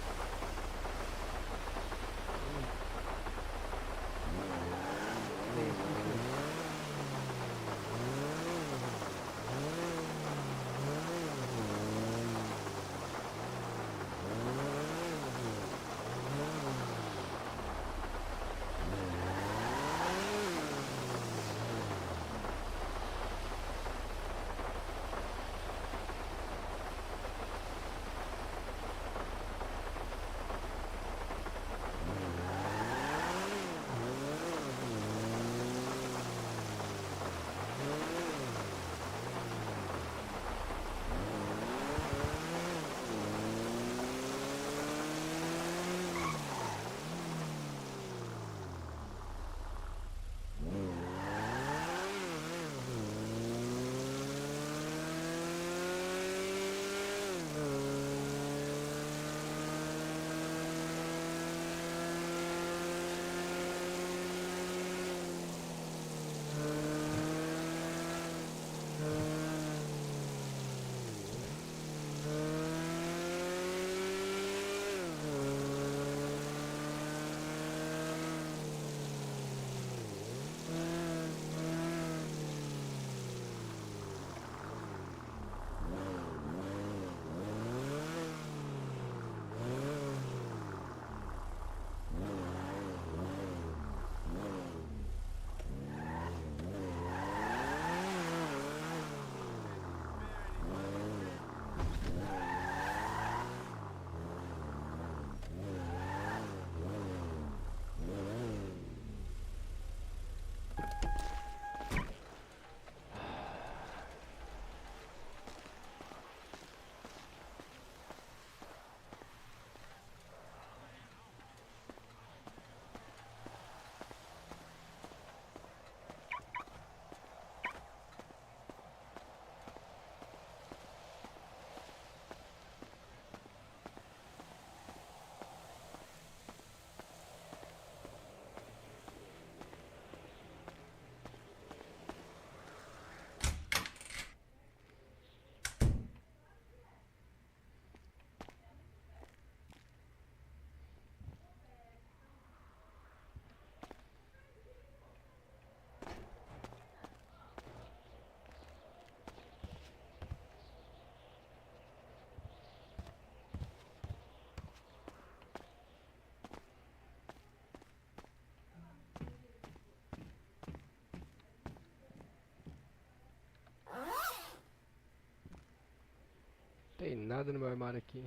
Tem nada no meu armário aqui.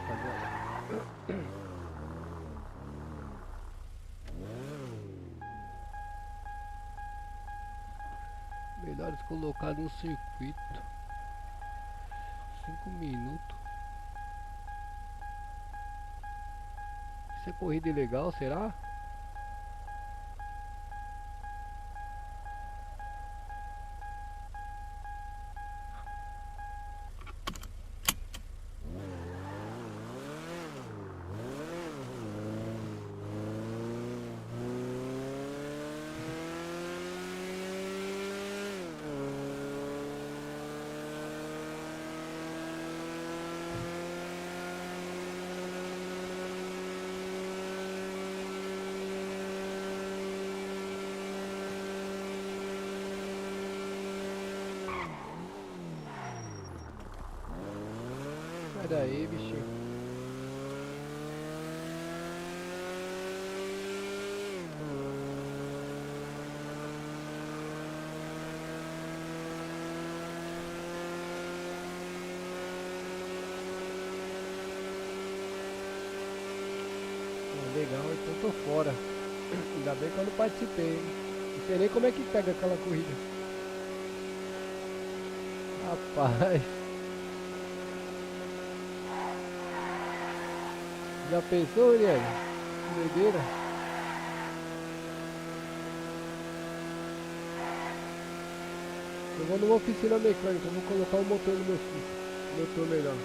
rapaziada. Melhores colocados no circuito. 5 minutos. Isso é corrida ilegal, será? Sai daí, bichinho. Legal, então tô fora. Ainda bem que eu não participei, hein? Não sei nem como é que pega aquela corrida. Rapaz. Já pensou, Eliane? Que doideira. Eu vou numa oficina mecânica, vou colocar o motor no meu filho. Motor melhor.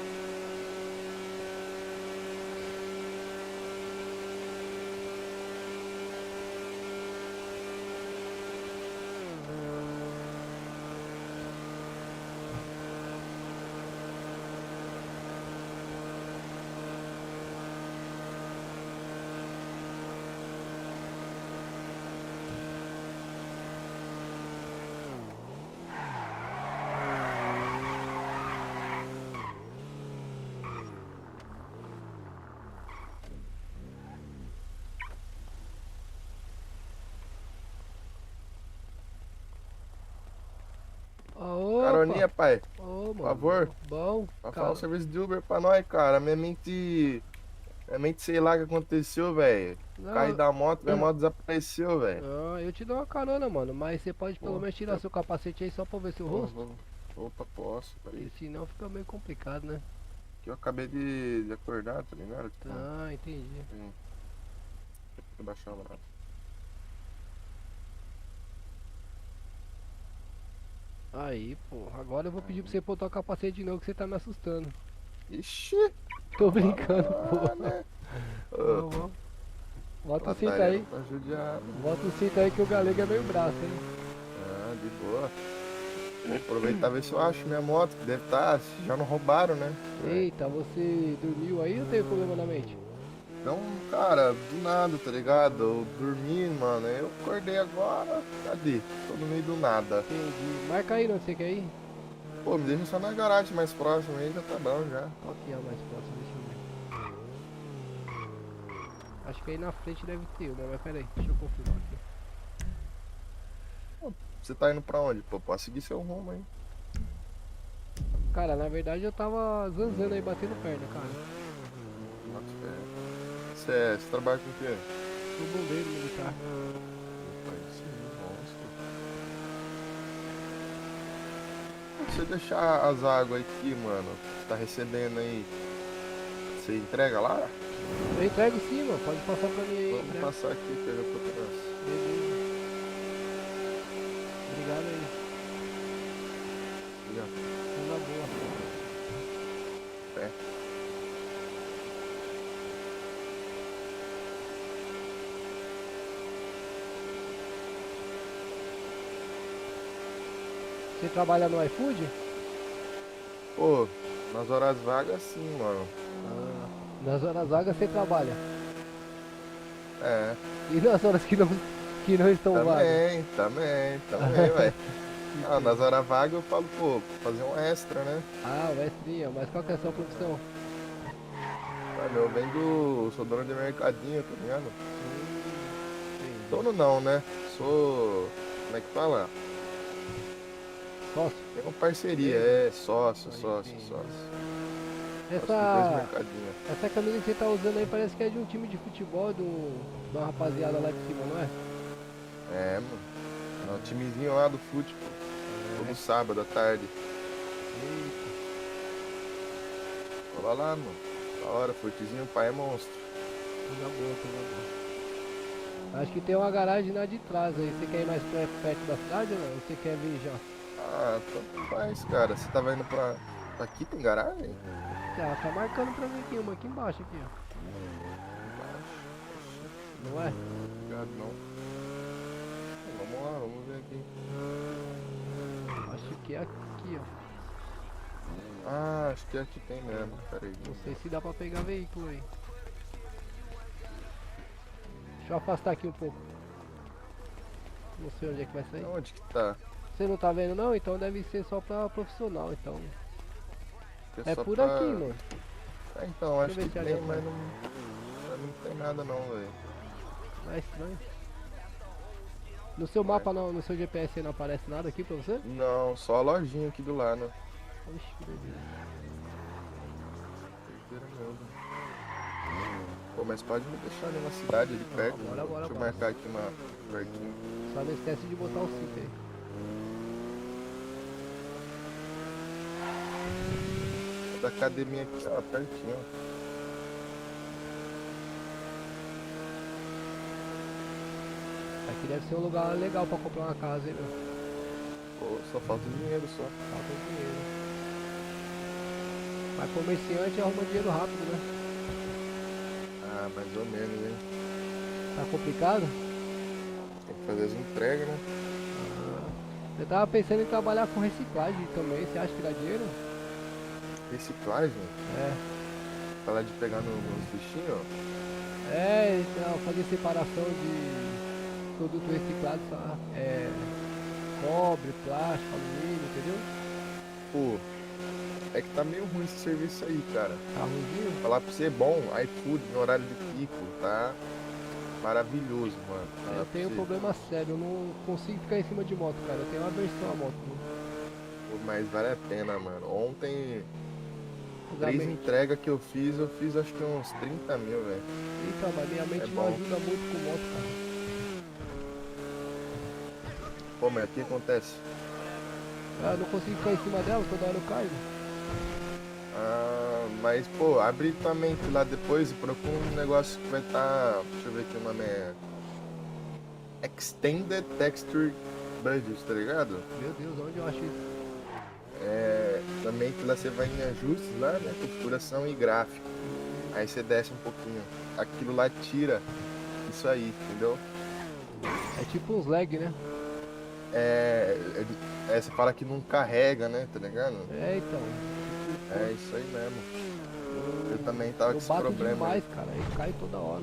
Caroninha, pai. Ô, Por favor. Bom. Pra falar o serviço de Uber pra nós, cara. Minha mente, sei lá o que aconteceu, velho. Caí da moto, minha moto desapareceu, velho. Ah, eu te dou uma carona, mano. Mas você pode pelo menos tirar seu capacete aí só pra ver seu rosto? Opa, posso. Porque senão fica meio complicado, né? Que eu acabei de acordar, tá ligado? Ah, entendi. Deixa eu baixar o braço. Aí, pô. Agora eu vou pedir pra você botar o capacete de novo que você tá me assustando. Ixi. Tô brincando, pô. Ô, Bota o cinto aí. Tá judiado. Bota o cinto aí que o galego é meio braço, hein? Ah, de boa. Vou aproveitar e ver se eu acho minha moto, que deve estar, já não roubaram, né? Eita, você dormiu aí ou teve problema na mente? Então, cara, do nada, tá ligado? Eu dormi, mano, eu acordei agora, cadê? Tô no meio do nada. Entendi. Marca aí onde você quer ir? Pô, me deixa só na garagem mais próxima aí, já tá bom já. Qual que é a mais próxima? Deixa eu ver. Acho que aí na frente deve ter, né? Mas pera aí, deixa eu confirmar aqui. Você tá indo pra onde? Pô, pode seguir seu rumo aí. Cara, na verdade eu tava zanzando aí, batendo perna, cara. Você trabalha com o quê? Sou bombeiro militar. Se você deixar as águas aqui, mano, você tá recebendo aí, você entrega lá? Eu entrego sim, mano, pode passar pra mim aí. Vamos passar aqui que eu já tô tranço. Beleza. Obrigado aí. Obrigado. Tô na boa. É. Você trabalha no iFood? Pô, nas horas vagas sim, mano. Ah, nas horas vagas você trabalha? É. E nas horas que não estão vagas? Também, velho. Ah, nas horas vagas eu falo, pô, fazer um extra, né? Ah, o extrinha, mas qual que é a sua profissão? Olha, eu sou dono de mercadinho, tá ligado? Dono não, né? Sou, como é que fala? Sócio? Tem uma parceria, sócio. Dois Essa, mercadinhos. essa camisa que você tá usando aí parece que é de um time de futebol de uma rapaziada lá de cima, não é? É, mano. É um timezinho lá do futebol. Todo sábado à tarde. Olha lá, mano. Da hora, Fortezinho, o pai é monstro. Coisa boa, coisa boa. Acho que tem uma garagem lá de trás aí. Você quer ir mais perto da cidade ou não? Ou você quer vir já? Ah, tanto faz, cara. Você tava indo pra... Aqui tem garagem? Tá marcando pra mim aqui, uma aqui embaixo aqui, ó. Não é? Obrigado, não. Vamos lá, vamos ver aqui. Acho que é aqui, ó. Ah, acho que aqui tem mesmo. Pera aí. Não sei se dá pra pegar veículo aí. Deixa eu afastar aqui um pouco. Não sei onde é que vai sair. Onde que tá? Você não tá vendo não? Então deve ser só pra profissional, então. É só por pra- aqui, mano. É, então, acho Deixa eu que ver se tem, ali mas atrás. não tem nada não, velho. Não é estranho. No seu mapa, não, no seu GPS aí não aparece nada aqui pra você? Não, só a lojinha aqui do lado. Oxe, que doideira. Doideira mesmo. Pô, mas pode me deixar ali na cidade, ali perto. bora, bora, Deixa eu bora. marcar aqui uma pertinho. Só não esquece de botar o cinto aí. Da academia aqui, ó, pertinho. Ó. Aqui deve ser um lugar legal pra comprar uma casa, hein, meu? Pô, só falta dinheiro só. Falta dinheiro. Mas comerciante arruma dinheiro rápido, né? Ah, mais ou menos, hein? Tá complicado? Tem que fazer as entregas, né? Eu tava pensando em trabalhar com reciclagem também. Você acha que dá dinheiro? Reciclagem? É. Falar de pegar nos bichinhos, ó. É, então, fazer separação de produto reciclado, tá? É, cobre, plástico, alumínio, entendeu? Pô, é que tá meio ruim esse serviço aí, cara. Tá ruimzinho? Falar pra você, é bom, iFood no horário de pico, tá maravilhoso, mano. Falar Eu pra tenho um você. problema sério, eu não consigo ficar em cima de moto, cara. Eu tenho uma aversão à moto. Né? Pô, mas vale a pena, mano. Ontem, Exatamente. 3 entregas que eu fiz acho que uns 30 mil, velho. Eita, mas minha mente É não bom. ajuda muito com moto, cara. Pô, mas o que acontece? Eu não consigo ficar em cima dela, toda hora eu caio. Ah, mas, pô, abre tua mente lá depois e procura um negócio que vai estar. Deixa eu ver aqui o nome é. Extended Texture Budget, tá ligado? Meu Deus, onde eu acho isso? É, também que lá você vai em ajustes lá, né? Configuração e gráfico. Aí você desce um pouquinho. Aquilo lá tira isso aí, entendeu? É tipo uns lag, né? Você fala que não carrega, né? Tá ligado? É, então. É isso aí mesmo. Eu também tava com Eu esse bato problema. demais, cara. Aí cai toda hora.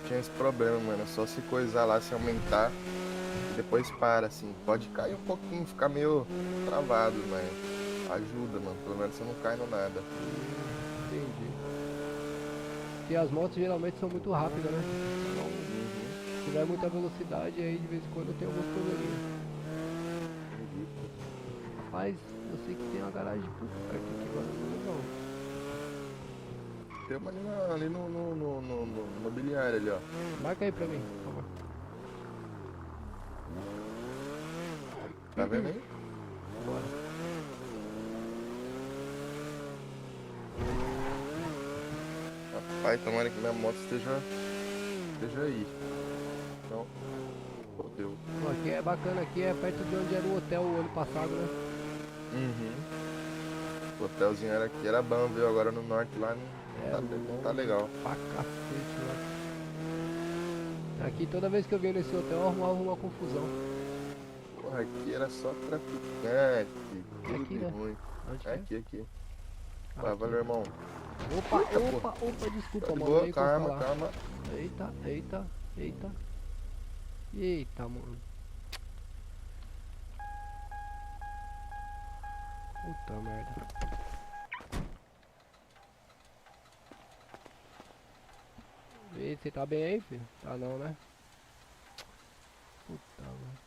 Tinha esse problema, mano. Só se coisar lá, se aumentar, e depois para, assim. Pode cair um pouquinho, ficar meio travado, mas ajuda, mano. Pelo menos você não cai no nada. Entendi. Porque as motos geralmente são muito rápidas, né? Então, se tiver muita velocidade, aí de vez em quando tem alguns probleminhas. Rapaz, eu sei que tem uma garagem por perto aqui, agora eu não lembro não. Tem uma ali no mobiliário ali, ó. Marca aí pra mim, por favor. Tá vendo aí? Bora. Rapaz, tomara que minha moto esteja aí. Então, fodeu. Pô, aqui é bacana, aqui é perto de onde era o hotel o ano passado, né? Uhum. O hotelzinho era aqui, era bom, viu? Agora no norte lá não tá legal. Pra cacete lá. Aqui toda vez que eu venho nesse hotel eu arrumava uma confusão. Porra, aqui era só traficante, tudo Aqui, de né? ruim. Onde que é? Aqui. Tá, valeu, irmão. Opa, Eita, opa, desculpa, Tá de mano. boa, nem ia calma, falar. calma. Eita. Eita, mano. Puta merda. E você tá bem aí, filho? Tá não, né? Puta merda.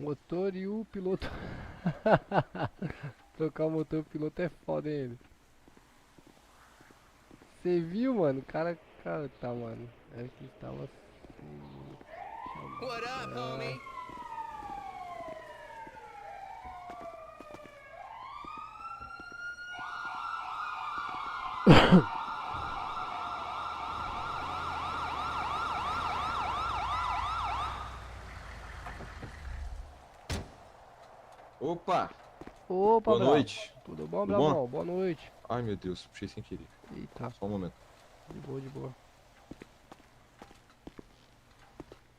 Motor e o piloto. Trocar o motor e o piloto é foda, hein, ele. Você viu, mano? O cara tá, mano. É que estava assim. What up, homie? Opa! Opa, Boa Bravo. noite. Tudo bom, Tudo Bravão? bom? Boa noite. Ai meu Deus, puxei sem querer. Eita. Só um momento. De boa, de boa.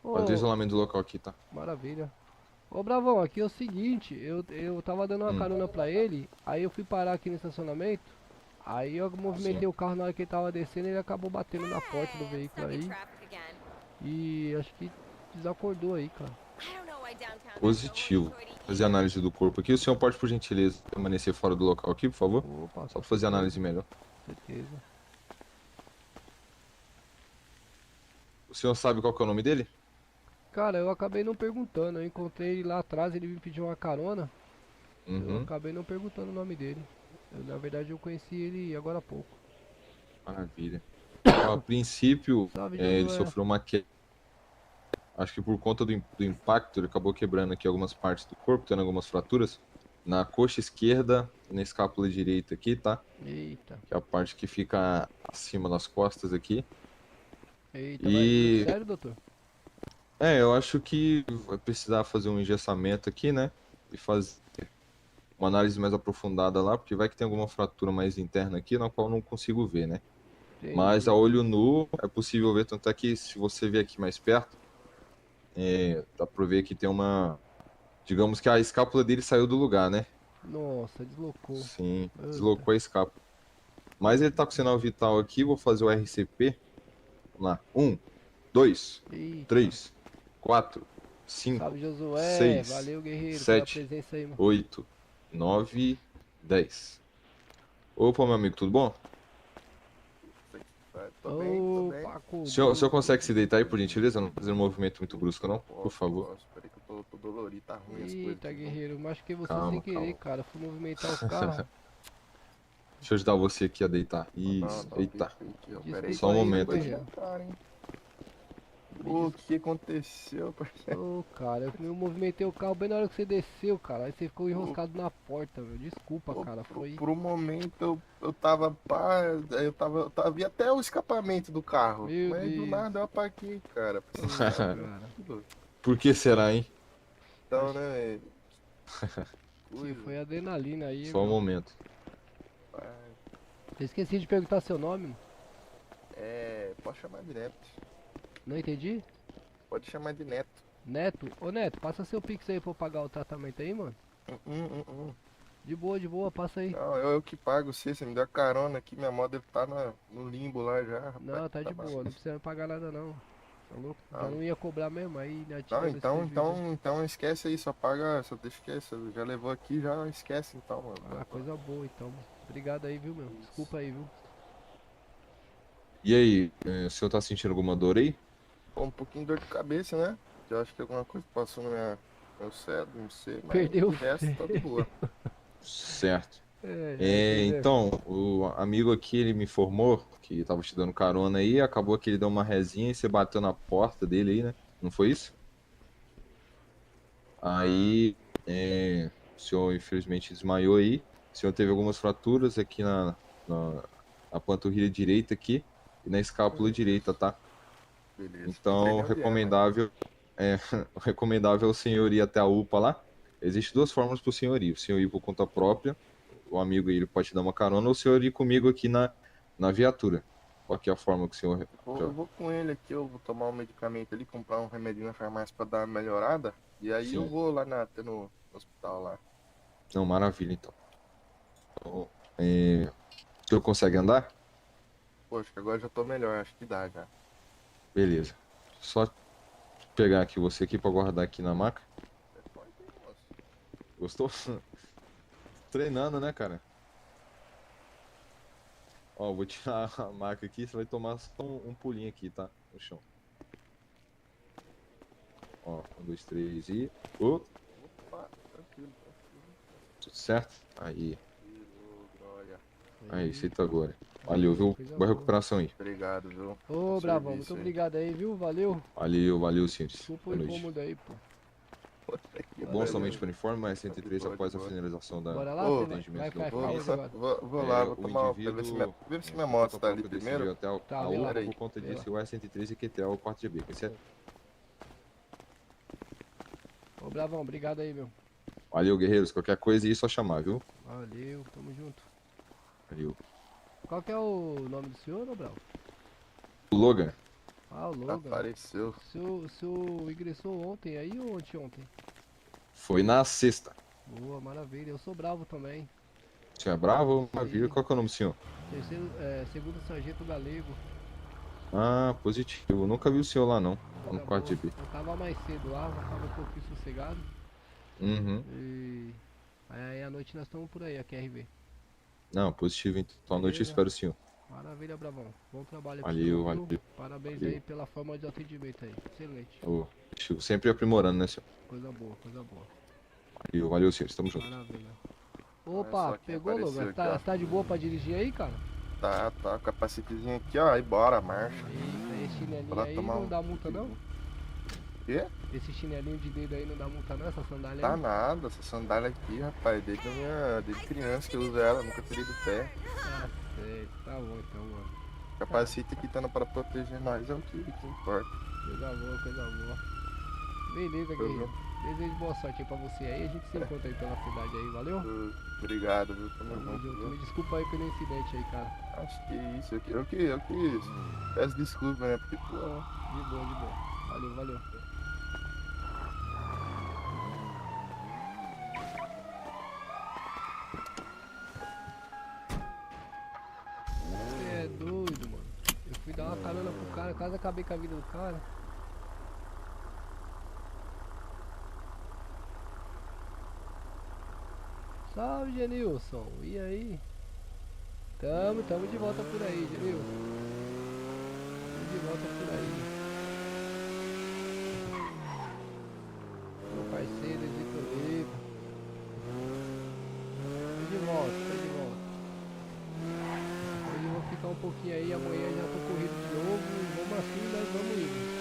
Fazer o isolamento do local aqui, tá? Maravilha. Ô Bravão, aqui é o seguinte, eu tava dando uma carona pra ele, aí eu fui parar aqui no estacionamento, aí eu movimentei o carro na hora que ele tava descendo, ele acabou batendo na porta do veículo aí. E acho que desacordou aí, cara. Positivo. Fazer análise do corpo aqui. O senhor pode, por gentileza, permanecer fora do local aqui, por favor? Opa, só pra fazer análise melhor. Certeza. O senhor sabe qual que é o nome dele? Cara, eu acabei não perguntando, eu encontrei ele lá atrás, ele me pediu uma carona. Eu acabei não perguntando o nome dele. Na verdade eu conheci ele agora há pouco. Maravilha. A princípio, ele sofreu uma queda. Acho que por conta do impacto, ele acabou quebrando aqui algumas partes do corpo, tendo algumas fraturas. Na coxa esquerda e na escápula direita aqui, tá? Eita. Que é a parte que fica acima das costas aqui. Eita, e... mas sério, doutor? Eu acho que vai precisar fazer um engessamento aqui, né? E fazer uma análise mais aprofundada lá, porque vai que tem alguma fratura mais interna aqui, na qual eu não consigo ver, né? Entendi. Mas a olho nu é possível ver, tanto é que se você ver aqui mais perto, dá pra ver que tem uma... Digamos que a escápula dele saiu do lugar, né? Nossa, deslocou. Sim, deslocou a escápula. Mas ele tá com sinal vital aqui, vou fazer o RCP. Vamos lá. 1, 2, 3, 4, 5, Salve, Josué. 6, Valeu, guerreiro, 7, pela presença aí, mano. 8, 9, 10. Opa, meu amigo, tudo bom? Tô bem, tô bem. O senhor consegue se deitar aí, por gentileza? Não fazer um movimento muito brusco, não? Por favor. Peraí que eu tô dolorido, tá ruim as coisas. Eita, guerreiro, eu machuquei você Calma, sem querer, calma. cara. Fui movimentar o carro. Deixa eu ajudar você aqui a deitar. Isso, eita. Peraí, Só um momento aqui. guerreiro. O que aconteceu, parceiro? Ô, cara, eu movimentei o carro bem na hora que você desceu, cara. Aí você ficou enroscado na porta, meu. Desculpa, cara. Foi. Por um momento eu tava pá, eu vi até o escapamento do carro. Meu mas do Deus. nada eu apaguei, cara. Por que será, hein? Então, né? Que foi adrenalina aí. Só um meu. momento. Eu esqueci de perguntar seu nome, mano. Pode chamar de Neto. Não entendi? Pode chamar de Neto. Neto? Ô Neto, passa seu pix aí pra eu pagar o tratamento aí, mano. De boa, passa aí. Não, eu que pago você me deu a carona aqui, minha moto deve estar no limbo lá já, rapaz. Não, tá de boa, não precisa me pagar nada não. Tá louco? Já não ia cobrar mesmo aí, né? Não, então esquece aí, só paga, só deixa esquece. Já levou aqui, já esquece então, mano. Ah, coisa boa então, mano. Obrigado aí, viu, meu? Desculpa aí, viu? E aí, o senhor tá sentindo alguma dor aí? Um pouquinho de dor de cabeça, né? Eu acho que alguma coisa passou no meu cérebro, não sei. Mas Perdeu o de resto, tá de boa. Certo. Então, o amigo aqui, ele me informou que tava te dando carona aí, acabou que ele deu uma rezinha e você bateu na porta dele aí, né? Não foi isso? Aí, o senhor infelizmente desmaiou aí. O senhor teve algumas fraturas aqui na panturrilha direita aqui e na escápula direita, tá? Beleza. Então, recomendável é o senhor ir até a UPA lá. Existem duas formas pro senhor ir. O senhor ir por conta própria, o amigo aí ele pode te dar uma carona, ou o senhor ir comigo aqui na viatura. Qual que é a forma que o senhor... Eu vou com ele aqui, eu vou tomar um medicamento ali, comprar um remedinho na farmácia pra dar uma melhorada. E aí Sim. eu vou lá até no hospital lá. Não, maravilha, então. O senhor consegue andar? Poxa, agora já tô melhor, acho que dá já. Beleza. Só pegar aqui você aqui pra guardar aqui na maca. Gostou? Treinando, né, cara? Ó, vou tirar a maca aqui, você vai tomar só um pulinho aqui, tá? No chão. Ó, 1, 2, 3 e... certo? Aí. Glória. Aí, aceita agora. Valeu, viu? Boa recuperação aí. Obrigado, viu? Ô, Bravão, muito obrigado aí, viu? Valeu. Valeu, senhores. Desculpa o Boa noite. incômodo aí, pô. Bom, somente para informe, mais 103 após a finalização da Bora lá, do Fê, atendimento vai da ficar polícia. agora. Vou lá, vou o tomar ver se minha moto tá ali primeiro. Até a Tá, vê lá. outra por conta Vê lá. disso, o S103 e QTL o 4GB. Ô, Bravão, obrigado aí, meu. Valeu, guerreiros. Qualquer coisa aí, só chamar, viu? Valeu, tamo junto. Valeu. Qual que é o nome do senhor, ô Bravo? Logan. Ah, o Logan. Apareceu. O senhor ingressou ontem aí ou anteontem? Foi na sexta. Boa, maravilha. Eu sou Bravo também. O senhor é bravo? Maravilha. Qual que é o nome do senhor? Segundo sargento Galego. Ah, positivo. Eu nunca vi o senhor lá, não. Lá no 4GB. Eu tava mais cedo lá, já tava um pouquinho sossegado. Uhum. E aí à noite nós estamos por aí, a QRV. Não, positivo. Então à noite eu Beleza. espero o senhor. Maravilha, Bravão. Bom trabalho pro Valeu, senhor, viu? valeu. Parabéns Valeu. aí pela forma de atendimento aí. Excelente. Ô, Chico, sempre aprimorando, né, senhor? Coisa boa, coisa boa. Valeu, senhores. Tamo junto. Maravilha. Olha Opa, só quem pegou, apareceu Logan? aqui, ó. Tá de boa pra dirigir aí, cara? Tá, capacetezinho aqui, ó, aí bora, marcha. Eita, esse chinelinho Pra aí tomar não um- dá multa não? Quê? Esse chinelinho de dedo aí não dá multa não, essa sandália Tá aí? nada, essa sandália aqui, rapaz, desde criança que eu uso ela, nunca tirei do pé. Ah, sei, tá bom então, mano. Capacete aqui tá para proteger nós, é o que importa. Coisa boa, coisa boa. Beleza, guerreiro. Desejo boa sorte aí pra você aí, a gente se encontra aí pela cidade aí, valeu? Obrigado, viu? Tamo Tamo junto, junto. viu? Me desculpa aí pelo incidente aí, cara. Acho que é isso, eu que peço desculpa, né? Porque, pô, De boa, de boa. Valeu, valeu. Você é doido, mano. Eu fui dar uma carona pro cara, quase acabei com a vida do cara. Salve, Genilson. E aí? Tamo de volta por aí, Genilson. Tamo de volta por aí. Meu parceiro, Ezequiel Oliva. Tô de volta, tô de volta. Hoje eu vou ficar um pouquinho aí, amanhã já tô corrido de novo. E vamos assim, nós vamos indo.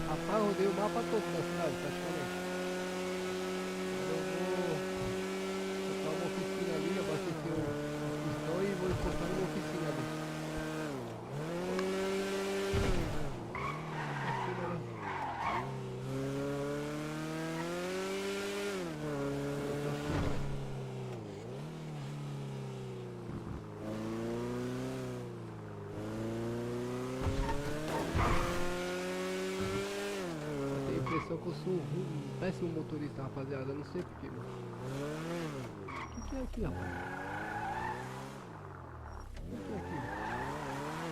Rapaz, rodei o mapa todo da cidade, praticamente. Agora eu vou botar uma oficina ali, abastecer o pistão e vou encostar numa oficina ali. Eu tenho a impressão que eu sou um péssimo motorista, rapaziada. Eu não sei porquê, mano. O que é aqui, rapaz? O que é aqui?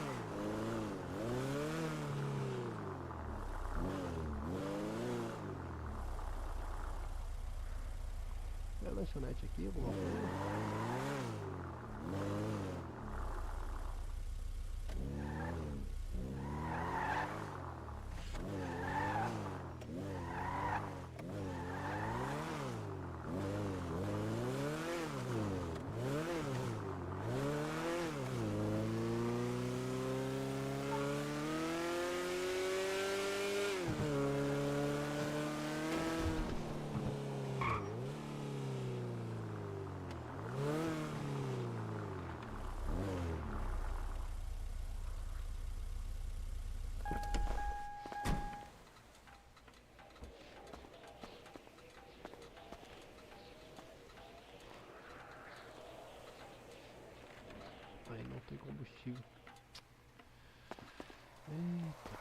É a lanchonete aqui, alguma coisa? combustível. Eita.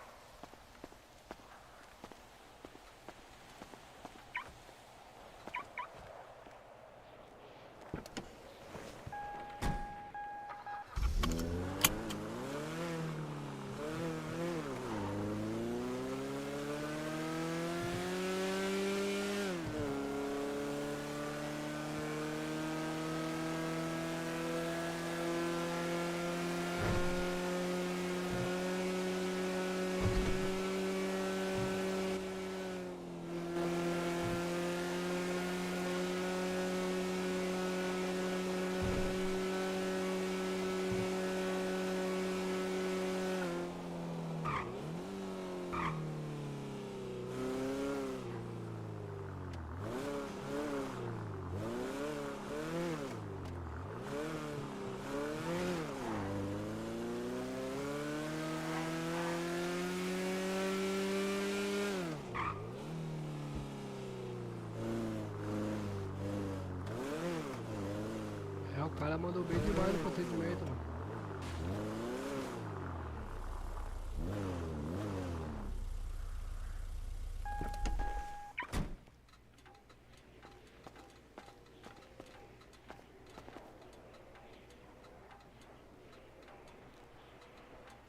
O cara mandou bem demais no procedimento, mano.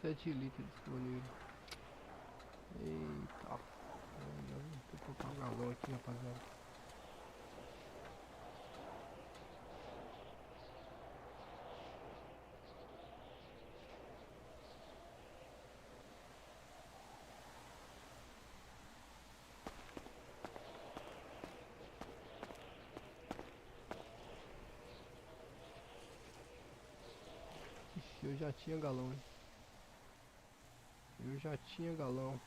Sete litros disponível. Eita. Vou colocar um galão aqui, rapaziada. Eu já tinha galão, hein? Eu já tinha galão.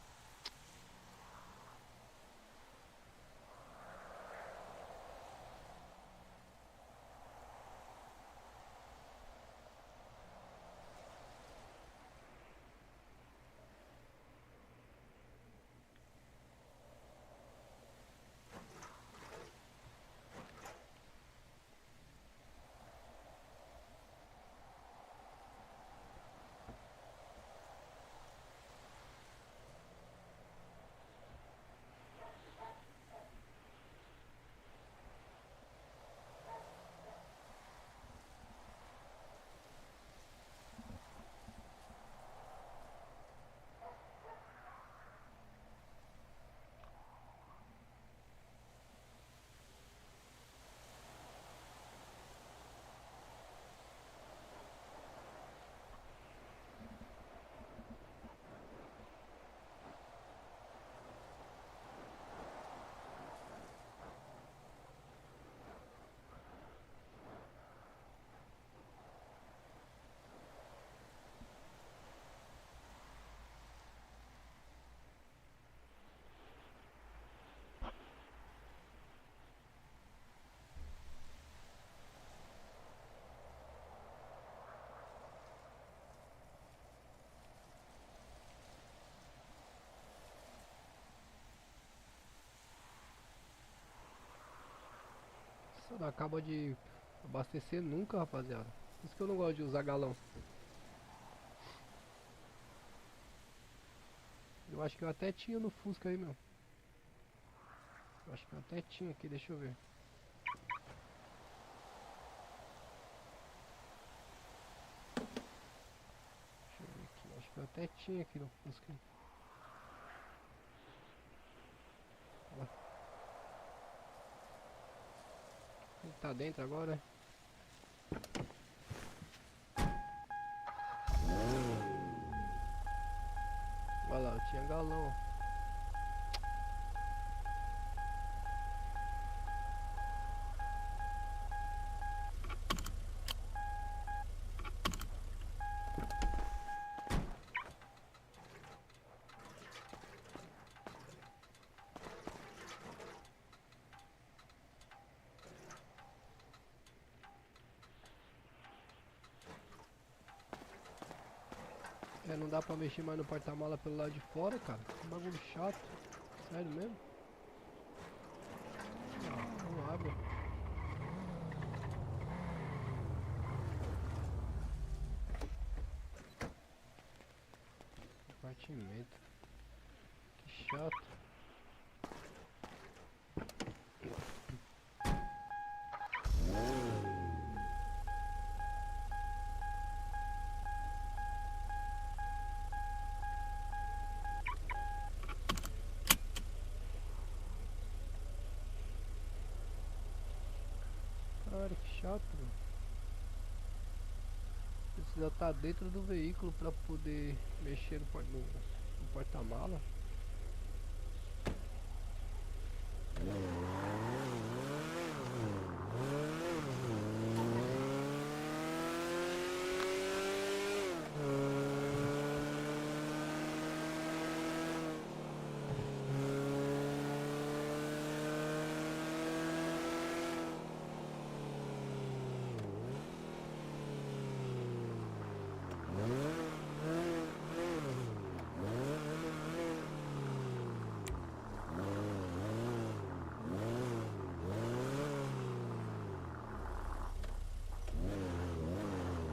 Isso não acaba de abastecer nunca, rapaziada. Por isso que eu não gosto de usar galão. Eu acho que eu até tinha no Fusca aí, meu. Eu acho que eu até tinha aqui, deixa eu ver. Deixa eu ver aqui, acho que eu até tinha aqui no Fusca. Ele tá dentro agora? Olha lá, eu tinha galão. É, não dá pra mexer mais no porta-mala pelo lado de fora, cara. Que bagulho chato. Sério mesmo? Não abre. Compartimento. Que chato. Cara, que chato. Precisa estar dentro do veículo para poder mexer no porta-mala.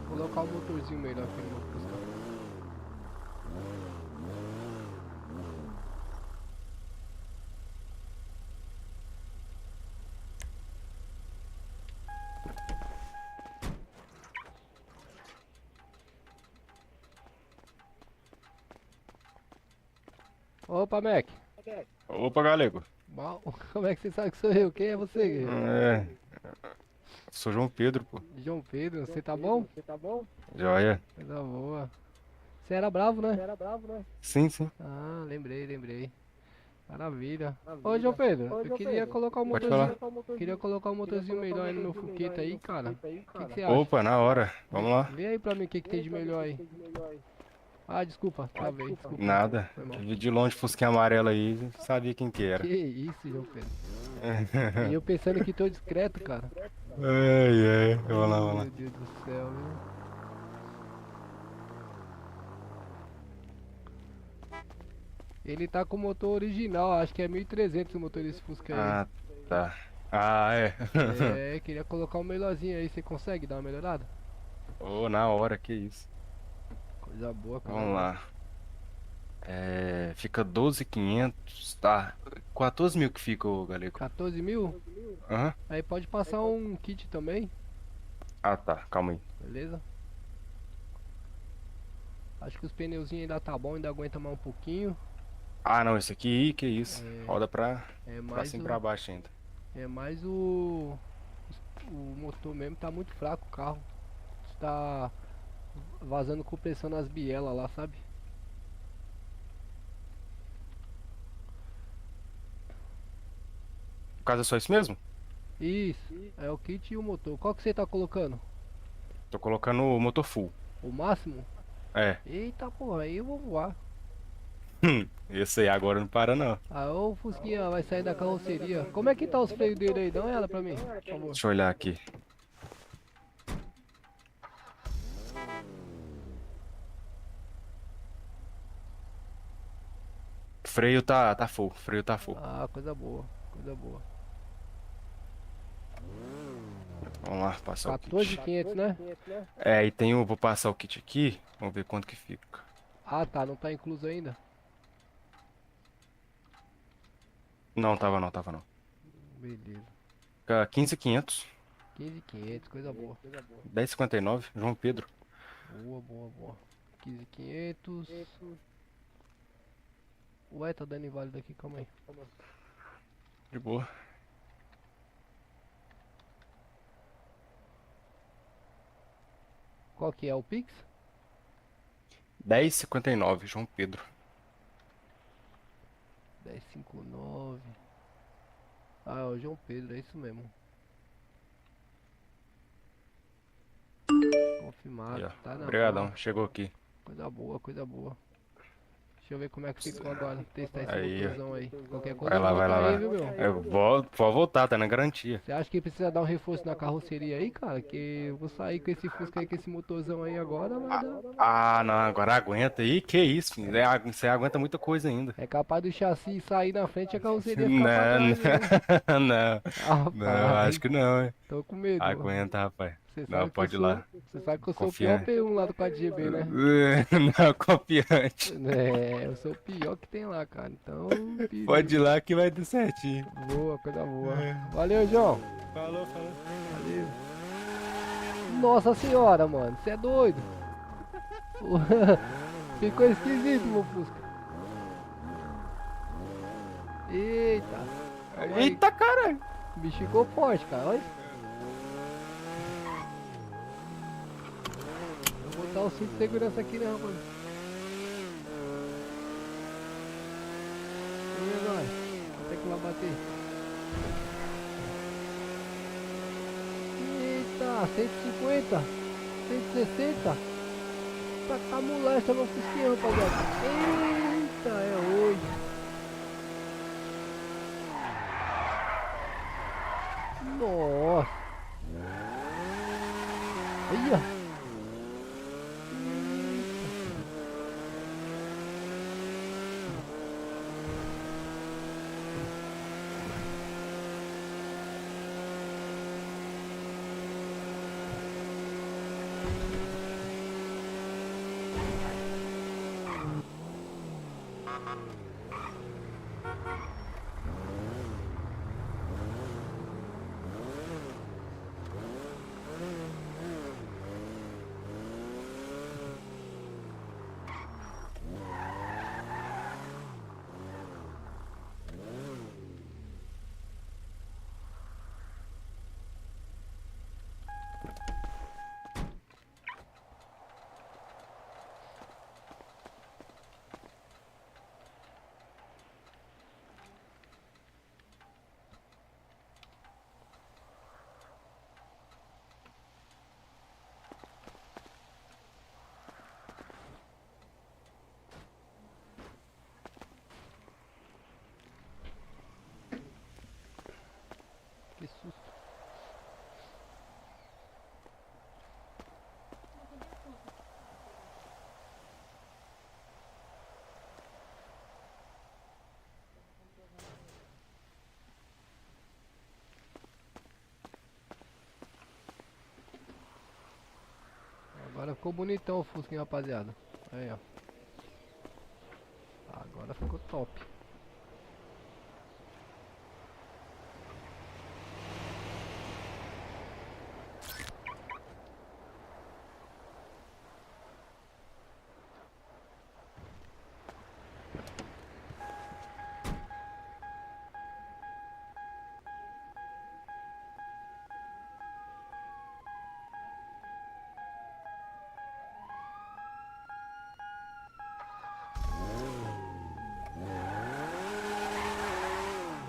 Colocar o motorzinho melhor aqui no Fusca. Opa, Mac. Opa, galego. Mal, como é que você sabe que sou eu? Quem é você, guerreiro? É. Sou João Pedro, pô. João Pedro, você tá bom? Joia. Coisa boa. Você era bravo, né? Sim, sim. Ah, lembrei. Maravilha. Ô, João Pedro, eu queria colocar o Pode motorzinho. Queria colocar um motorzinho melhor aí no meu Fuqueta aí, cara. O que você acha? Opa, na hora. Vamos lá. Vê aí pra mim o que tem de melhor aí. Ah, desculpa, travei. Desculpa. Nada. Foi mal. Vi de longe fusquinha amarela aí, sabia quem que era. Que isso, João Pedro. E eu pensando que tô discreto, cara. Ai, vamos lá. Meu Deus do céu, viu? Ele tá com o motor original, acho que é 1300 o motor desse Fusca aí. Ah, tá. Ah, é. É, queria colocar um melhorzinho aí, você consegue dar uma melhorada? Ô, na hora, que isso. Coisa boa, cara. Vamos lá. Fica 12.500, tá. 14 mil que fica, ô galego. 14 mil? Aham. Aí pode passar um kit também, Ah, tá. Calma aí. beleza? Acho que os pneuzinhos ainda tá bom, ainda aguenta mais um pouquinho. Ah, não, esse aqui, que isso. Roda pra mais cima e o- pra baixo ainda. É mais o motor mesmo, tá muito fraco o carro. Está vazando compressão nas bielas lá, sabe? No caso é só isso mesmo? Isso, é o kit e o motor. Qual que você tá colocando? Tô colocando o motor full. O máximo? É. Eita porra, aí eu vou voar. Esse aí agora não para não. Ah, o Fusquinha vai sair da carroceria. Como é que tá os freios dele aí? Dá uma olhada pra mim, por favor. Deixa eu olhar aqui. Freio tá full, freio tá full. Ah, coisa boa, coisa boa. Vamos lá, passar o kit. 14.500, né? E vou passar o kit aqui, vamos ver quanto que fica. Ah, tá, não tá incluso ainda? Não, tava não. Beleza. Fica 15.500, 15.500, coisa boa. 10,59, João Pedro. Boa. 15.500. Ué, tá dando inválido aqui, calma aí. De boa. Qual que é o Pix? 10,59, João Pedro. 1059. Ah, é o João Pedro, é isso mesmo. Confirmado, Aí, ó. tá na Obrigadão, mão. chegou aqui. Coisa boa. Deixa eu ver como é que ficou agora. Testar esse Aí, ó. motorzão aí. Qualquer coisa Vai lá, volta aí, viu, meu? Eu pode voltar, tá na garantia. Você acha que precisa dar um reforço na carroceria aí, cara? Que eu vou sair com esse Fusca aí, com esse motorzão aí agora, vai dar. Ah, não, agora aguenta aí, que isso, filho. Você aguenta muita coisa ainda. É capaz do chassi sair na frente e a carroceria ficar pra trás, né? Não, Ah, não, acho que não, hein. Tô com medo. Aguenta, rapaz. Você Não, sabe pode ir que eu lá. sou, você sabe que eu sou o Confia. pior P1 lá do 4GB, né? Não, confiante. É, eu sou o pior que tem lá, cara. Então, Pode ir lá que vai dar certinho. boa, coisa boa. Valeu, João. Falou. Valeu. Nossa senhora, mano, você é doido. Ficou esquisito, meu Fusca. Eita. Calma aí. Eita, caralho. O bicho ficou forte, cara. Olha. Vou botar o cinto de segurança aqui, né, rapaz? E agora? Quanto é que vai bater? Eita, 150, 160. Tá com a molesta no Fusquinha, rapaziada. Eita, é hoje. Nossa. Olha. Que susto. Agora ficou bonitão o Fusquinha, rapaziada. Aí, ó. Agora ficou top.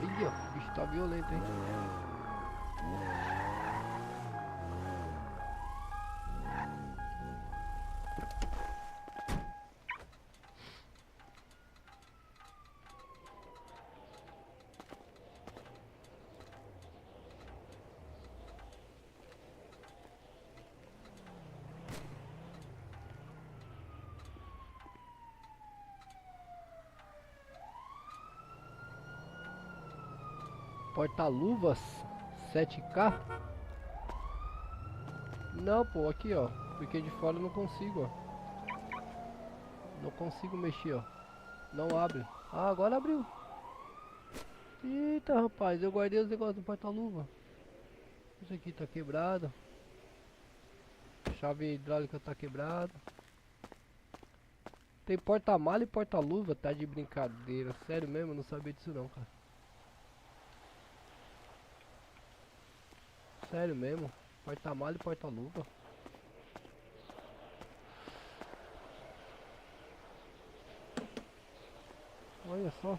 Ih, ó, o bicho tá violento, hein? Porta-luvas 7K? Não, pô, aqui ó. Porque de fora eu não consigo, ó. Não consigo mexer, ó. Não abre. Ah, agora abriu. Eita, rapaz, eu guardei os negócios do porta-luva. Isso aqui tá quebrado. Chave hidráulica tá quebrada. Tem porta-mala e porta-luva, tá de brincadeira. Sério mesmo, eu não sabia disso não, cara. Sério mesmo, porta-mala e porta-luva. Olha só.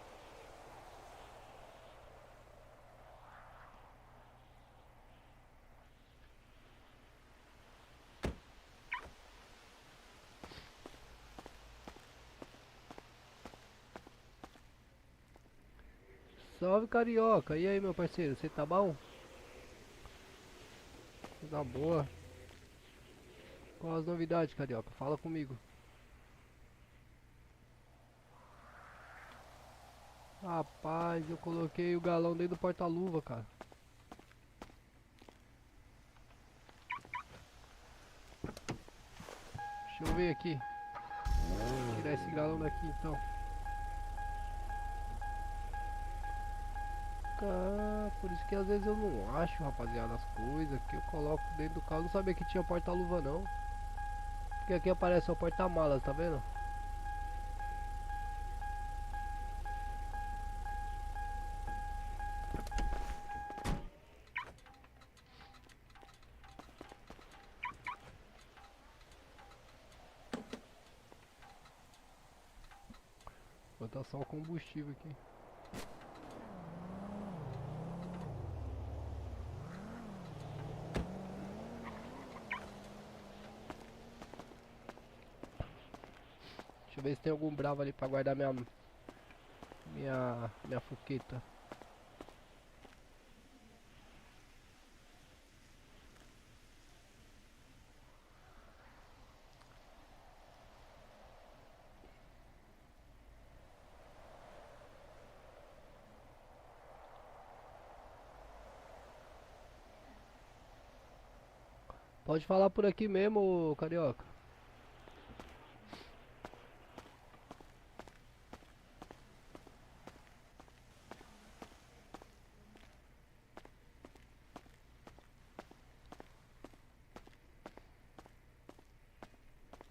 Salve, carioca. E aí, meu parceiro, você tá bom? Na boa. Qual as novidades, carioca? Fala comigo. Rapaz, eu coloquei o galão dentro do porta-luva, cara. Deixa eu ver aqui. Vou tirar esse galão daqui então. Por isso que às vezes eu não acho, rapaziada, as coisas que eu coloco dentro do carro. Eu não sabia que tinha porta-luva não. Porque aqui aparece o porta-malas, tá vendo? Vou botar só o combustível aqui. Deixa eu ver se tem algum bravo ali pra guardar minha fuqueta. Pode falar por aqui mesmo, carioca.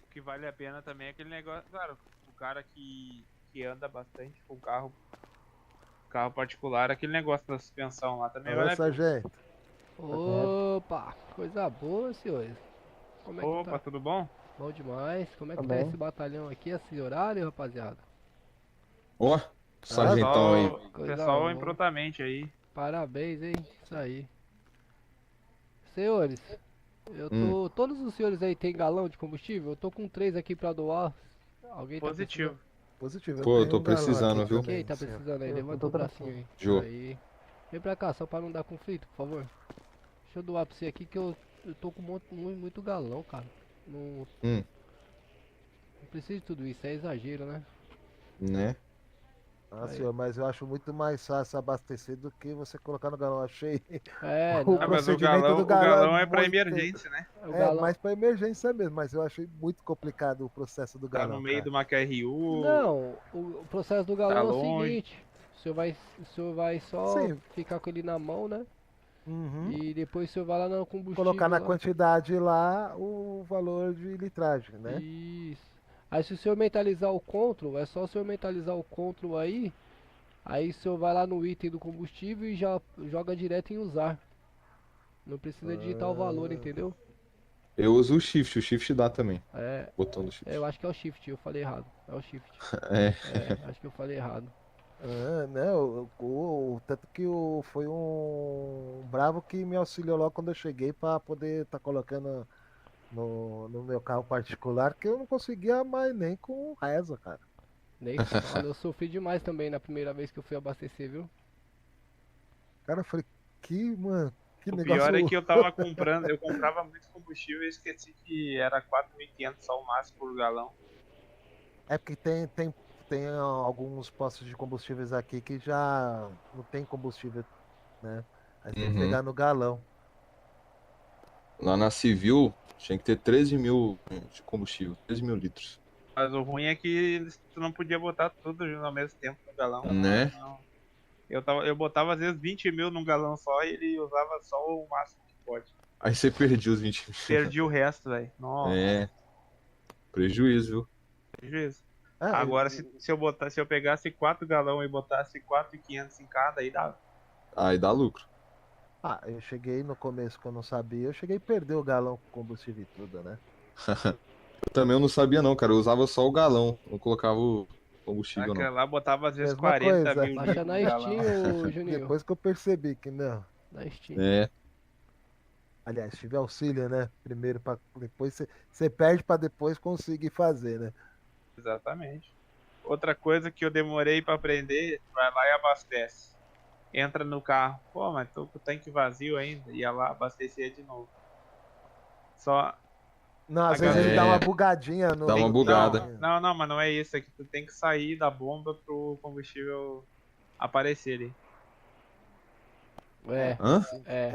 O que vale a pena também é aquele negócio, claro, o cara que anda bastante com carro particular, aquele negócio da suspensão lá também vale a pena. Sargento. Opa, coisa boa, senhores. Como é que Opa, tá? tudo bom? Bom demais. Como é que Tá tá bem. esse batalhão aqui, esse horário, rapaziada? Ó, sargentão aí. Coisa Pessoal boa. improntamente aí. Parabéns, hein? Isso aí. Senhores, eu tô. Todos os senhores aí tem galão de combustível? Eu tô com 3 aqui pra doar. Alguém tá Positivo. Positivo. Pô, eu tô tenho um galão precisando, aqui viu? também, Quem tá senhor. precisando aí? Eu Levanta tô o bracinho aí. Jô. Aí. Vem pra cá, só pra não dar conflito, por favor. Deixa eu doar pra você aqui que eu tô com muito galão, cara. Não precisa de tudo isso, é exagero, né? Né? Ah, senhor, mas eu acho muito mais fácil abastecer do que você colocar no galão. Achei É, o não. mas procedimento do o galão é pra muito- emergência, né? O É, galão- mais pra emergência mesmo, mas eu achei muito complicado o processo do Tá galão. no meio cara. de uma QRU. Não, o processo do galão Tá é o longe. seguinte, o senhor vai só Sim. ficar com ele na mão, né? Uhum. E depois o senhor vai lá no combustível. Colocar na lá. quantidade lá o valor de litragem, né? Isso. Aí se o senhor mentalizar o control, é só o senhor mentalizar o control aí o senhor vai lá no item do combustível e já joga direto em usar. Não precisa digitar o valor, entendeu? Eu uso o shift dá também. É. Botão do shift. Eu acho que é o shift, eu falei errado. É o shift. É. Acho que eu falei errado. Ah, não, tanto que foi um bravo que me auxiliou logo quando eu cheguei para poder estar colocando no meu carro particular, que eu não conseguia mais nem com reza, cara. Nem fala, eu sofri demais também na primeira vez que eu fui abastecer, viu? Cara, eu falei, mano, que O negócio. pior é que eu tava comprando, eu comprava muito combustível e esqueci que era 4.500 só o máximo por galão. É porque tem alguns postos de combustíveis aqui que já não tem combustível, né? Aí tem que Uhum. pegar no galão. Lá na Civil tinha que ter 13 mil de combustível, 13 mil litros. Mas o ruim é que tu não podia botar tudo ao mesmo tempo no galão. Né? Não. Eu botava às vezes 20 mil num galão só e ele usava só o máximo que pode. Aí você perdia os 20 mil. Perdi o resto, velho. Nossa. É. Prejuízo, viu? Prejuízo. Ah, Agora, se eu pegasse 4 galão e botasse 4.500 em cada, aí dava. Aí dá lucro. Ah, eu cheguei no começo que eu não sabia, eu cheguei a perder o galão com combustível e tudo, né? Também eu não sabia não, cara. Eu usava só o galão. Não colocava o combustível não. Aquela lá botava às vezes Mesma 40 coisa. mil Baixa na no galão. Steam, ô Juninho. Depois que eu percebi que não. Na Steam. É. Aliás, tive auxílio, né? Primeiro para depois você perde para depois conseguir fazer, né? Exatamente. Outra coisa que eu demorei pra aprender, vai lá e abastece. Entra no carro. Pô, mas tô com o tanque vazio ainda. Ia lá abastecer de novo. Só. Não, às vezes ele dá uma bugadinha no. Dá uma bugada. Não, mas não é isso. É que tu tem que sair da bomba pro combustível aparecer ali. Hã?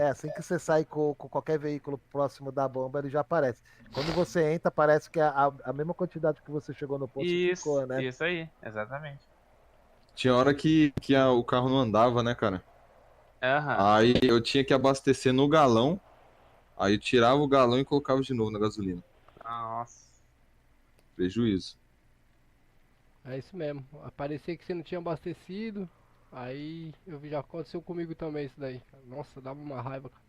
Assim que você sai com qualquer veículo próximo da bomba, ele já aparece. Quando você entra, parece que a mesma quantidade que você chegou no posto ficou, né? Isso aí, exatamente. Tinha hora que o carro não andava, né, cara? Aham. Aí eu tinha que abastecer no galão, aí eu tirava o galão e colocava de novo na gasolina. Nossa. Prejuízo. É isso mesmo. Parecia que você não tinha abastecido. Aí já aconteceu comigo também isso daí. Nossa, dava uma raiva, cara.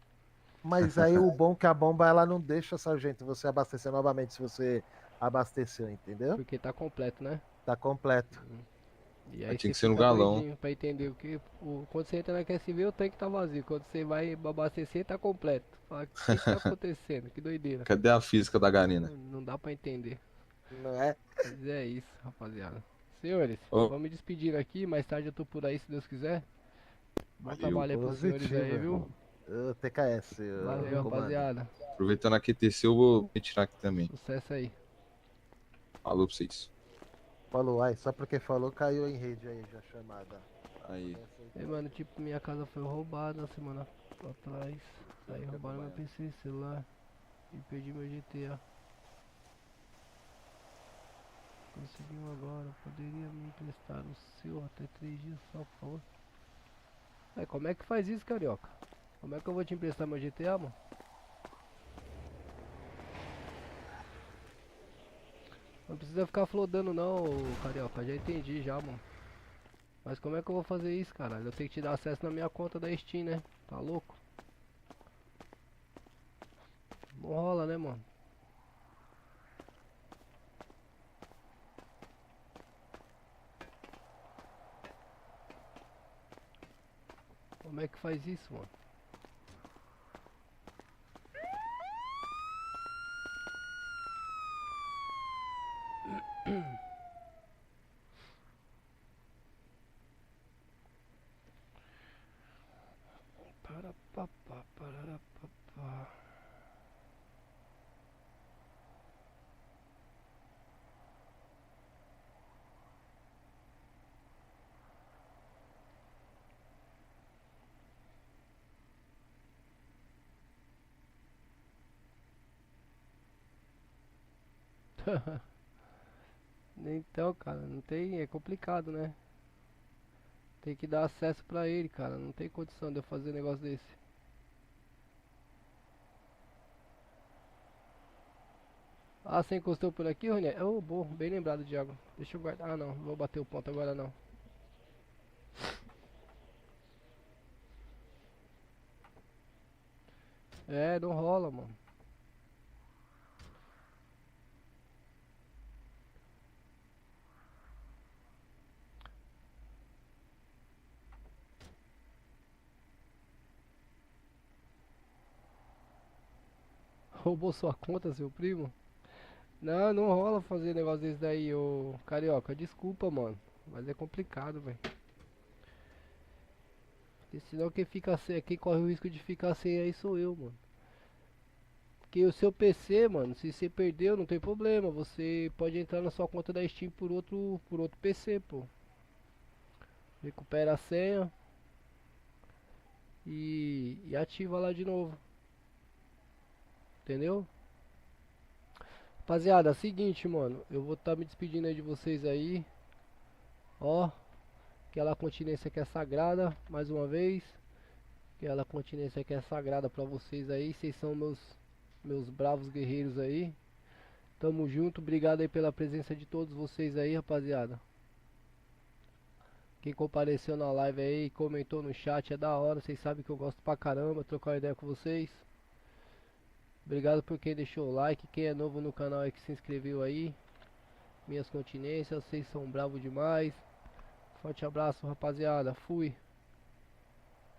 Mas aí o bom é que a bomba ela não deixa, sargento, você abastecer novamente se você abasteceu, entendeu? Porque tá completo, né? Tá completo. E Aí aí tinha você que ser no fica galão. doidinho pra entender o que. Quando você entra na QSV, o tanque tá vazio. Quando você vai abastecer, tá completo. Fala, o que tá acontecendo? Que doideira. Cadê a física da garina? Não dá pra entender. Não é? Mas é isso, rapaziada. Senhores, Ô. vamos me despedir aqui. Mais tarde eu tô por aí, se Deus quiser. Bom Valeu. trabalho aí pros senhores aí, viu? TKS. Valeu, rapaziada. Aproveitando a QTC, eu vou retirar aqui também. Sucesso aí. Falou pra vocês. Falou, ai, só porque falou, caiu em rede aí já chamada. Aí. E, mano, tipo, minha casa foi roubada na semana atrás. Aí roubaram meu PC, celular. E perdi meu GTA. Consegui um agora. Poderia me emprestar o seu até 3 dias só, por favor? Como é que faz isso, carioca? Como é que eu vou te emprestar meu GTA, mano? Não precisa ficar flodando não, carioca. Já entendi já, mano. Mas como é que eu vou fazer isso, caralho? Eu tenho que te dar acesso na minha conta da Steam, né? Tá louco? Não rola, né, mano? Como é que faz isso, mano? Pararapapá. Então, cara, não tem, é complicado, né? Tem que dar acesso pra ele, cara. Não tem condição de eu fazer um negócio desse. Ah, você encostou por aqui, Rony? Oh, bom, bem lembrado, Thiago. Deixa eu guardar. Ah, não vou bater o ponto agora não. É, não rola, mano. Roubou sua conta, seu primo? Não, não rola fazer negócio desse daí, ô carioca. Desculpa, mano. Mas é complicado, velho. Porque senão quem fica sem, quem corre o risco de ficar sem aí sou eu, mano. Porque o seu PC, mano, se você perdeu, não tem problema. Você pode entrar na sua conta da Steam por outro PC, pô. Recupera a senha. E ativa lá de novo. Entendeu? Rapaziada, é o seguinte, mano. Eu vou estar me despedindo aí de vocês aí. Ó. Aquela continência que é sagrada, mais uma vez. Aquela continência que é sagrada pra vocês aí. Vocês são meus bravos guerreiros aí. Tamo junto. Obrigado aí pela presença de todos vocês aí, rapaziada. Quem compareceu na live aí, comentou no chat, é da hora. Vocês sabem que eu gosto pra caramba trocar uma ideia com vocês. Obrigado por quem deixou o like, quem é novo no canal aí que se inscreveu aí. Minhas continências, vocês são bravos demais. Forte abraço, rapaziada. Fui.